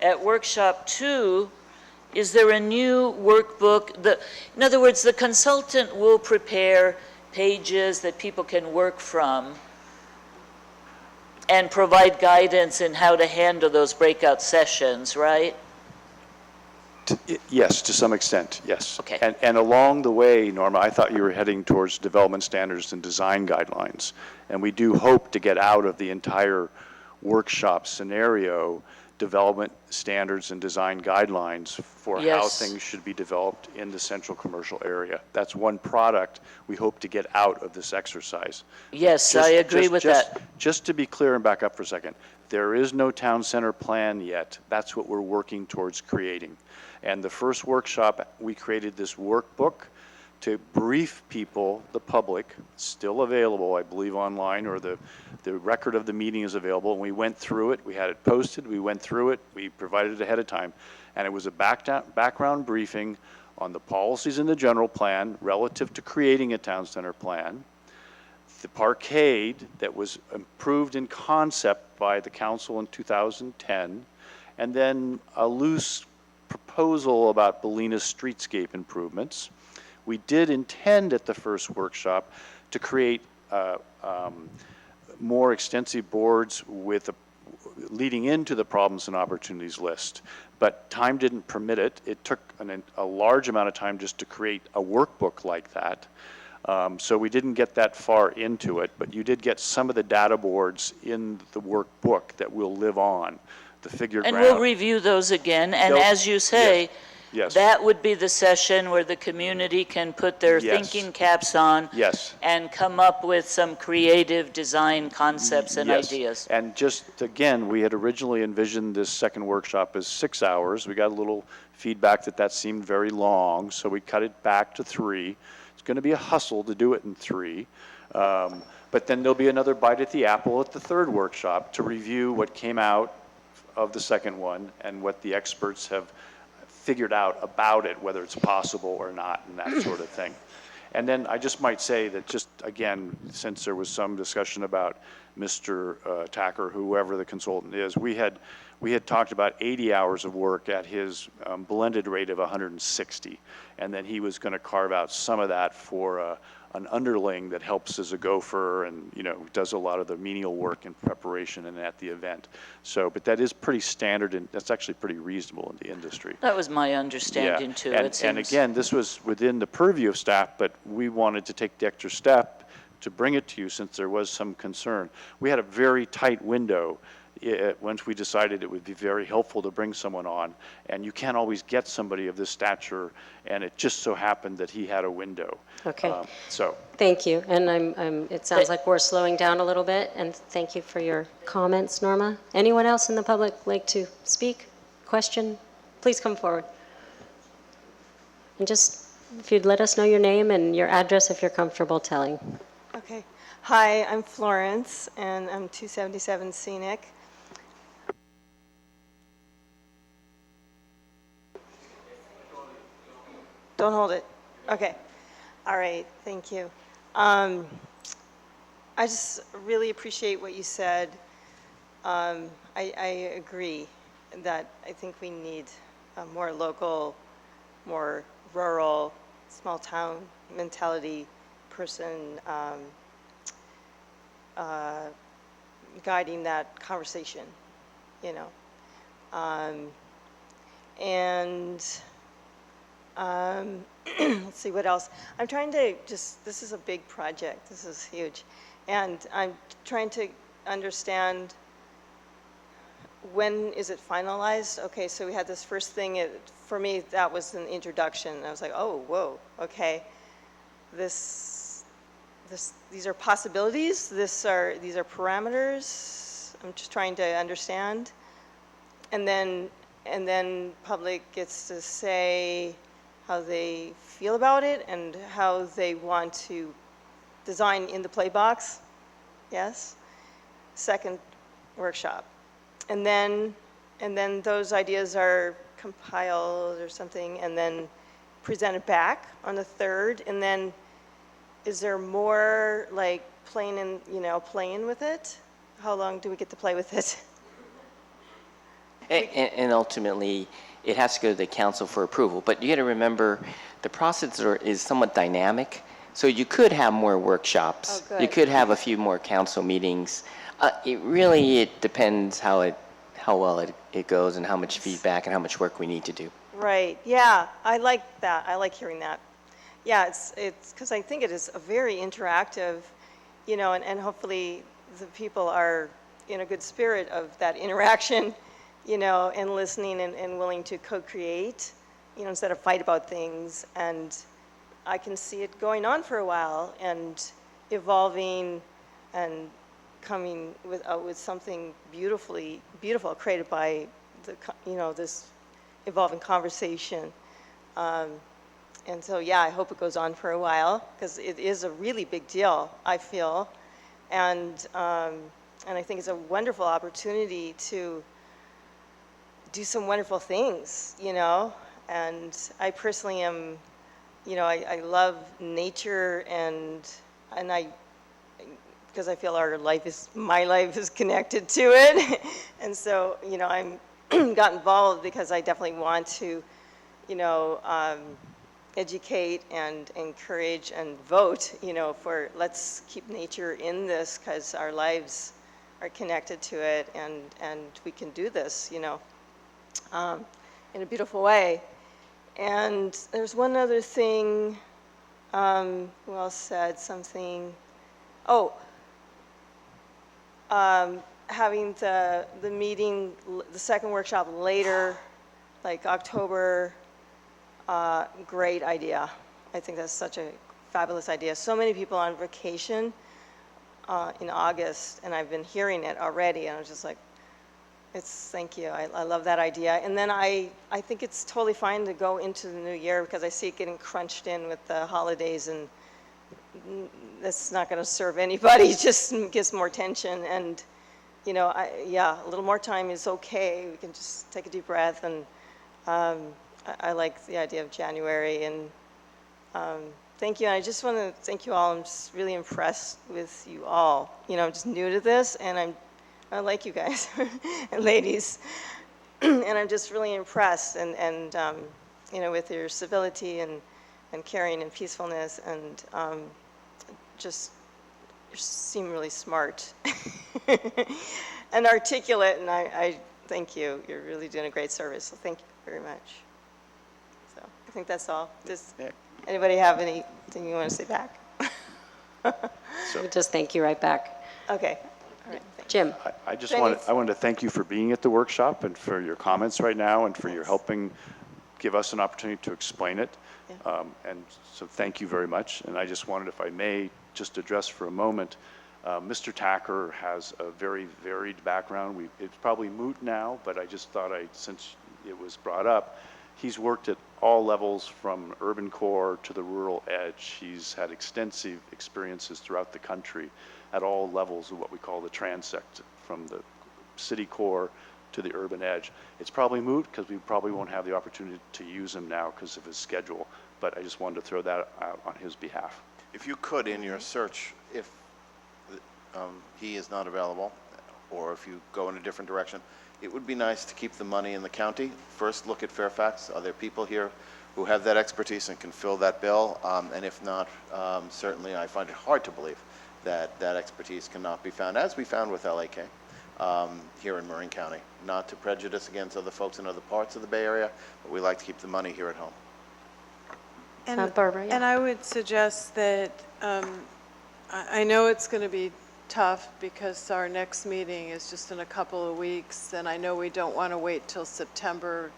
At workshop 2, is there a new workbook? In other words, the consultant will prepare pages that people can work from and provide guidance in how to handle those breakout sessions, right? Yes, to some extent, yes. Okay. And along the way, Norma, I thought you were heading towards development standards and design guidelines. And we do hope to get out of the entire workshop scenario development standards and design guidelines for how Yes. things should be developed in the central commercial area. That's one product we hope to get out of this exercise. Yes, I agree with that. Just to be clear and back up for a second, there is no town center plan yet. That's what we're working towards creating. And the first workshop, we created this workbook to brief people, the public, still available, I believe, online, or the record of the meeting is available, and we went through it, we had it posted, we went through it, we provided it ahead of time, and it was a background briefing on the policies in the general plan relative to creating a town center plan, the parkade that was approved in concept by the council in 2010, and then a loose proposal about Bolinas streetscape improvements. We did intend at the first workshop to create more extensive boards with leading into the problems and opportunities list, but time didn't permit it. It took a large amount of time just to create a workbook like that. So we didn't get that far into it, but you did get some of the data boards in the workbook that will live on, the figure And graph. we'll review those again, and They'll- as you say, Yes. that would be the session where the community can put their Yes. thinking caps on Yes. and come up with some creative design concepts and Yes. ideas. And just, again, we had originally envisioned this second workshop as 6 hours. We got a little feedback that seemed very long, so we cut it back to 3. It's going to be a hustle to do it in 3. But then there'll be another bite at the apple at the third workshop to review what came out of the second one and what the experts have figured out about it, whether it's possible or not, and that sort of thing. And then I just might say that just, again, since there was some discussion about Mr. Tacker, whoever the consultant is, we had talked about 80 hours of work at his blended rate of 160, and then he was going to carve out some of that for an underling that helps as a gopher and, does a lot of the menial work in preparation and at the event. So, but that is pretty standard, and that's actually pretty reasonable in the industry. That was my understanding too. And again, this was within the purview of staff, but we wanted to take the extra step to bring it to you since there was some concern. We had a very tight window once we decided it would be very helpful to bring someone on, and you can't always get somebody of this stature, and it just so happened that he had a window. Okay. So. Thank you. And it sounds like we're slowing down a little bit, and thank you for your comments, Norma. Anyone else in the public like to speak, question? Please come forward. And just, if you'd let us know your name and your address if you're comfortable telling. Okay. Hi, I'm Florence, and I'm 277 Scenic. Don't hold it. Okay. All right. Thank you. I just really appreciate what you said. I agree that I think we need a more local, more rural, small town mentality person guiding that conversation, and let's see what else. I'm trying to this is a big project, this is huge, and I'm trying to understand when is it finalized? Okay, so we had this first thing, for me that was an introduction. I was like, oh, whoa, okay. These are possibilities, these are parameters. I'm just trying to understand. And then public gets to say how they feel about it and how they want to design in the play box. Yes? Second workshop. And then those ideas are compiled or something and then presented back on the third. And then is there more like playing with it? How long do we get to play with it? And ultimately, it has to go to the council for approval. But you got to remember, the process is somewhat dynamic. So you could have more workshops. Oh, good. You could have a few more council meetings. It depends how well it goes and how much feedback and how much work we need to do. Right, yeah, I like that. I like hearing that. Yeah, it's because I think it is a very interactive, and hopefully the people are in a good spirit of that interaction, and listening and willing to co-create, instead of fight about things. And I can see it going on for a while and evolving and coming with something beautiful created by this evolving conversation. And so, yeah, I hope it goes on for a while because it is a really big deal, I feel. And I think it's a wonderful opportunity to do some wonderful things, And I personally am, I love nature and because I feel my life is connected to it. And so, got involved because I definitely want to, educate and encourage and vote, for let's keep nature in this because our lives are connected to it, and we can do this, in a beautiful way. And there's one other thing, who else said something? Oh, having the meeting, the second workshop later, like October, great idea. I think that's such a fabulous idea. So many people on vacation in August, and I've been hearing it already, and I was just like, thank you. I love that idea. And then I think it's totally fine to go into the new year because I see it getting crunched in with the holidays, and that's not going to serve anybody. It just gives more tension. And, a little more time is okay. We can just take a deep breath. And I like the idea of January. And thank you. And I just want to thank you all. I'm just really impressed with you all. I'm just new to this, and I like you guys and ladies, and I'm just really impressed, and with your civility and caring and peacefulness, and just you seem really smart and articulate, and I thank you. You're really doing a great service, so thank you very much. So I think that's all. Does anybody have anything you want to say back? So just thank you right back. Okay. All right. Jim. I wanted to thank you for being at the workshop and for your comments right now and for your helping give us an opportunity to explain it. Yeah. And so thank you very much. And I just wanted, if I may, just address for a moment, Mr. Tacker has a very varied background. It's probably moot now, but I just thought since it was brought up, he's worked at all levels from urban core to the rural edge. He's had extensive experiences throughout the country at all levels of what we call the transect, from the city core to the urban edge. It's probably moot because we probably won't have the opportunity to use him now because of his schedule, but I just wanted to throw that out on his behalf. If you could, in your search, if he is not available, or if you go in a different direction, it would be nice to keep the money in the county. First, look at Fairfax. Are there people here who have that expertise and can fill that bill? And if not, certainly I find it hard to believe that that expertise cannot be found, as we found with LAK here in Marin County. Not to prejudice against other folks in other parts of the Bay Area, but we like to keep the money here at home. And, Barbara, yeah. and I would suggest that, I know it's going to be tough because our next meeting is just in a couple of weeks, and I know we don't want to wait till September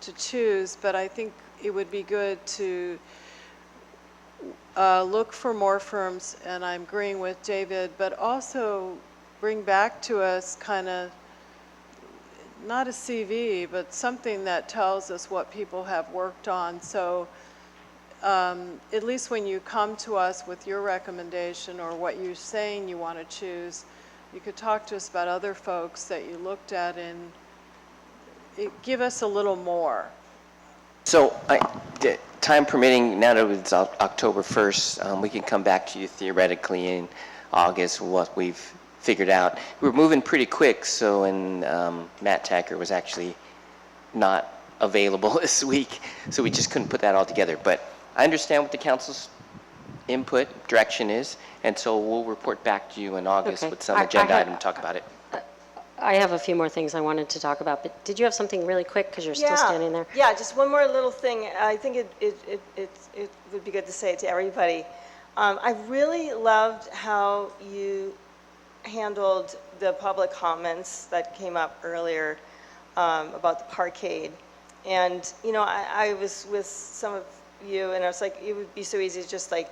to choose, but I think it would be good to look for more firms, and I'm agreeing with David, but also bring back to us kind of, not a CV, but something that tells us what people have worked on. So at least when you come to us with your recommendation or what you're saying you want to choose, you could talk to us about other folks that you looked at and give us a little more. So, time permitting, now that it's October 1st, we can come back to you theoretically in August what we've figured out. We're moving pretty quick, so Matt Tacker was actually not available this week, so we just couldn't put that all together. But I understand what the council's input, direction is, and so we'll report back to you in August with some agenda item to talk about it. I have a few more things I wanted to talk about, but did you have something really quick because you're still standing there? Yeah, just one more little thing. I think it would be good to say it to everybody. I really loved how you handled the public comments that came up earlier about the parkade. And, I was with some of you, and I was like, it would be so easy to just like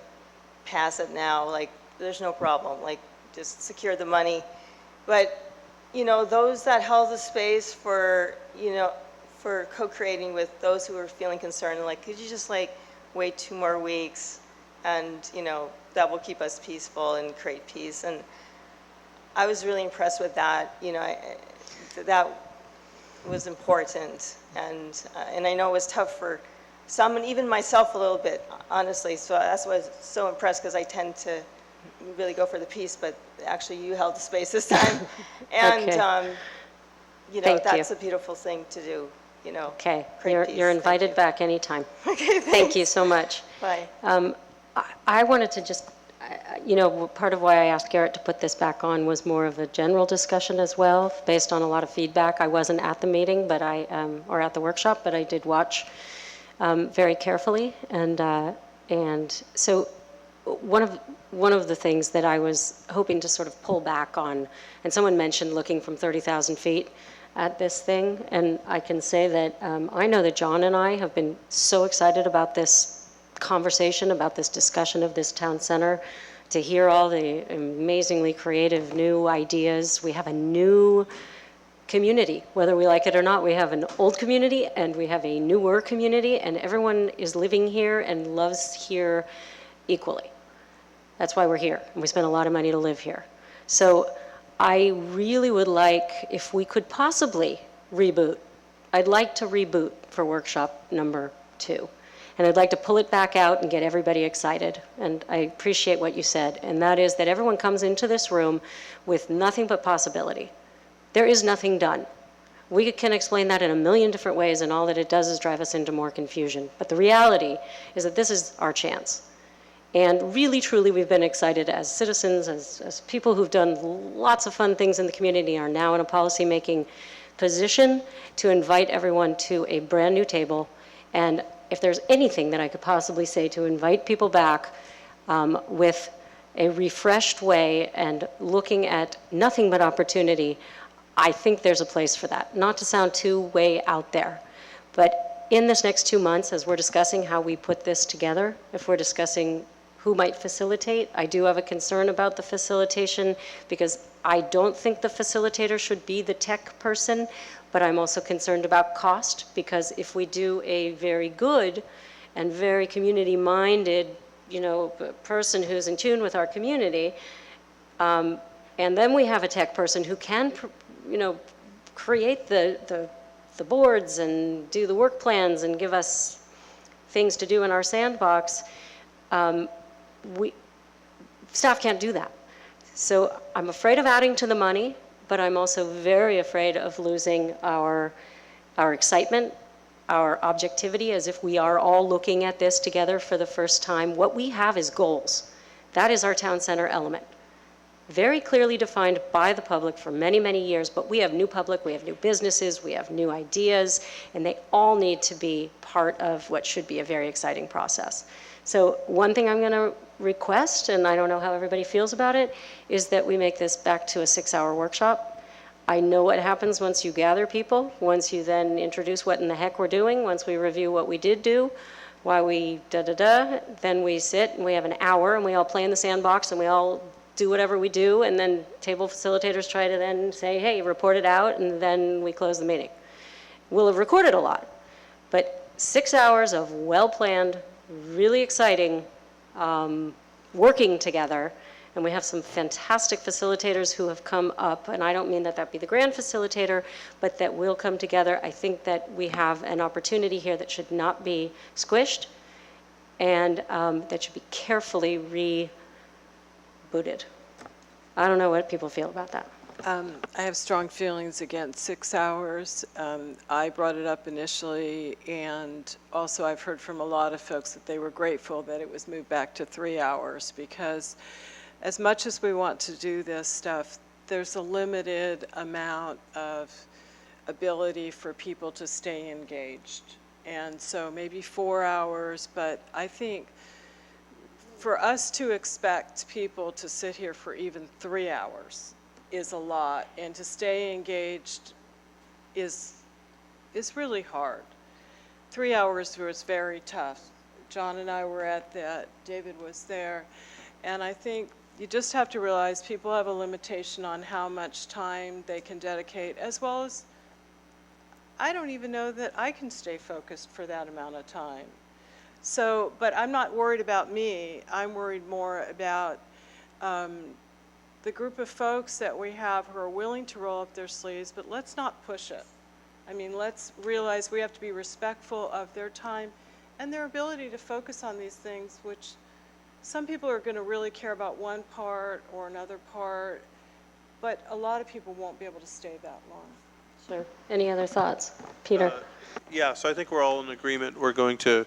pass it now, like there's no problem, like just secure the money. But those that held the space for, for co-creating with those who were feeling concerned, like, could you just like wait 2 more weeks and, that will keep us peaceful and create peace. And I was really impressed with that. That was important. And I know it was tough for some, and even myself a little bit, honestly. So that's why I was so impressed, because I tend to really go for the peace, but actually you held the space this time. And, you know, Thank you. that's a beautiful thing to do, you know. Okay, Great you're piece. you're Thank invited you. back anytime. Okay, Thank you thanks. so much. Bye. I wanted to just, you know, part of why I asked Garrett to put this back on was more of a general discussion as well, based on a lot of feedback. I wasn't at the meeting, but or at the workshop, but I did watch very carefully. And so one of the things that I was hoping to sort of pull back on, and someone mentioned looking from 30,000 feet at this thing, and I can say that I know that John and I have been so excited about this conversation, about this discussion of this town center, to hear all the amazingly creative new ideas. We have a new community, whether we like it or not. We have an old community and we have a newer community, and everyone is living here and loves here equally. That's why we're here, and we spend a lot of money to live here. So I really would like, if we could possibly reboot, I'd like to reboot for workshop number 2. And I'd like to pull it back out and get everybody excited. And I appreciate what you said, and that is that everyone comes into this room with nothing but possibility. There is nothing done. We can explain that in a million different ways, and all that it does is drive us into more confusion. But the reality is that this is our chance. And really, truly, we've been excited as citizens, as people who've done lots of fun things in the community, are now in a policymaking position to invite everyone to a brand new table. And if there's anything that I could possibly say to invite people back with a refreshed way and looking at nothing but opportunity, I think there's a place for that. Not to sound too way out there, but in this next 2 months, as we're discussing how we put this together, if we're discussing who might facilitate, I do have a concern about the facilitation, because I don't think the facilitator should be the tech person, but I'm also concerned about cost, because if we do a very good and very community-minded, you know, person who's in tune with our community, and then we have a tech person who can, you know, create the boards and do the work plans and give us things to do in our sandbox, staff can't do that. So I'm afraid of adding to the money, but I'm also very afraid of losing our excitement, our objectivity, as if we are all looking at this together for the first time. What we have is goals. That is our town center element. Very clearly defined by the public for many, many years, but we have new public, we have new businesses, we have new ideas, and they all need to be part of what should be a very exciting process. So one thing I'm going to request, and I don't know how everybody feels about it, is that we make this back to a 6-hour workshop. I know what happens once you gather people, once you then introduce what in the heck we're doing, once we review what we did do, why we then we sit and we have an hour and we all play in the sandbox and we all do whatever we do, and then table facilitators try to then say, hey, report it out, and then we close the meeting. We'll have recorded a lot, but 6 hours of well-planned, really exciting working together, and we have some fantastic facilitators who have come up, and I don't mean that that be the grand facilitator, but that we'll come together. I think that we have an opportunity here that should not be squished, and that should be carefully rebooted. I don't know what people feel about that. I have strong feelings against 6 hours. I brought it up initially, and also I've heard from a lot of folks that they were grateful that it was moved back to 3 hours, because as much as we want to do this stuff, there's a limited amount of ability for people to stay engaged. And so maybe 4 hours, but I think for us to expect people to sit here for even 3 hours is a lot, and to stay engaged is really hard. 3 hours was very tough. John and I were at that, David was there, and I think you just have to realize people have a limitation on how much time they can dedicate, as well as I don't even know that I can stay focused for that amount of time. So, but I'm not worried about me. I'm worried more about the group of folks that we have who are willing to roll up their sleeves, but let's not push it. I mean, let's realize we have to be respectful of their time and their ability to focus on these things, which some people are going to really care about one part or another part, but a lot of people won't be able to stay that long. Sure. Any other thoughts? Peter? Yeah, so I think we're all in agreement. We're going to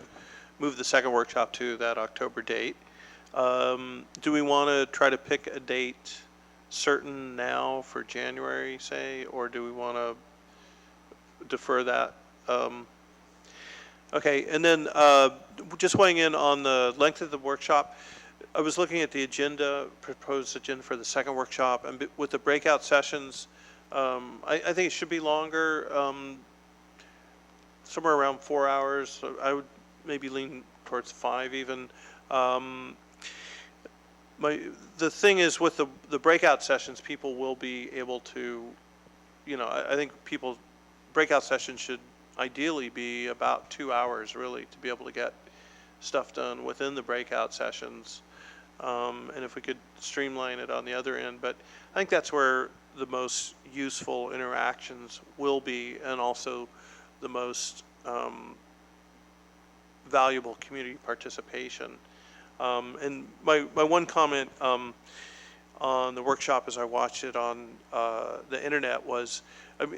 move the second workshop to that October date. Do we want to try to pick a date certain now for January, say, or do we want to defer that? Okay, and then just weighing in on the length of the workshop, I was looking at the agenda, proposed agenda for the second workshop, and with the breakout sessions, I think it should be longer, somewhere around 4 hours. So I would maybe lean towards 5 even. The thing is with the breakout sessions, people will be able to, I think breakout sessions should ideally be about 2 hours really to be able to get stuff done within the breakout sessions. And if we could streamline it on the other end, but I think that's where the most useful interactions will be, and also the most valuable community participation. And my one comment on the workshop as I watched it on the internet was,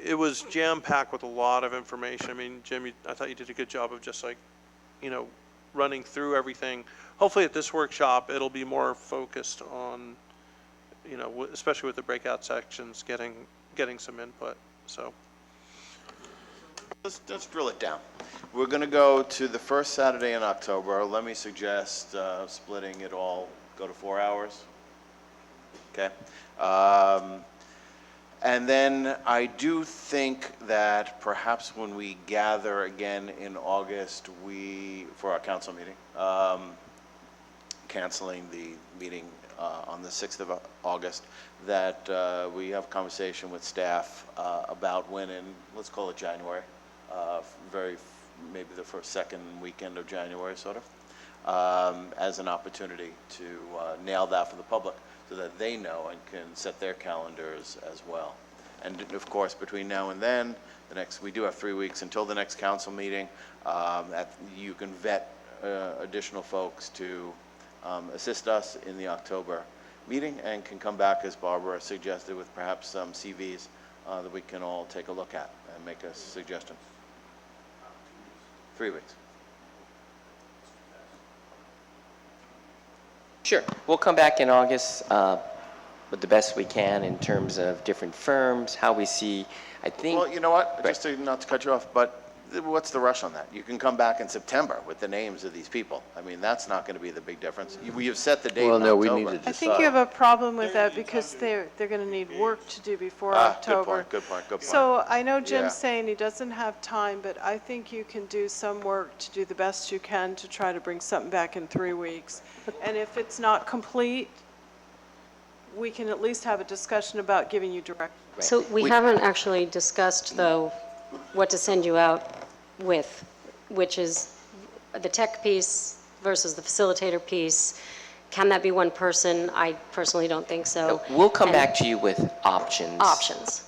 it was jam-packed with a lot of information. I mean, Jim, I thought you did a good job of just running through everything. Hopefully at this workshop, it'll be more focused on, especially with the breakout sections, getting some input, so. Let's drill it down. We're going to go to the first Saturday in October. Let me suggest splitting it all, go to 4 hours. Okay. And then I do think that perhaps when we gather again in August, for our council meeting, canceling the meeting on the 6th of August, that we have a conversation with staff about when in, let's call it January, maybe the second weekend of January, sort of, as an opportunity to nail that for the public so that they know and can set their calendars as well. And of course, between now and then, we do have 3 weeks until the next council meeting. You can vet additional folks to assist us in the October meeting and can come back, as Barbara suggested, with perhaps some CVs that we can all take a look at and make a suggestion. 3 weeks. Sure. We'll come back in August with the best we can in terms of different firms, how we see, I think. Well, you know what? Just not to cut you off, but what's the rush on that? You can come back in September with the names of these people. I mean, that's not going to be the big difference. We have set the date in October. We need to decide. I think you have a problem with that because they're going to need work to do before October. Good point. So I know Jim's Yeah. saying he doesn't have time, but I think you can do some work to do the best you can to try to bring something back in 3 weeks. And if it's not complete, we can at least have a discussion about giving you direct. So we haven't actually discussed, though, what to send you out with, which is the tech piece versus the facilitator piece. Can that be one person? I personally don't think so. We'll come back to you with options. Options.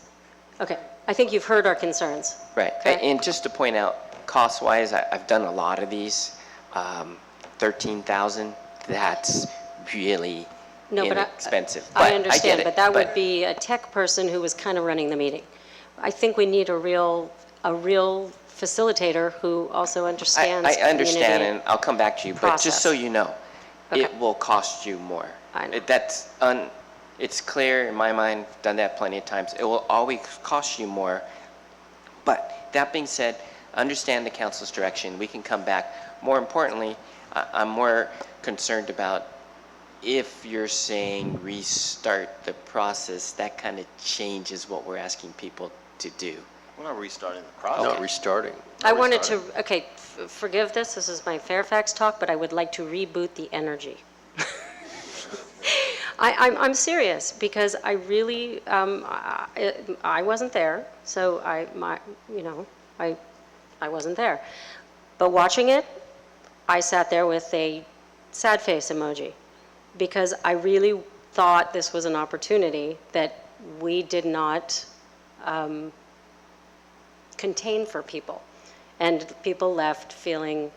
Okay. I think you've heard our concerns. Right. Okay. And just to point out, cost-wise, I've done a lot of these. 13,000, that's really inexpensive. I understand, get it, but that would be a tech person who was kind of running the meeting. I think we need a real facilitator who also understands I understand, community and I'll come back to you, but just so process. you know, Okay. it will cost you more. I know. It's clear in my mind, done that plenty of times. It will always cost you more. But that being said, understand the council's direction. We can come back. More importantly, I'm more concerned about if you're saying restart the process, that kind of changes what we're asking people to do. We're not restarting the process. Not restarting. I wanted to, forgive this is my Fairfax talk, but I would like to reboot the energy. I'm serious, because I really, I wasn't there, so I wasn't there. But watching it, I sat there with a sad face emoji, because I really thought this was an opportunity that we did not contain for people. And people left feeling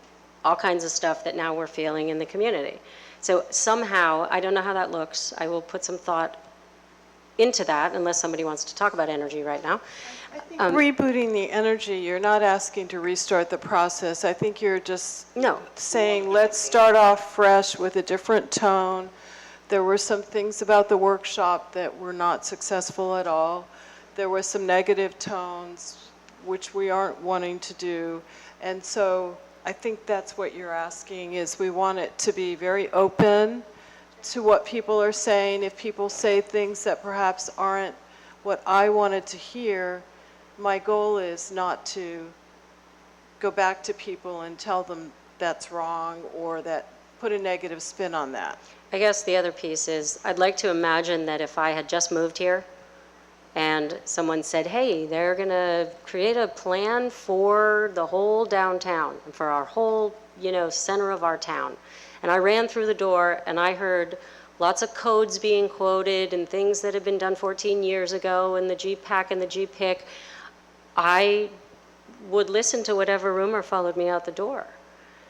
all kinds of stuff that now we're feeling in the community. So somehow, I don't know how that looks. I will put some thought into that, unless somebody wants to talk about energy right now. Rebooting the energy, you're not asking to restart the process. I think you're just saying, let's start off fresh with a different tone. There were some things about the workshop that were not successful at all. There were some negative tones, which we aren't wanting to do. And so I think that's what you're asking, is we want it to be very open to what people are saying. If people say things that perhaps aren't what I wanted to hear, my goal is not to go back to people and tell them that's wrong or that put a negative spin on that. I guess the other piece is, I'd like to imagine that if I had just moved here and someone said, hey, they're going to create a plan for the whole downtown, for our whole, center of our town. And I ran through the door and I heard lots of codes being quoted and things that had been done 14 years ago and the GPAC and the GPIC. I would listen to whatever rumor followed me out the door.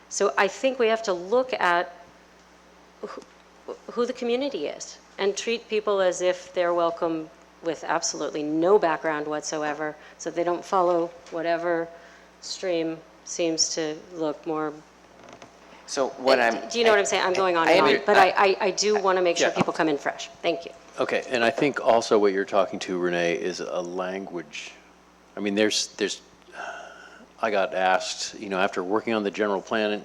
So I think we have to look at who the community is and treat people as if they're welcome with absolutely no background whatsoever, so they don't follow whatever stream seems to look more. So what Do you know what I'm saying? I'm going on and on, but I do want to make sure people come in fresh. Thank you. Okay, and I think also what you're talking to, Renee, is a language. I mean, I got asked, after working on the general plan,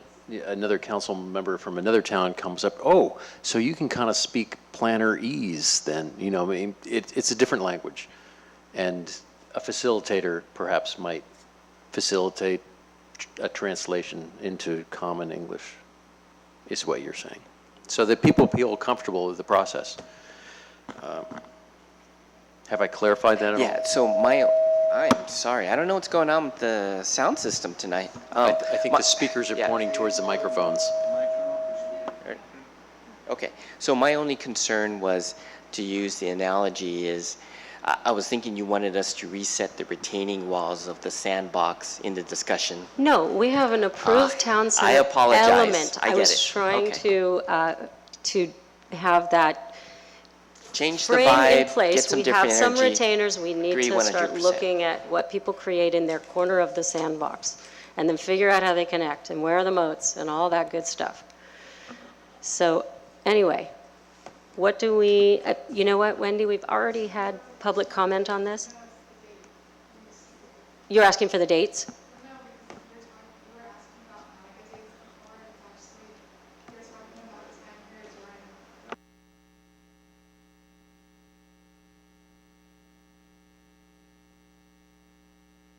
another council member from another town comes up, oh, so you can kind of speak planner-ese then, I mean, it's a different language. And a facilitator perhaps might facilitate a translation into common English, is what you're saying. So that people feel comfortable with the process. Have I clarified that at all? Yeah, so I'm sorry, I don't know what's going on with the sound system tonight. I think the speakers are pointing towards the microphones. Okay, so my only concern was, to use the analogy, is I was thinking you wanted us to reset the retaining walls of the sandbox in the discussion. No, we have an approved town center I apologize. element. I get was it. trying to have that change the frame vibe, in place. get some We different have some energy. retainers. We need Agree to start 100%. looking at what people create in their corner of the sandbox and then figure out how they connect and where are the moats and all that good stuff. So anyway, what do we, you know what, Wendy, we've already had public comment on this. You're asking for the dates?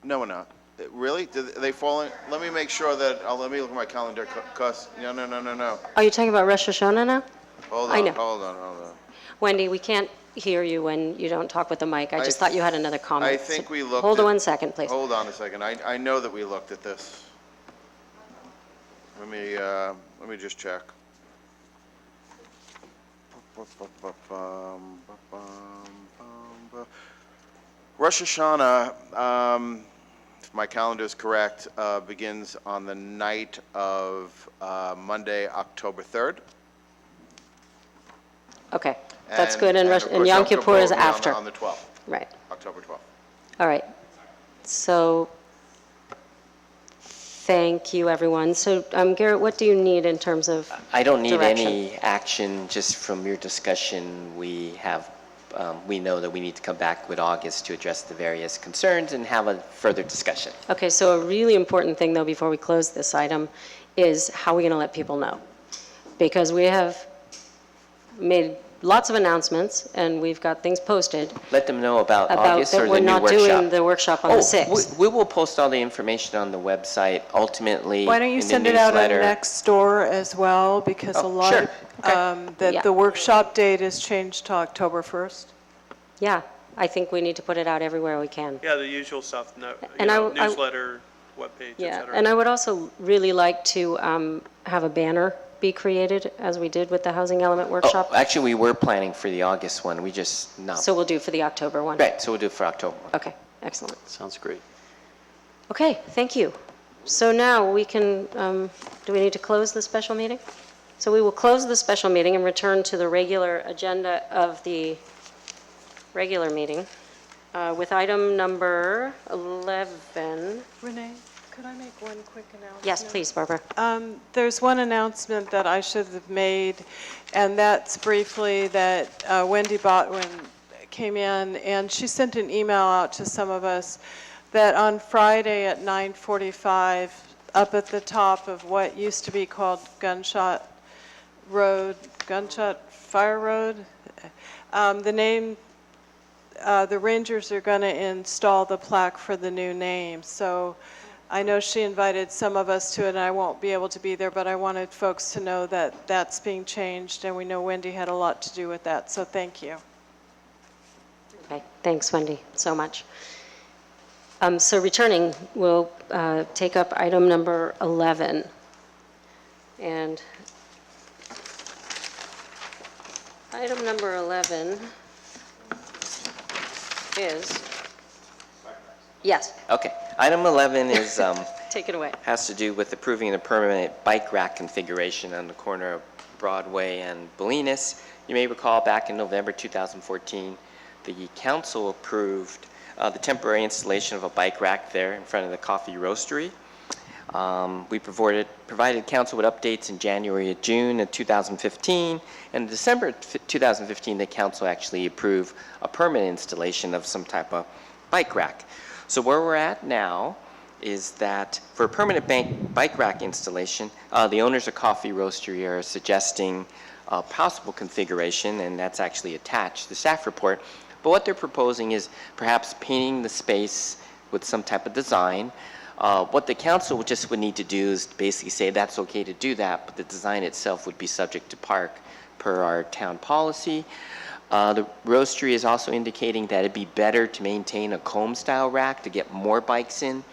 No, we're not. Really? Did they fall in? Let me make sure that, let me look at my calendar, cause, no. Are you talking about Rosh Hashanah now? Hold I know. on, hold on. Wendy, we can't hear you when you don't talk with the mic. I just thought you had another comment. I think we looked Hold at- on 1 second, please. Hold on a second. I know that we looked at this. Let me just check. Rosh Hashanah, if my calendar is correct, begins on the night of Monday, October 3rd. Okay, that's And- good, and of course, Yom Yom Kippur is will be on the- after. On the 12th, Right, October 12th. all right. So, thank you, everyone. So, Garrett, what do you need in terms of I don't need direction? any action, just from your discussion, we know that we need to come back with August to address the various concerns and have a further discussion. Okay, so a really important thing, though, before we close this item, is how are we going to let people know? Because we have made lots of announcements, and we've got things posted Let them know about August that or we're the new not workshop. doing the workshop on the 6th. We will post all the information on the website, ultimately, Why don't you in the send it out on newsletter. Nextdoor as well, because a lot sure. of, that Yeah. the workshop date is changed to October 1st. Yeah, I think we need to put it out everywhere we can. Yeah, the usual stuff, And I- newsletter, webpage, et Yeah, cetera. and I would also really like to have a banner be created, as we did with the housing element workshop. Actually, we were planning for the August one, we just not. So we'll do for the October one? Right, so we'll do it for October. Okay, excellent. Sounds great. Okay, thank you. So now we can, do we need to close the special meeting? So we will close the special meeting and return to the regular agenda of the regular meeting. With item number 11. Renee, could I make one quick announcement? Yes, please, Barbara. There's one announcement that I should have made, and that's briefly that Wendy Botwin came in, and she sent an email out to some of us that on Friday at 9:45, up at the top of what used to be called Gunshot Fire Road, the Rangers are going to install the plaque for the new name. So I know she invited some of us to it, and I won't be able to be there, but I wanted folks to know that that's being changed, and we know Wendy had a lot to do with that, so thank you. Okay, thanks, Wendy, so much. So returning, we'll take up item number 11. And item number 11 is, yes, Okay. Item 11 is, take it away. has to do with approving the permanent bike rack configuration on the corner of Broadway and Bolinas. You may recall back in November 2014, the council approved the temporary installation of a bike rack there in front of the coffee roastery. We provided council with updates in January and June of 2015, and in December 2015, the council actually approved a permanent installation of some type of bike rack. So where we're at now is that for a permanent bike rack installation, the owners of Coffee Roastery are suggesting a possible configuration, and that's actually attached to the staff report. But what they're proposing is perhaps painting the space with some type of design. What the council just would need to do is basically say that's okay to do that, but the design itself would be subject to park per our town policy. The roastery is also indicating that it'd be better to maintain a comb-style rack to get more bikes in.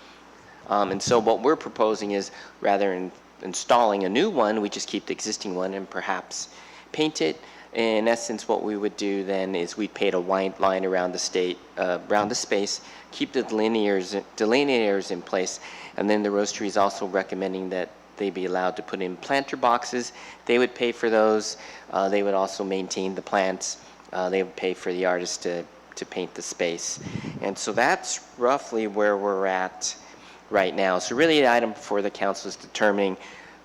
And so what we're proposing is rather than installing a new one, we just keep the existing one and perhaps paint it. In essence, what we would do then is we'd paint a white line around the space, keep the delineators in place, and then the roastery is also recommending that they be allowed to put in planter boxes. They would pay for those. They would also maintain the plants. They would pay for the artist to paint the space. And so that's roughly where we're at right now. So really the item before the council is determining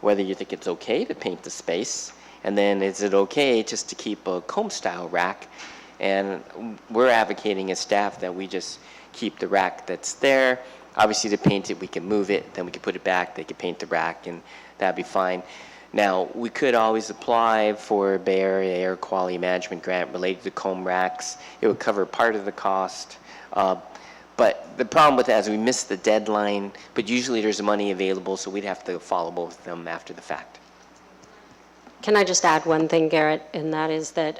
whether you think it's okay to paint the space, and then is it okay just to keep a comb-style rack? And we're advocating as staff that we just keep the rack that's there. Obviously to paint it, we can move it, then we can put it back, they can paint the rack, and that'd be fine. Now, we could always apply for a Bay Area Air Quality Management Grant related to comb racks. It would cover part of the cost. But the problem with that is we missed the deadline, but usually there's money available, so we'd have to follow both of them after the fact. Can I just add one thing, Garrett, and that is that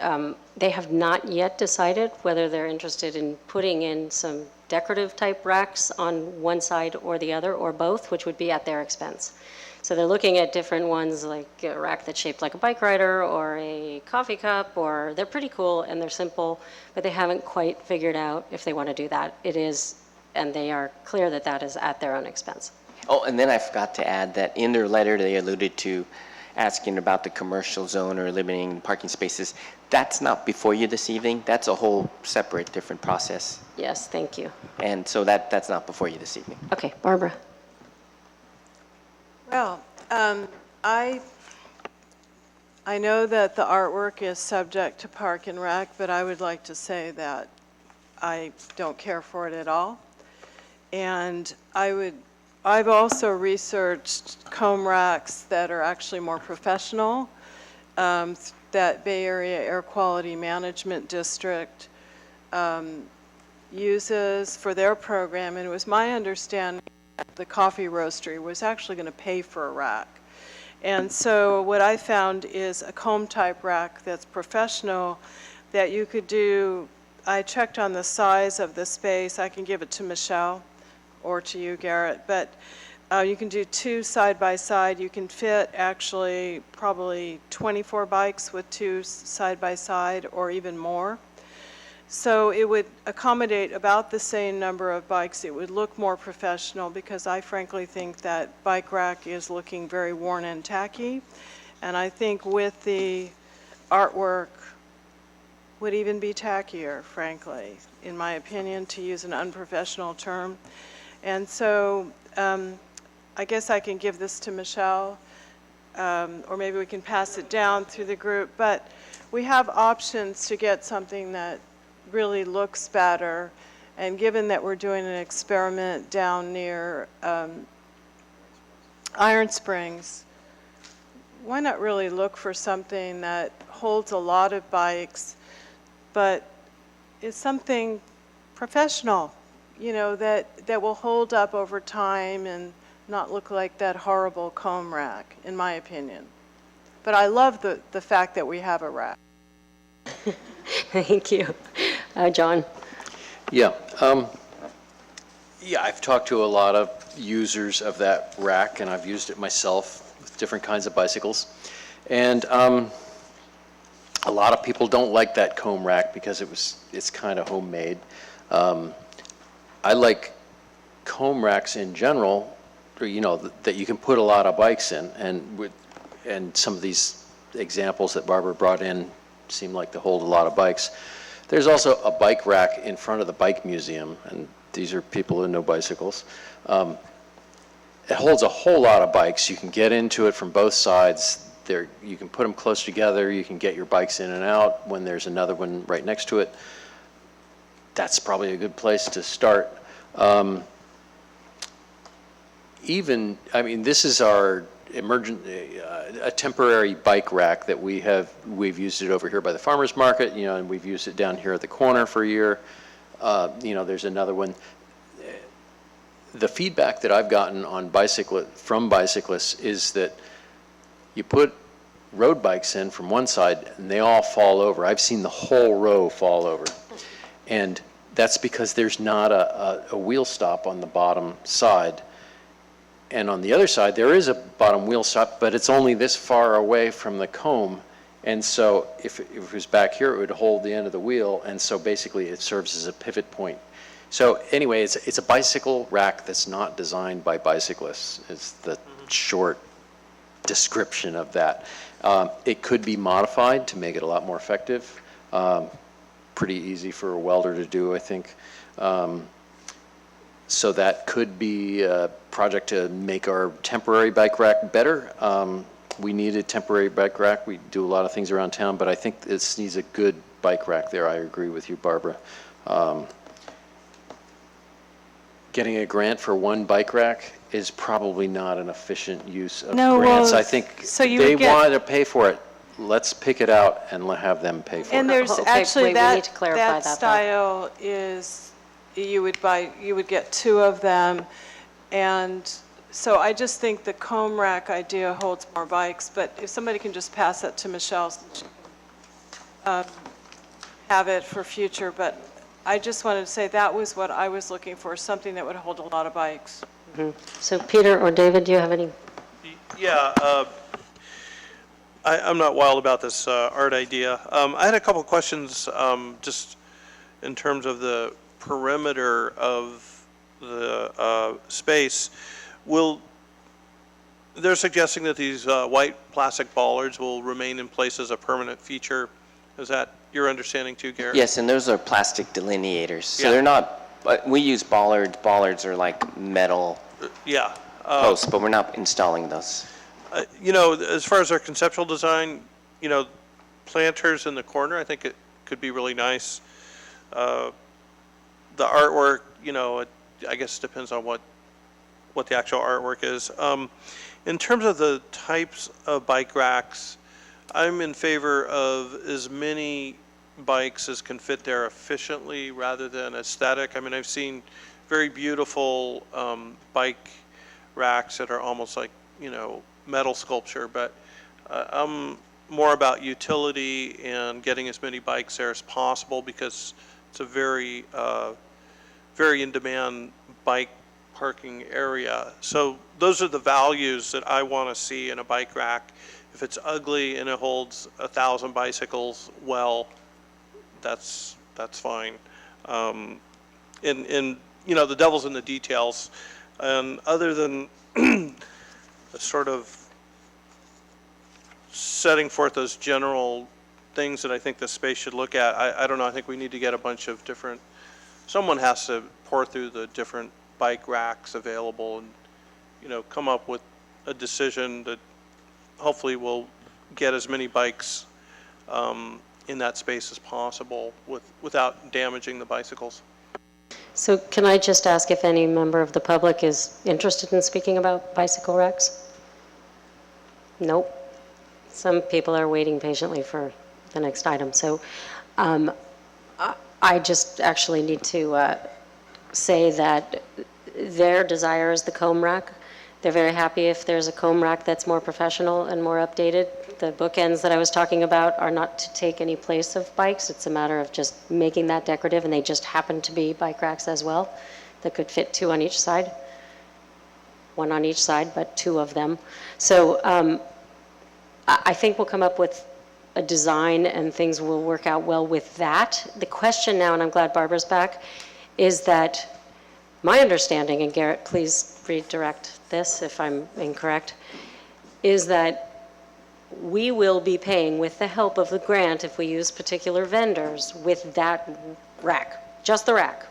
they have not yet decided whether they're interested in putting in some decorative type racks on one side or the other, or both, which would be at their expense. So they're looking at different ones, like a rack that's shaped like a bike rider or a coffee cup, or they're pretty cool and they're simple, but they haven't quite figured out if they want to do that. It is, and they are clear that that is at their own expense. Oh, and then I forgot to add that in their letter, they alluded to asking about the commercial zone or limiting parking spaces. That's not before you this evening. That's a whole separate, different process. Yes, thank you. And so that's not before you this evening. Okay, Barbara. Well, I know that the artwork is subject to Park and Rec, but I would like to say that I don't care for it at all. And I've also researched comb racks that are actually more professional, that Bay Area Air Quality Management District uses for their program, and it was my understanding that the coffee roastery was actually going to pay for a rack. And so what I found is a comb type rack that's professional that you could do. I checked on the size of the space. I can give it to Michelle or to you, Garrett, but you can do two side by side. You can fit actually probably 24 bikes with two side by side or even more. So it would accommodate about the same number of bikes. It would look more professional because I frankly think that bike rack is looking very worn and tacky. And I think with the artwork would even be tackier, frankly, in my opinion, to use an unprofessional term. And so I guess I can give this to Michelle, or maybe we can pass it down through the group. But we have options to get something that really looks better. And given that we're doing an experiment down near Iron Springs, why not really look for something that holds a lot of bikes, but is something professional, you know, that will hold up over time and not look like that horrible comb rack, in my opinion. But I love the fact that we have a rack. Thank you. John? Yeah. Yeah, I've talked to a lot of users of that rack, and I've used it myself with different kinds of bicycles. And a lot of people don't like that comb rack because it's kind of homemade. I like comb racks in general, you know, that you can put a lot of bikes in, and some of these examples that Barbara brought in seem like to hold a lot of bikes. There's also a bike rack in front of the bike museum, and these are people who know bicycles. It holds a whole lot of bikes. You can get into it from both sides. You can put them close together. You can get your bikes in and out when there's another one right next to it. That's probably a good place to start. I mean, this is our a temporary bike rack that we've used it over here by the farmer's market, you know, and we've used it down here at the corner for a year. You know, there's another one. The feedback that I've gotten on from bicyclists is that you put road bikes in from one side and they all fall over. I've seen the whole row fall over. And that's because there's not a wheel stop on the bottom side. And on the other side, there is a bottom wheel stop, but it's only this far away from the comb. And so if it was back here, it would hold the end of the wheel. And so basically it serves as a pivot point. So anyway, it's a bicycle rack that's not designed by bicyclists. It's the short description of that. It could be modified to make it a lot more effective. Pretty easy for a welder to do, I think. So that could be a project to make our temporary bike rack better. We need a temporary bike rack. We do a lot of things around town, but I think this needs a good bike rack there. I agree with you, Barbara. Getting a grant for one bike rack is probably not an efficient use of grants. I think they wanted to pay for it. Let's pick it out and have them pay for it. And there's actually we need to clarify that style is, you would get two of them. And so I just think the comb rack idea holds more bikes, but if somebody can just pass that to Michelle, so she can have it for future. But I just wanted to say that was what I was looking for, something that would hold a lot of bikes. So Peter or David, do you have any? Yeah, I'm not wild about this art idea. I had a couple questions just in terms of the perimeter of the space. They're suggesting that these white plastic bollards will remain in place as a permanent feature. Is that your understanding too, Garrett? Yes, and those are plastic delineators. So Yeah. they're not, we use bollards. Bollards are like metal Yeah. posts, but we're not installing those. You know, as far as our conceptual design, you know, planters in the corner, I think it could be really nice. The artwork, you know, I guess it depends on what the actual artwork is. In terms of the types of bike racks, I'm in favor of as many bikes as can fit there efficiently rather than aesthetic. I mean, I've seen very beautiful bike racks that are almost like, you know, metal sculpture, but I'm more about utility and getting as many bikes there as possible because it's a very, very in-demand bike parking area. So those are the values that I want to see in a bike rack. If it's ugly and it holds 1,000 bicycles, well, that's fine. And you know, the devil's in the details. And other than sort of setting forth those general things that I think the space should look at. I don't know, I think we need to get a bunch of different, someone has to pour through the different bike racks available and, come up with a decision that hopefully will get as many bikes in that space as possible without damaging the bicycles. So can I just ask if any member of the public is interested in speaking about bicycle racks? Nope. Some people are waiting patiently for the next item. So I just actually need to say that their desire is the comb rack. They're very happy if there's a comb rack that's more professional and more updated. The bookends that I was talking about are not to take any place of bikes. It's a matter of just making that decorative, and they just happen to be bike racks as well that could fit 2 on each side. 1 on each side, but 2 of them. So I think we'll come up with a design and things will work out well with that. The question now, and I'm glad Barbara's back, is that my understanding, and Garrett, please redirect this if I'm incorrect, is that we will be paying with the help of the grant if we use particular vendors with that rack, just the rack.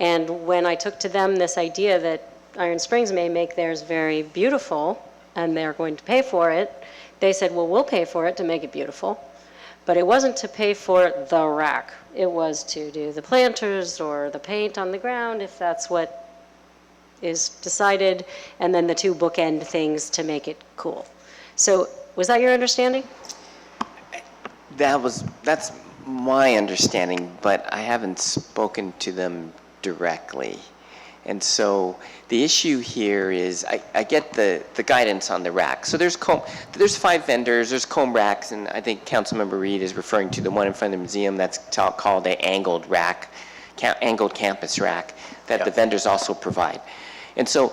And when I took to them this idea that Iron Springs may make theirs very beautiful and they're going to pay for it, they said, well, we'll pay for it to make it beautiful. But it wasn't to pay for the rack. It was to do the planters or the paint on the ground, if that's what is decided, and then the 2 bookend things to make it cool. So was that your understanding? That's my understanding, but I haven't spoken to them directly. And so the issue here is, I get the guidance on the rack. So there's 5 vendors, there's comb racks, and I think Councilmember Reed is referring to the one in front of the museum that's called an angled rack, angled campus rack, that the vendors also provide. And so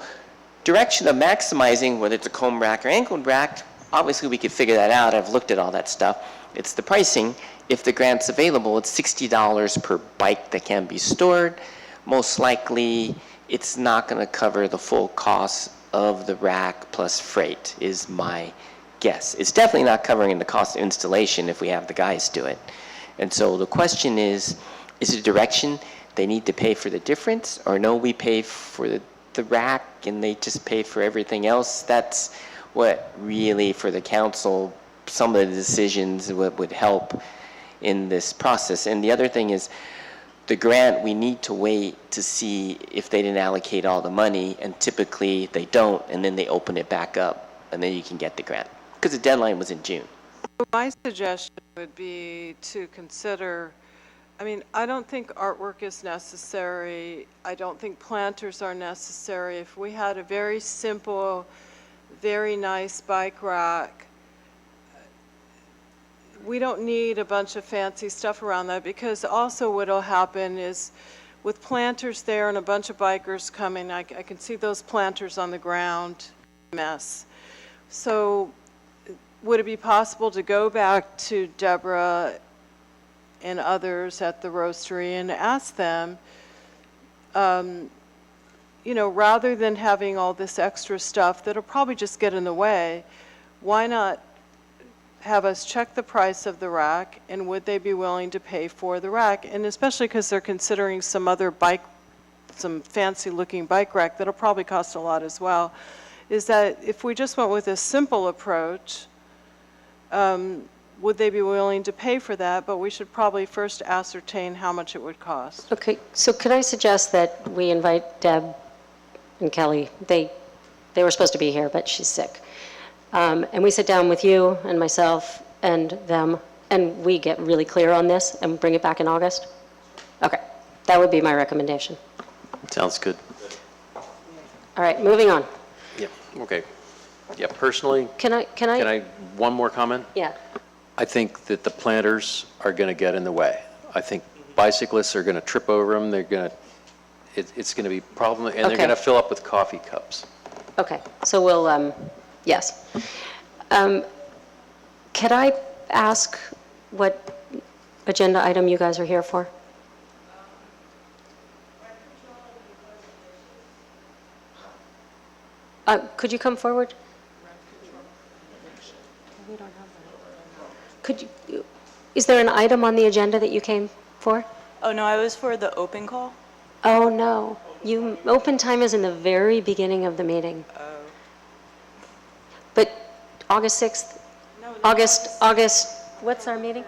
direction of maximizing, whether it's a comb rack or angled rack, obviously we could figure that out. I've looked at all that stuff. It's the pricing. If the grant's available, it's $60 per bike that can be stored. Most likely, it's not going to cover the full cost of the rack plus freight, is my guess. It's definitely not covering the cost of installation if we have the guys do it. And so the question is it a direction they need to pay for the difference, or no, we pay for the rack and they just pay for everything else? That's what really, for the council, some of the decisions would help in this process. And the other thing is, the grant, we need to wait to see if they didn't allocate all the money, and typically they don't, and then they open it back up, and then you can get the grant. Because the deadline was in June. My suggestion would be to consider, I don't think artwork is necessary. I don't think planters are necessary. If we had a very simple, very nice bike rack, we don't need a bunch of fancy stuff around that, because also what'll happen is with planters there and a bunch of bikers coming, I can see those planters on the ground, mess. So would it be possible to go back to Deborah and others at the roastery and ask them, rather than having all this extra stuff that'll probably just get in the way, why not have us check the price of the rack, and would they be willing to pay for the rack? And especially because they're considering some other some fancy looking bike rack that'll probably cost a lot as well, is that if we just went with a simple approach, would they be willing to pay for that? But we should probably first ascertain how much it would cost. Okay, so could I suggest that we invite Deb and Kelly? They were supposed to be here, but she's sick. And we sit down with you and myself and them, and we get really clear on this and bring it back in August? Okay, that would be my recommendation. Sounds good. All right, moving on. Yeah, okay. Yeah, personally, Can I? one more comment? Yeah. I think that the planters are going to get in the way. I think bicyclists are going to trip over them. They're going to, it's going to be a problem, and they're Okay. going to fill up with coffee cups. Okay, so we'll, yes. Could I ask what agenda item you guys are here for? Could you come forward? Could you, is there an item on the agenda that you came for? Oh, no, I was for the open call. Oh, no. Open time is in the very beginning of the meeting. Oh. But August 6th, August, what's our meeting?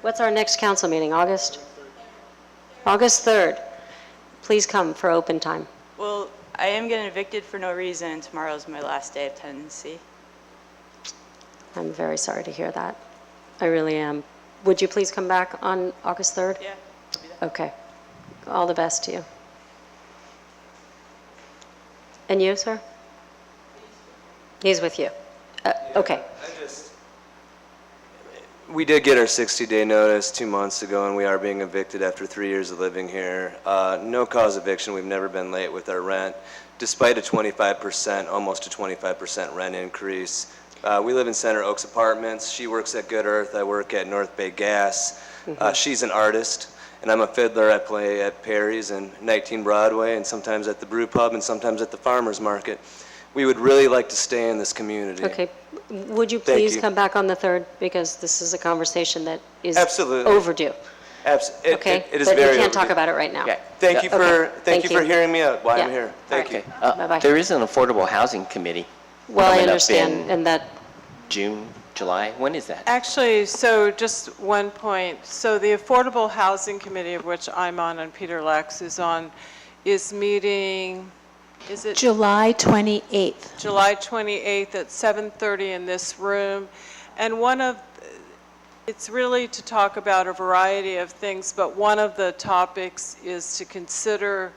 What's our next council meeting? August 3rd. Please come for open time. Well, I am getting evicted for no reason, and tomorrow's my last day of tenancy. I'm very sorry to hear that. I really am. Would you please come back on August 3rd? Yeah. Okay. All the best to you. And you, sir? He's with you. Okay. We did get our 60-day notice 2 months ago, and we are being evicted after 3 years of living here. No cause eviction. We've never been late with our rent, despite a 25%, almost a 25% rent increase. We live in Center Oaks Apartments. She works at Good Earth. I work at North Bay Gas. She's an artist, and I'm a fiddler. I play at Perry's and 19 Broadway, and sometimes at the Brew Pub, and sometimes at the Farmers Market. We would really like to stay in this community. Okay. Would you Thank please you. come back on the 3rd? Because this is a conversation that is Absolutely. overdue. Okay. It is But very we can't talk overdue. about it right now. Okay. Thank you for Okay. thank you for you. hearing me out while I'm Yeah. here. Thank you. Bye-bye. There is an affordable housing committee. Well, I coming up understand, in and that, June, July, when is that? Actually, so just one point. So the Affordable Housing Committee, of which I'm on and Peter Lex is on, is meeting, is it? July 28th. July 28th at 7:30 in this room. And it's really to talk about a variety of things, but one of the topics is to consider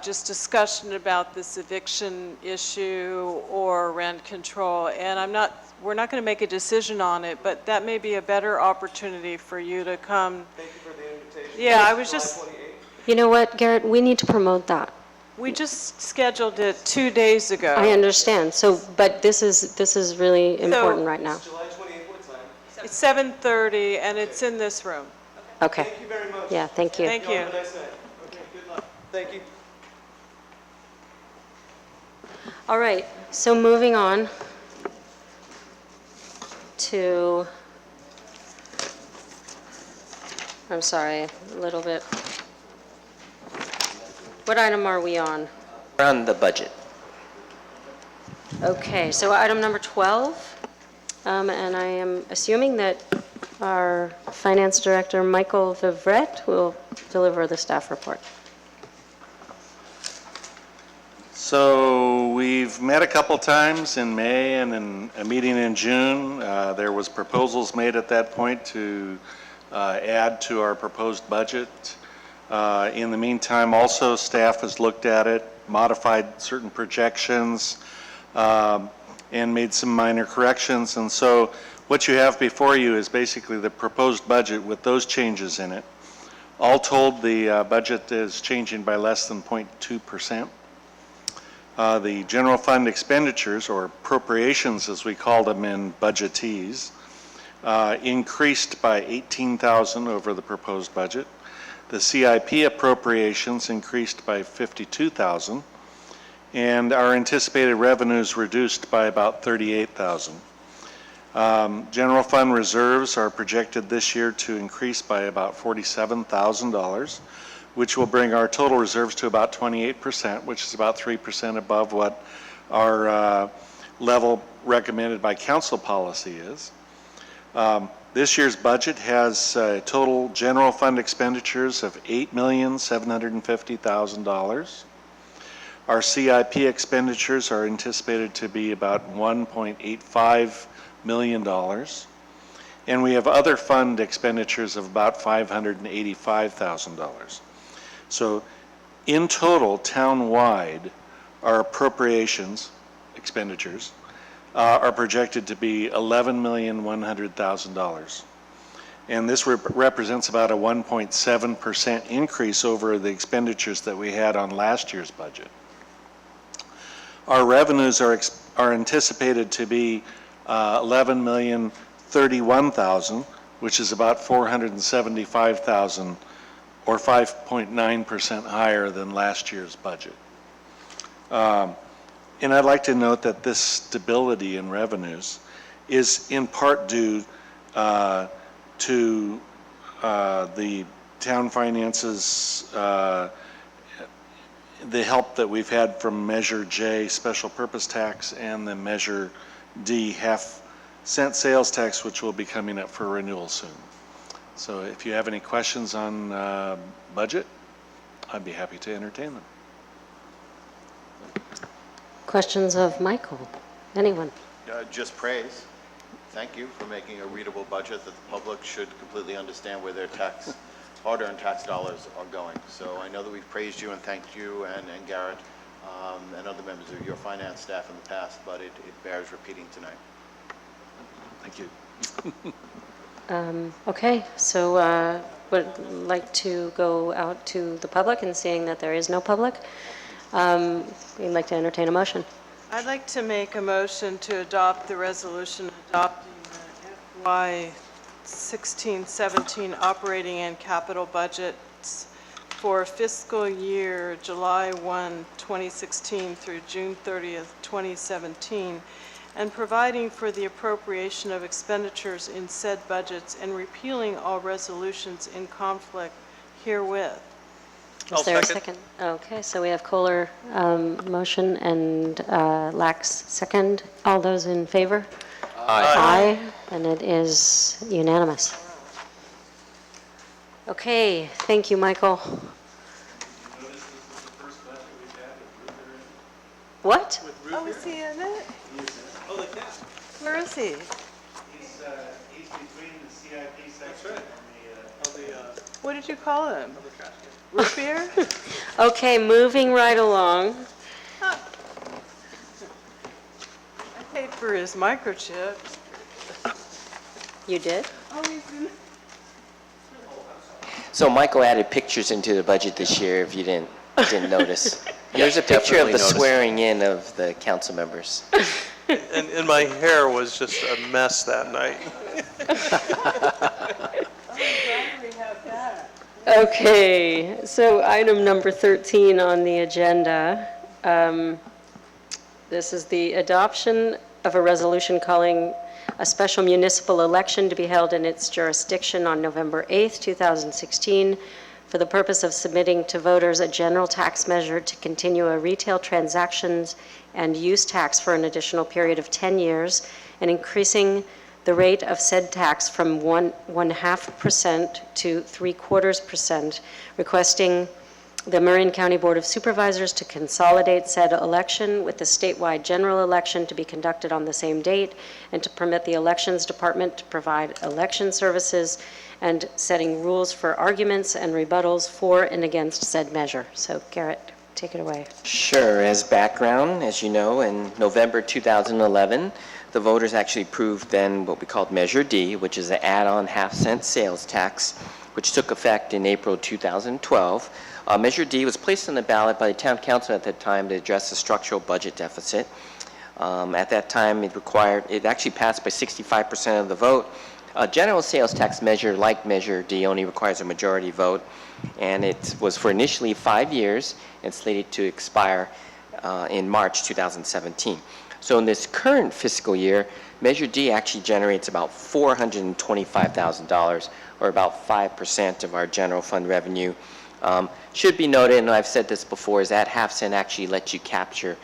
just discussion about this eviction issue or rent control. And we're not going to make a decision on it, but that may be a better opportunity for you to come. Thank you for the invitation. Yeah, I was just, you know what, Garrett, we need to promote that. we just scheduled it 2 days ago. I understand. So, but this is really important right now. July 28th, what time? It's 7:30 and it's in this room. Okay. Thank you very much. Yeah, thank you. Thank you. Have a nice night. Okay, good luck. Thank you. All right, so moving on to, I'm sorry, a little bit. What item are we on? We're on the budget. Okay, so item number 12, and I am assuming that our Finance Director, Michael Vivret, will deliver the staff report. So we've met a couple times in May and in a meeting in June. There was proposals made at that point to add to our proposed budget. In the meantime, also staff has looked at it, modified certain projections, and made some minor corrections. And so what you have before you is basically the proposed budget with those changes in it. All told, the budget is changing by less than 0.2%. The general fund expenditures, or appropriations as we call them in budgetees, increased by $18,000 over the proposed budget. The CIP appropriations increased by $52,000, and our anticipated revenues reduced by about $38,000. General fund reserves are projected this year to increase by about $47,000, which will bring our total reserves to about 28%, which is about 3% above what our level recommended by council policy is. This year's budget has total general fund expenditures of $8,750,000. Our CIP expenditures are anticipated to be about $1.85 million. And we have other fund expenditures of about $585,000. So in total, town-wide, our appropriations expenditures are projected to be $11,100,000. And this represents about a 1.7% increase over the expenditures that we had on last year's budget. Our revenues are anticipated to be $11,031,000, which is about $475,000, or 5.9% higher than last year's budget. And I'd like to note that this stability in revenues is in part due to the town finances, the help that we've had from Measure J, special purpose tax, and the Measure D, half-cent sales tax, which will be coming up for renewal soon. So if you have any questions on budget, I'd be happy to entertain them. Questions of Michael? Anyone? Just praise. Thank you for making a readable budget that the public should completely understand where their hard-earned tax dollars are going. So I know that we've praised you and thanked you and Garrett and other members of your finance staff in the past, but it bears repeating tonight. Thank you. Okay, so would like to go out to the public, and seeing that there is no public, we'd like to entertain a motion. I'd like to make a motion to adopt the resolution adopting the FY 16-17 operating and capital budgets for fiscal year July 1, 2016 through June 30th, 2017, and providing for the appropriation of expenditures in said budgets and repealing all resolutions in conflict herewith. Is there a second? Okay, so we have Kohler motion and Lax second. All those in favor? Aye. And it is unanimous. Okay, thank you, Michael. What? Oh, is he in it? Where is he? He's between the CIP section and the... What did you call him? Root beer? Okay, moving right along. I paid for his microchip. You did? Oh, he's in. So Michael added pictures into the budget this year, if you didn't notice. There's a picture of the swearing in of the council members. And my hair was just a mess that night. Okay, so item number 13 on the agenda. This is the adoption of a resolution calling a special municipal election to be held in its jurisdiction on November 8th, 2016, for the purpose of submitting to voters a general tax measure to continue a retail transactions and use tax for an additional period of 10 years and increasing the rate of said tax from 1.5% to 0.75%, requesting the Marin County Board of Supervisors to consolidate said election with the statewide general election to be conducted on the same date, and to permit the Elections Department to provide election services, and setting rules for arguments and rebuttals for and against said measure. So Garrett, take it away. Sure. As background, as you know, in November 2011, the voters actually approved then what we called Measure D, which is an add-on half-cent sales tax, which took effect in April 2012. Measure D was placed on the ballot by the town council at that time to address the structural budget deficit. At that time, it actually passed by 65% of the vote. A general sales tax measure like Measure D only requires a majority vote, and it was for initially 5 years and slated to expire in March 2017. So in this current fiscal year, Measure D actually generates about $425,000, or about 5% of our general fund revenue. Should be noted, and I've said this before, is that half cent actually lets you capture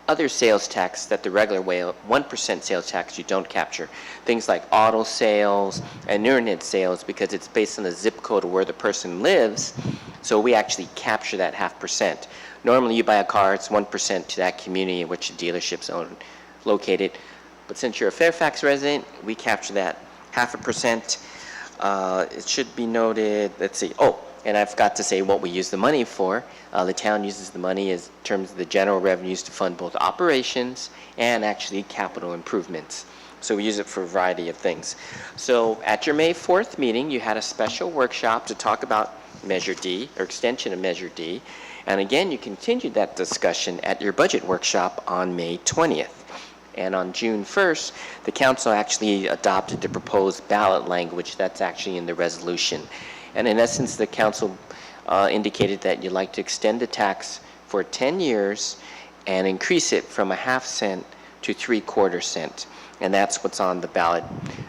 other sales tax that the regular way, 1% sales tax, you don't capture. Things like auto sales and internet sales, because it's based on the zip code of where the person lives, so we actually capture that 0.5%. Normally you buy a car, it's 1% to that community in which the dealership's located. But since you're a Fairfax resident, we capture that 0.5%. It should be noted, let's see, and I forgot to say what we use the money for. The town uses the money in terms of the general revenues to fund both operations and actually capital improvements. So we use it for a variety of things. So at your May 4th meeting, you had a special workshop to talk about Measure D, or extension of Measure D. And again, you continued that discussion at your budget workshop on May 20th. And on June 1st, the council actually adopted the proposed ballot language that's actually in the resolution. And in essence, the council indicated that you'd like to extend the tax for 10 years and increase it from 0.5 cent to 3/4 cent. And that's what's on the ballot.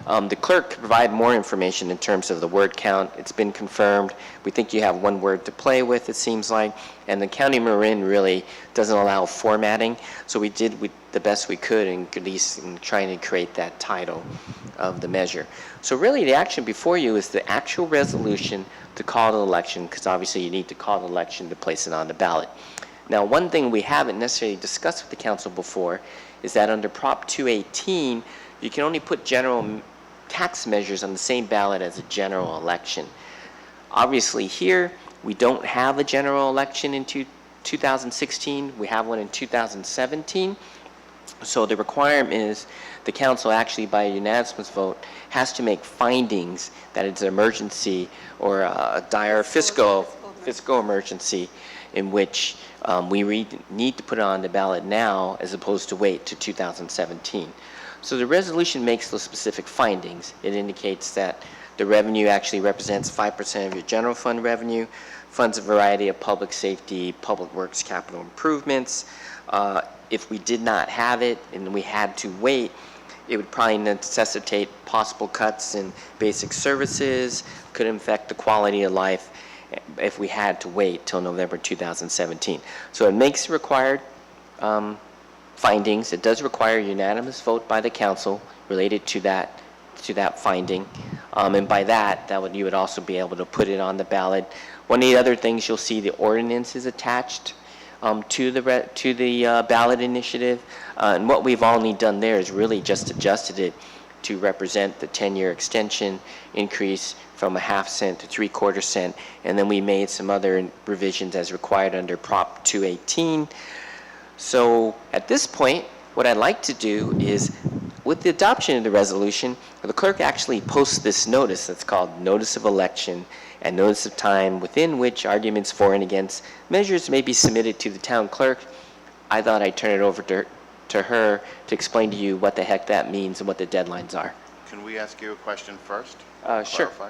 The clerk can provide more information in terms of the word count. It's been confirmed. We think you have one word to play with, it seems like. And the County Marin really doesn't allow formatting. So we did the best we could in trying to create that title of the measure. So really the action before you is the actual resolution to call the election, because obviously you need to call the election to place it on the ballot. Now, one thing we haven't necessarily discussed with the council before is that under Prop 218, you can only put general tax measures on the same ballot as a general election. Obviously here, we don't have a general election in 2016. We have one in 2017. So the requirement is the council actually by a unanimous vote has to make findings that it's an emergency or a dire fiscal emergency in which we need to put it on the ballot now as opposed to wait to 2017. So the resolution makes those specific findings. It indicates that the revenue actually represents 5% of your general fund revenue, funds a variety of public safety, public works, capital improvements. If we did not have it and we had to wait, it would probably necessitate possible cuts in basic services, could affect the quality of life if we had to wait till November 2017. So it makes required findings. It does require a unanimous vote by the council related to that finding. And by that you would also be able to put it on the ballot. One of the other things you'll see the ordinance is attached to the ballot initiative. And what we've only done there is really just adjusted it to represent the 10-year extension increase from a 1/2 cent to 3/4 cent. And then we made some other revisions as required under Prop 218. So at this point, what I'd like to do is, with the adoption of the resolution, the clerk actually posts this notice that's called Notice of Election and Notice of Time, within which arguments for and against measures may be submitted to the town clerk. I thought I'd turn it over to her to explain to you what the heck that means and what the deadlines are. Can we ask you a question first? Sure. Clarify?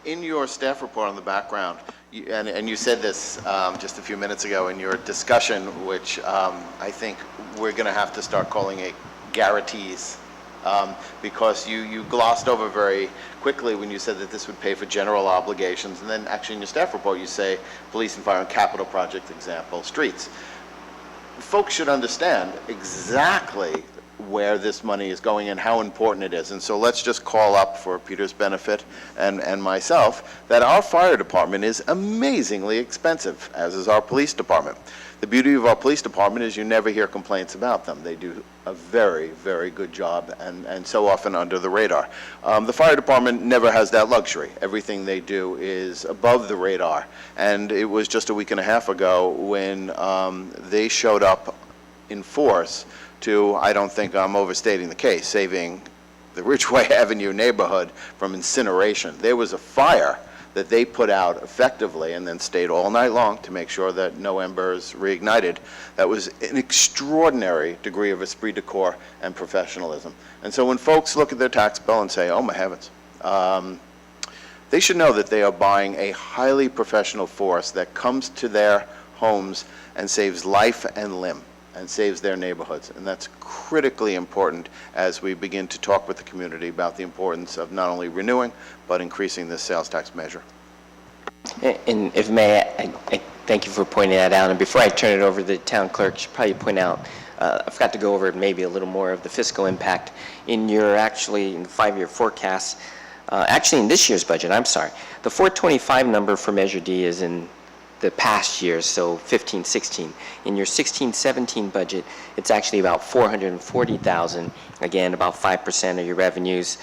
In your staff report on the background, and you said this just a few minutes ago in your discussion, which I think we're going to have to start calling it guarantees, because you glossed over very quickly when you said that this would pay for general obligations, and then actually in your staff report you say police and fire and capital project example, streets. Folks should understand exactly where this money is going and how important it is. And so let's just call up, for Peter's benefit and myself, that our fire department is amazingly expensive, as is our police department. The beauty of our police department is you never hear complaints about them. They do a very, very good job, and so often under the radar. The fire department never has that luxury. Everything they do is above the radar. And it was just a week and a half ago when they showed up in force to, I don't think I'm overstating the case, saving the Ridgeway Avenue neighborhood from incineration. There was a fire that they put out effectively and then stayed all night long to make sure that no embers reignited. That was an extraordinary degree of esprit de corps and professionalism. And so when folks look at their tax bill and say, oh my heavens, they should know that they are buying a highly professional force that comes to their homes and saves life and limb and saves their neighborhoods. And that's critically important as we begin to talk with the community about the importance of not only renewing, but increasing this sales tax measure. And if may, I thank you for pointing that out. And before I turn it over to the town clerk, I should probably point out, I forgot to go over maybe a little more of the fiscal impact in your in the 5-year forecast. Actually in this year's budget, I'm sorry. The 425 number for Measure D is in the past years, so 15, 16. In your 16, 17 budget, it's actually about $440,000, again, about 5% of your revenues.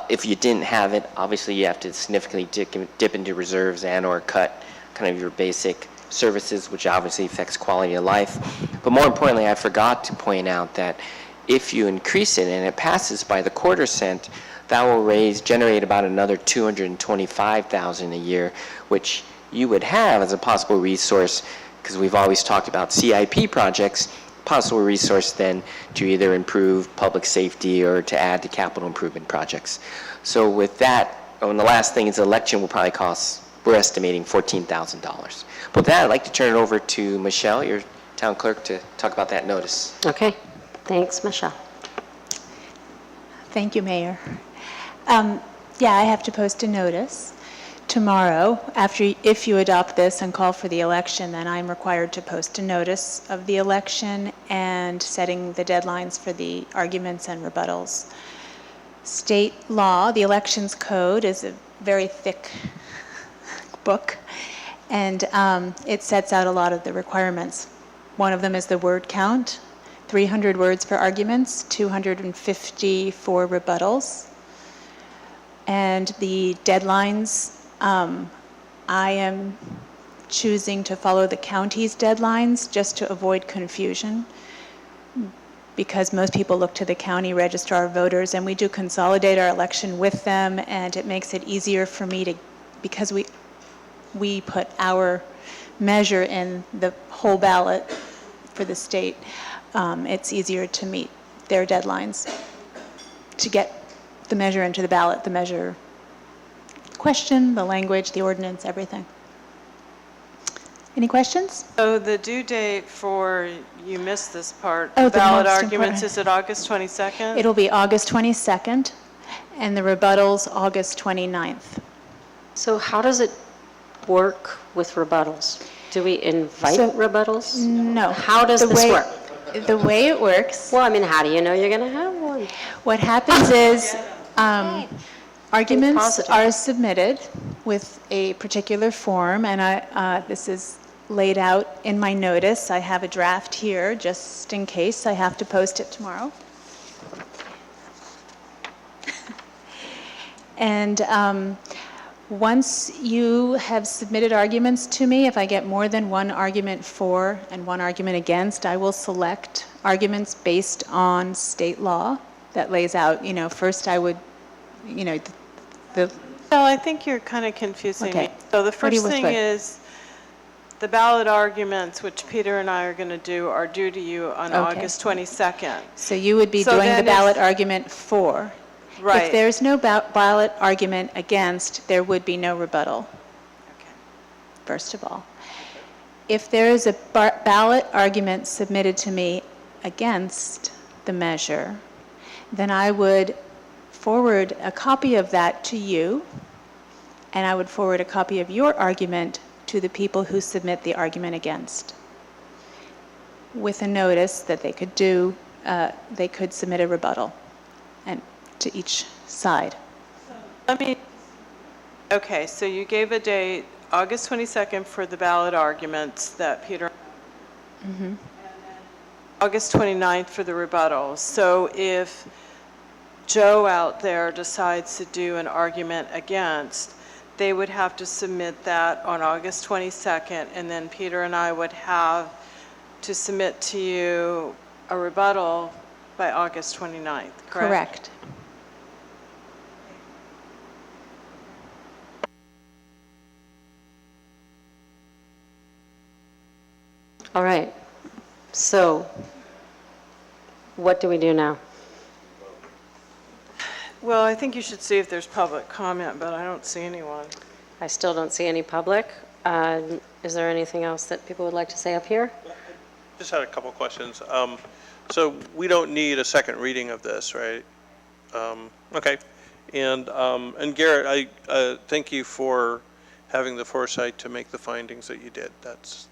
If you didn't have it, obviously you have to significantly dip into reserves and or cut kind of your basic services, which obviously affects quality of life. But more importantly, I forgot to point out that if you increase it and it passes by the 1/4 cent, that will generate about another $225,000 a year, which you would have as a possible resource, because we've always talked about CIP projects, possible resource then to either improve public safety or to add to capital improvement projects. So with that, and the last thing is the election will probably cost, we're estimating $14,000. But with that, I'd like to turn it over to Michelle, your town clerk, to talk about that notice. Okay. Thanks, Michelle. Thank you, Mayor. Yeah, I have to post a notice tomorrow. If you adopt this and call for the election, then I'm required to post a notice of the election and setting the deadlines for the arguments and rebuttals. State law, the Elections Code, is a very thick book, and it sets out a lot of the requirements. One of them is the word count, 300 words for arguments, 250 for rebuttals. And the deadlines, I am choosing to follow the county's deadlines just to avoid confusion, because most people look to the county registrar of voters, and we do consolidate our election with them, and it makes it easier for me to, because we put our measure in the whole ballot for the state, it's easier to meet their deadlines to get the measure into the ballot, the measure question, the language, the ordinance, everything. Any questions? So the due date for, you missed this part, Oh, the the ballot most arguments, important. is it August 22nd? It'll be August 22nd, and the rebuttals August 29th. So how does it work with rebuttals? Do we invite rebuttals? No. How does this work? The way it works. Well, I mean, how do you know you're going to have one? What happens is arguments positive. are submitted with a particular form, and this is laid out in my notice. I have a draft here just in case I have to post it tomorrow. And once you have submitted arguments to me, if I get more than one argument for and one argument against, I will select arguments based on state law that lays out, first I would, So I think you're kind of confusing me. Okay. So the What do you first thing whisper? is, the ballot arguments, which Peter and I are going to do, are due to you on Okay. August 22nd. So you would be So doing the then ballot if- argument for. Right. If there's no ballot argument against, there would be no rebuttal, first of all. If there is a ballot argument submitted to me against the measure, then I would forward a copy of that to you, and I would forward a copy of your argument to the people who submit the argument against, with a notice that they could submit a rebuttal and to each side. Okay, so you gave a date, August 22nd, for the ballot arguments that Peter, Mm-hmm. August 29th for the rebuttals. So if Joe out there decides to do an argument against, they would have to submit that on August 22nd, and then Peter and I would have to submit to you a rebuttal by August 29th, correct? Correct. All right. So what do we do now? Well, I think you should see if there's public comment, but I don't see anyone. I still don't see any public. Is there anything else that people would like to say up here? Just had a couple questions. So we don't need a second reading of this, right? Okay. And Garrett, I thank you for having the foresight to make the findings that you did. That's,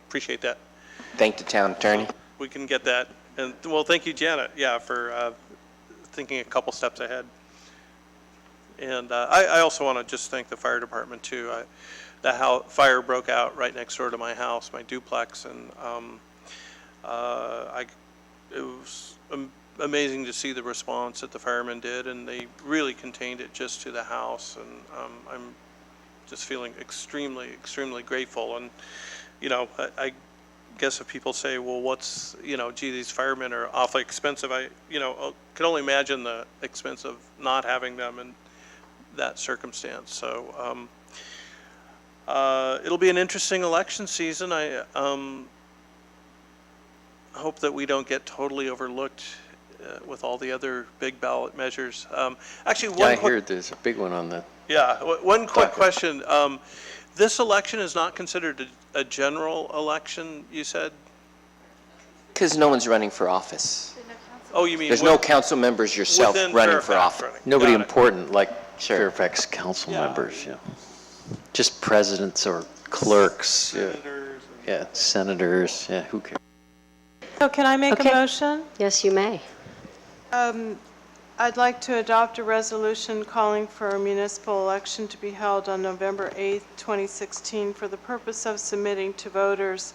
appreciate that. Thank the town attorney. We can get that. And, well, thank you, Janet, for thinking a couple steps ahead. And I also want to just thank the fire department, too. The fire broke out right next door to my house, my duplex, and it was amazing to see the response that the firemen did, and they really contained it just to the house, and I'm just feeling extremely, extremely grateful. And, I guess if people say, well, what's, gee, these firemen are awfully expensive, I can only imagine the expense of not having them in that circumstance. So it'll be an interesting election season. I hope that we don't get totally overlooked with all the other big ballot measures. Actually, I heard there's a big one on the. Yeah, one quick question. This election is not considered a general election, you said? because no one's running for office. Oh, you mean? There's no council members yourself within running for Fairfax office. running. Nobody Got it. important like Sure. Fairfax council members, yeah. Just presidents or clerks, yeah. Senators. Yeah, senators, yeah, who cares? So can I make a Okay. motion? Yes, you may. I'd like to adopt a resolution calling for a municipal election to be held on November 8th, 2016, for the purpose of submitting to voters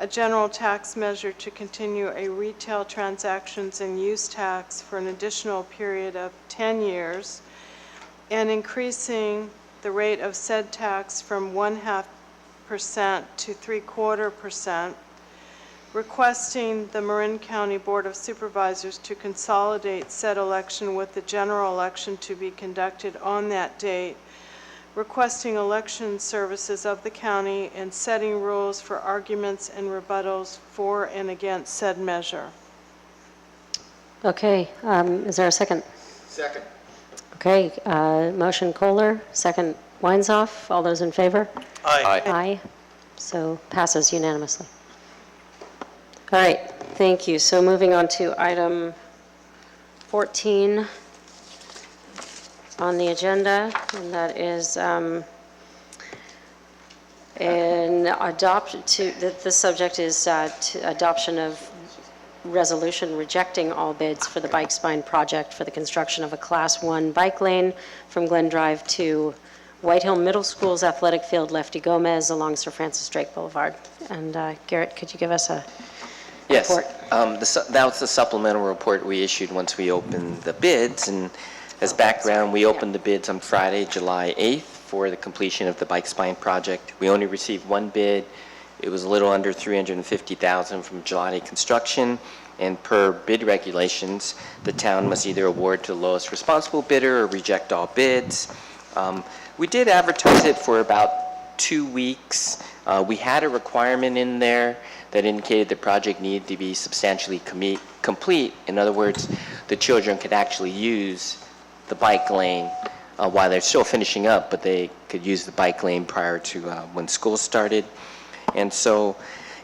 a general tax measure to continue a retail transactions and use tax for an additional period of 10 years, and increasing the rate of said tax from 0.5% to 0.75%, requesting the Marin County Board of Supervisors to consolidate said election with the general election to be conducted on that date, requesting election services of the county, and setting rules for arguments and rebuttals for and against said measure. Okay, is there a second? Second. Okay, motion Kohler, second Weinzoff. All those in favor? Aye. Aye. So passes unanimously. All right, thank you. So moving on to item 14 on the agenda, and that is the subject is adoption of resolution rejecting all bids for the Bike Spine project for the construction of a Class 1 bike lane from Glen Drive to White Hill Middle School's athletic field, Lefty Gomez, along Sir Francis Drake Boulevard. And Garrett, could you give us a Yes, report? that was the supplemental report we issued once we opened the bids, and as background, we opened the bids on Friday, July 8th for the completion of the Bike Spine project. We only received one bid. It was a little under $350,000 from Gelati Construction, and per bid regulations, the town must either award to the lowest responsible bidder or reject all bids. We did advertise it for about 2 weeks. We had a requirement in there that indicated the project needed to be substantially complete. In other words, the children could actually use the bike lane while they're still finishing up, but they could use the bike lane prior to when school started. And so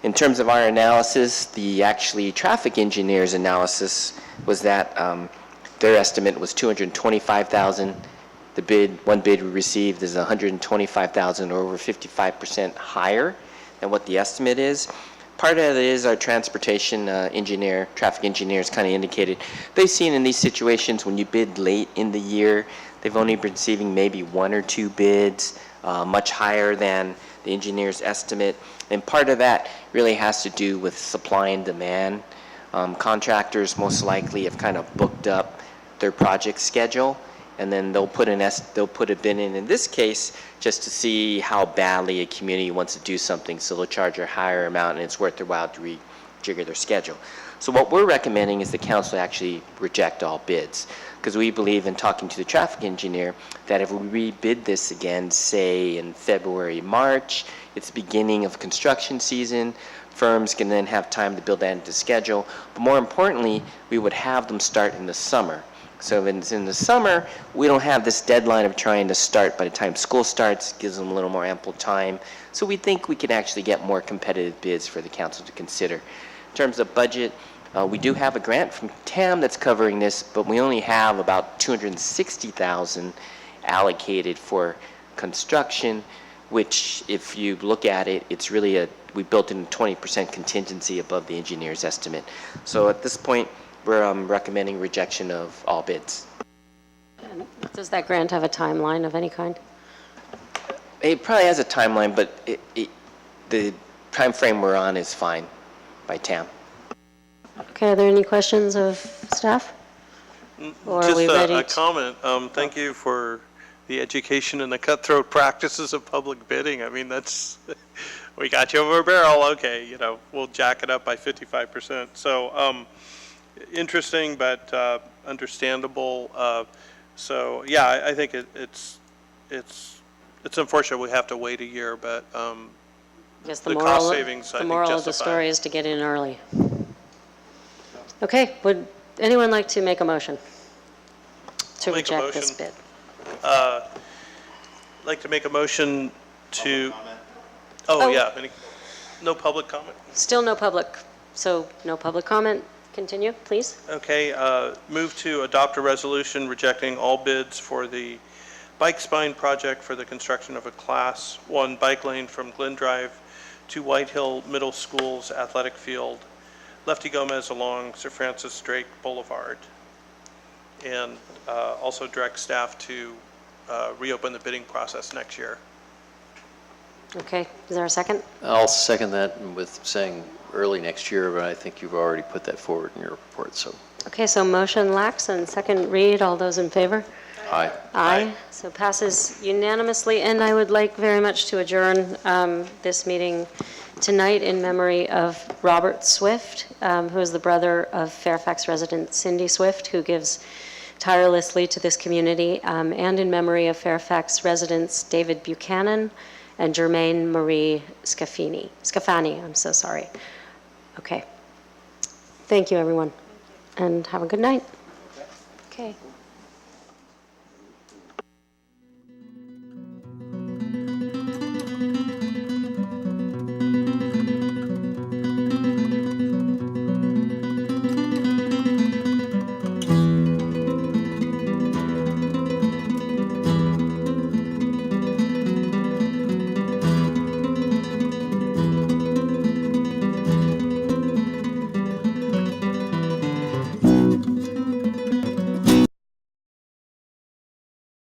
in terms of our analysis, the actually traffic engineer's analysis was that their estimate was $225,000. The one bid we received is $125,000, or over 55% higher than what the estimate is. Part of it is our transportation traffic engineers kind of indicated they've seen in these situations when you bid late in the year, they've only been receiving maybe 1 or 2 bids, much higher than the engineer's estimate. And part of that really has to do with supply and demand. Contractors most likely have kind of booked up their project schedule, and then they'll put a bid in this case, just to see how badly a community wants to do something, so they'll charge a higher amount, and it's worth their while to rejigger their schedule. So what we're recommending is the council actually reject all bids, because we believe, in talking to the traffic engineer, that if we rebid this again, say in February, March, it's the beginning of construction season, firms can then have time to build that into schedule, but more importantly, we would have them start in the summer. So if it's in the summer, we don't have this deadline of trying to start by the time school starts, gives them a little more ample time. So we think we can actually get more competitive bids for the council to consider. In terms of budget, we do have a grant from TAM that's covering this, but we only have about $260,000 allocated for construction, which if you look at it, it's really we built in 20% contingency above the engineer's estimate. So at this point, we're recommending rejection of all bids. And does that grant have a timeline of any kind? It probably has a timeline, but the time frame we're on is fine by TAM. Okay, are there any questions of staff? Or are we ready Just a comment. Thank you for the education and the cutthroat practices of public bidding. I mean, that's, we got you over a barrel. Okay, we'll jack it up by 55%. So, interesting, but understandable. So yeah, I think it's unfortunate we have to wait a year, but Yes, the cost savings, I the think, moral of the justify story it. is to get in early. Okay, would anyone like to make a motion to Make a reject this motion. bid? I'd like to make a motion to, Oh. yeah, no public comment? Still no public So no public comment. Continue, please. Okay, move to adopt a resolution rejecting all bids for the bike spine project for the construction of a Class 1 bike lane from Glen Drive to White Hill Middle School's athletic field, Lefty Gomez along Sir Francis Drake Boulevard. And also direct staff to reopen the bidding process next year. Okay, is there a second? I'll second that with saying early next year, but I think you've already put that forward in your report, so. Okay, so motion Lax and second Reed. All those in favor? Aye. Aye. So passes unanimously, and I would like very much to adjourn this meeting tonight in memory of Robert Swift, who is the brother of Fairfax resident Cindy Swift, who gives tirelessly to this community, and in memory of Fairfax residents David Buchanan and Germaine Marie Scafani, I'm so sorry. Okay. Thank you, everyone, and have a good night. Okay.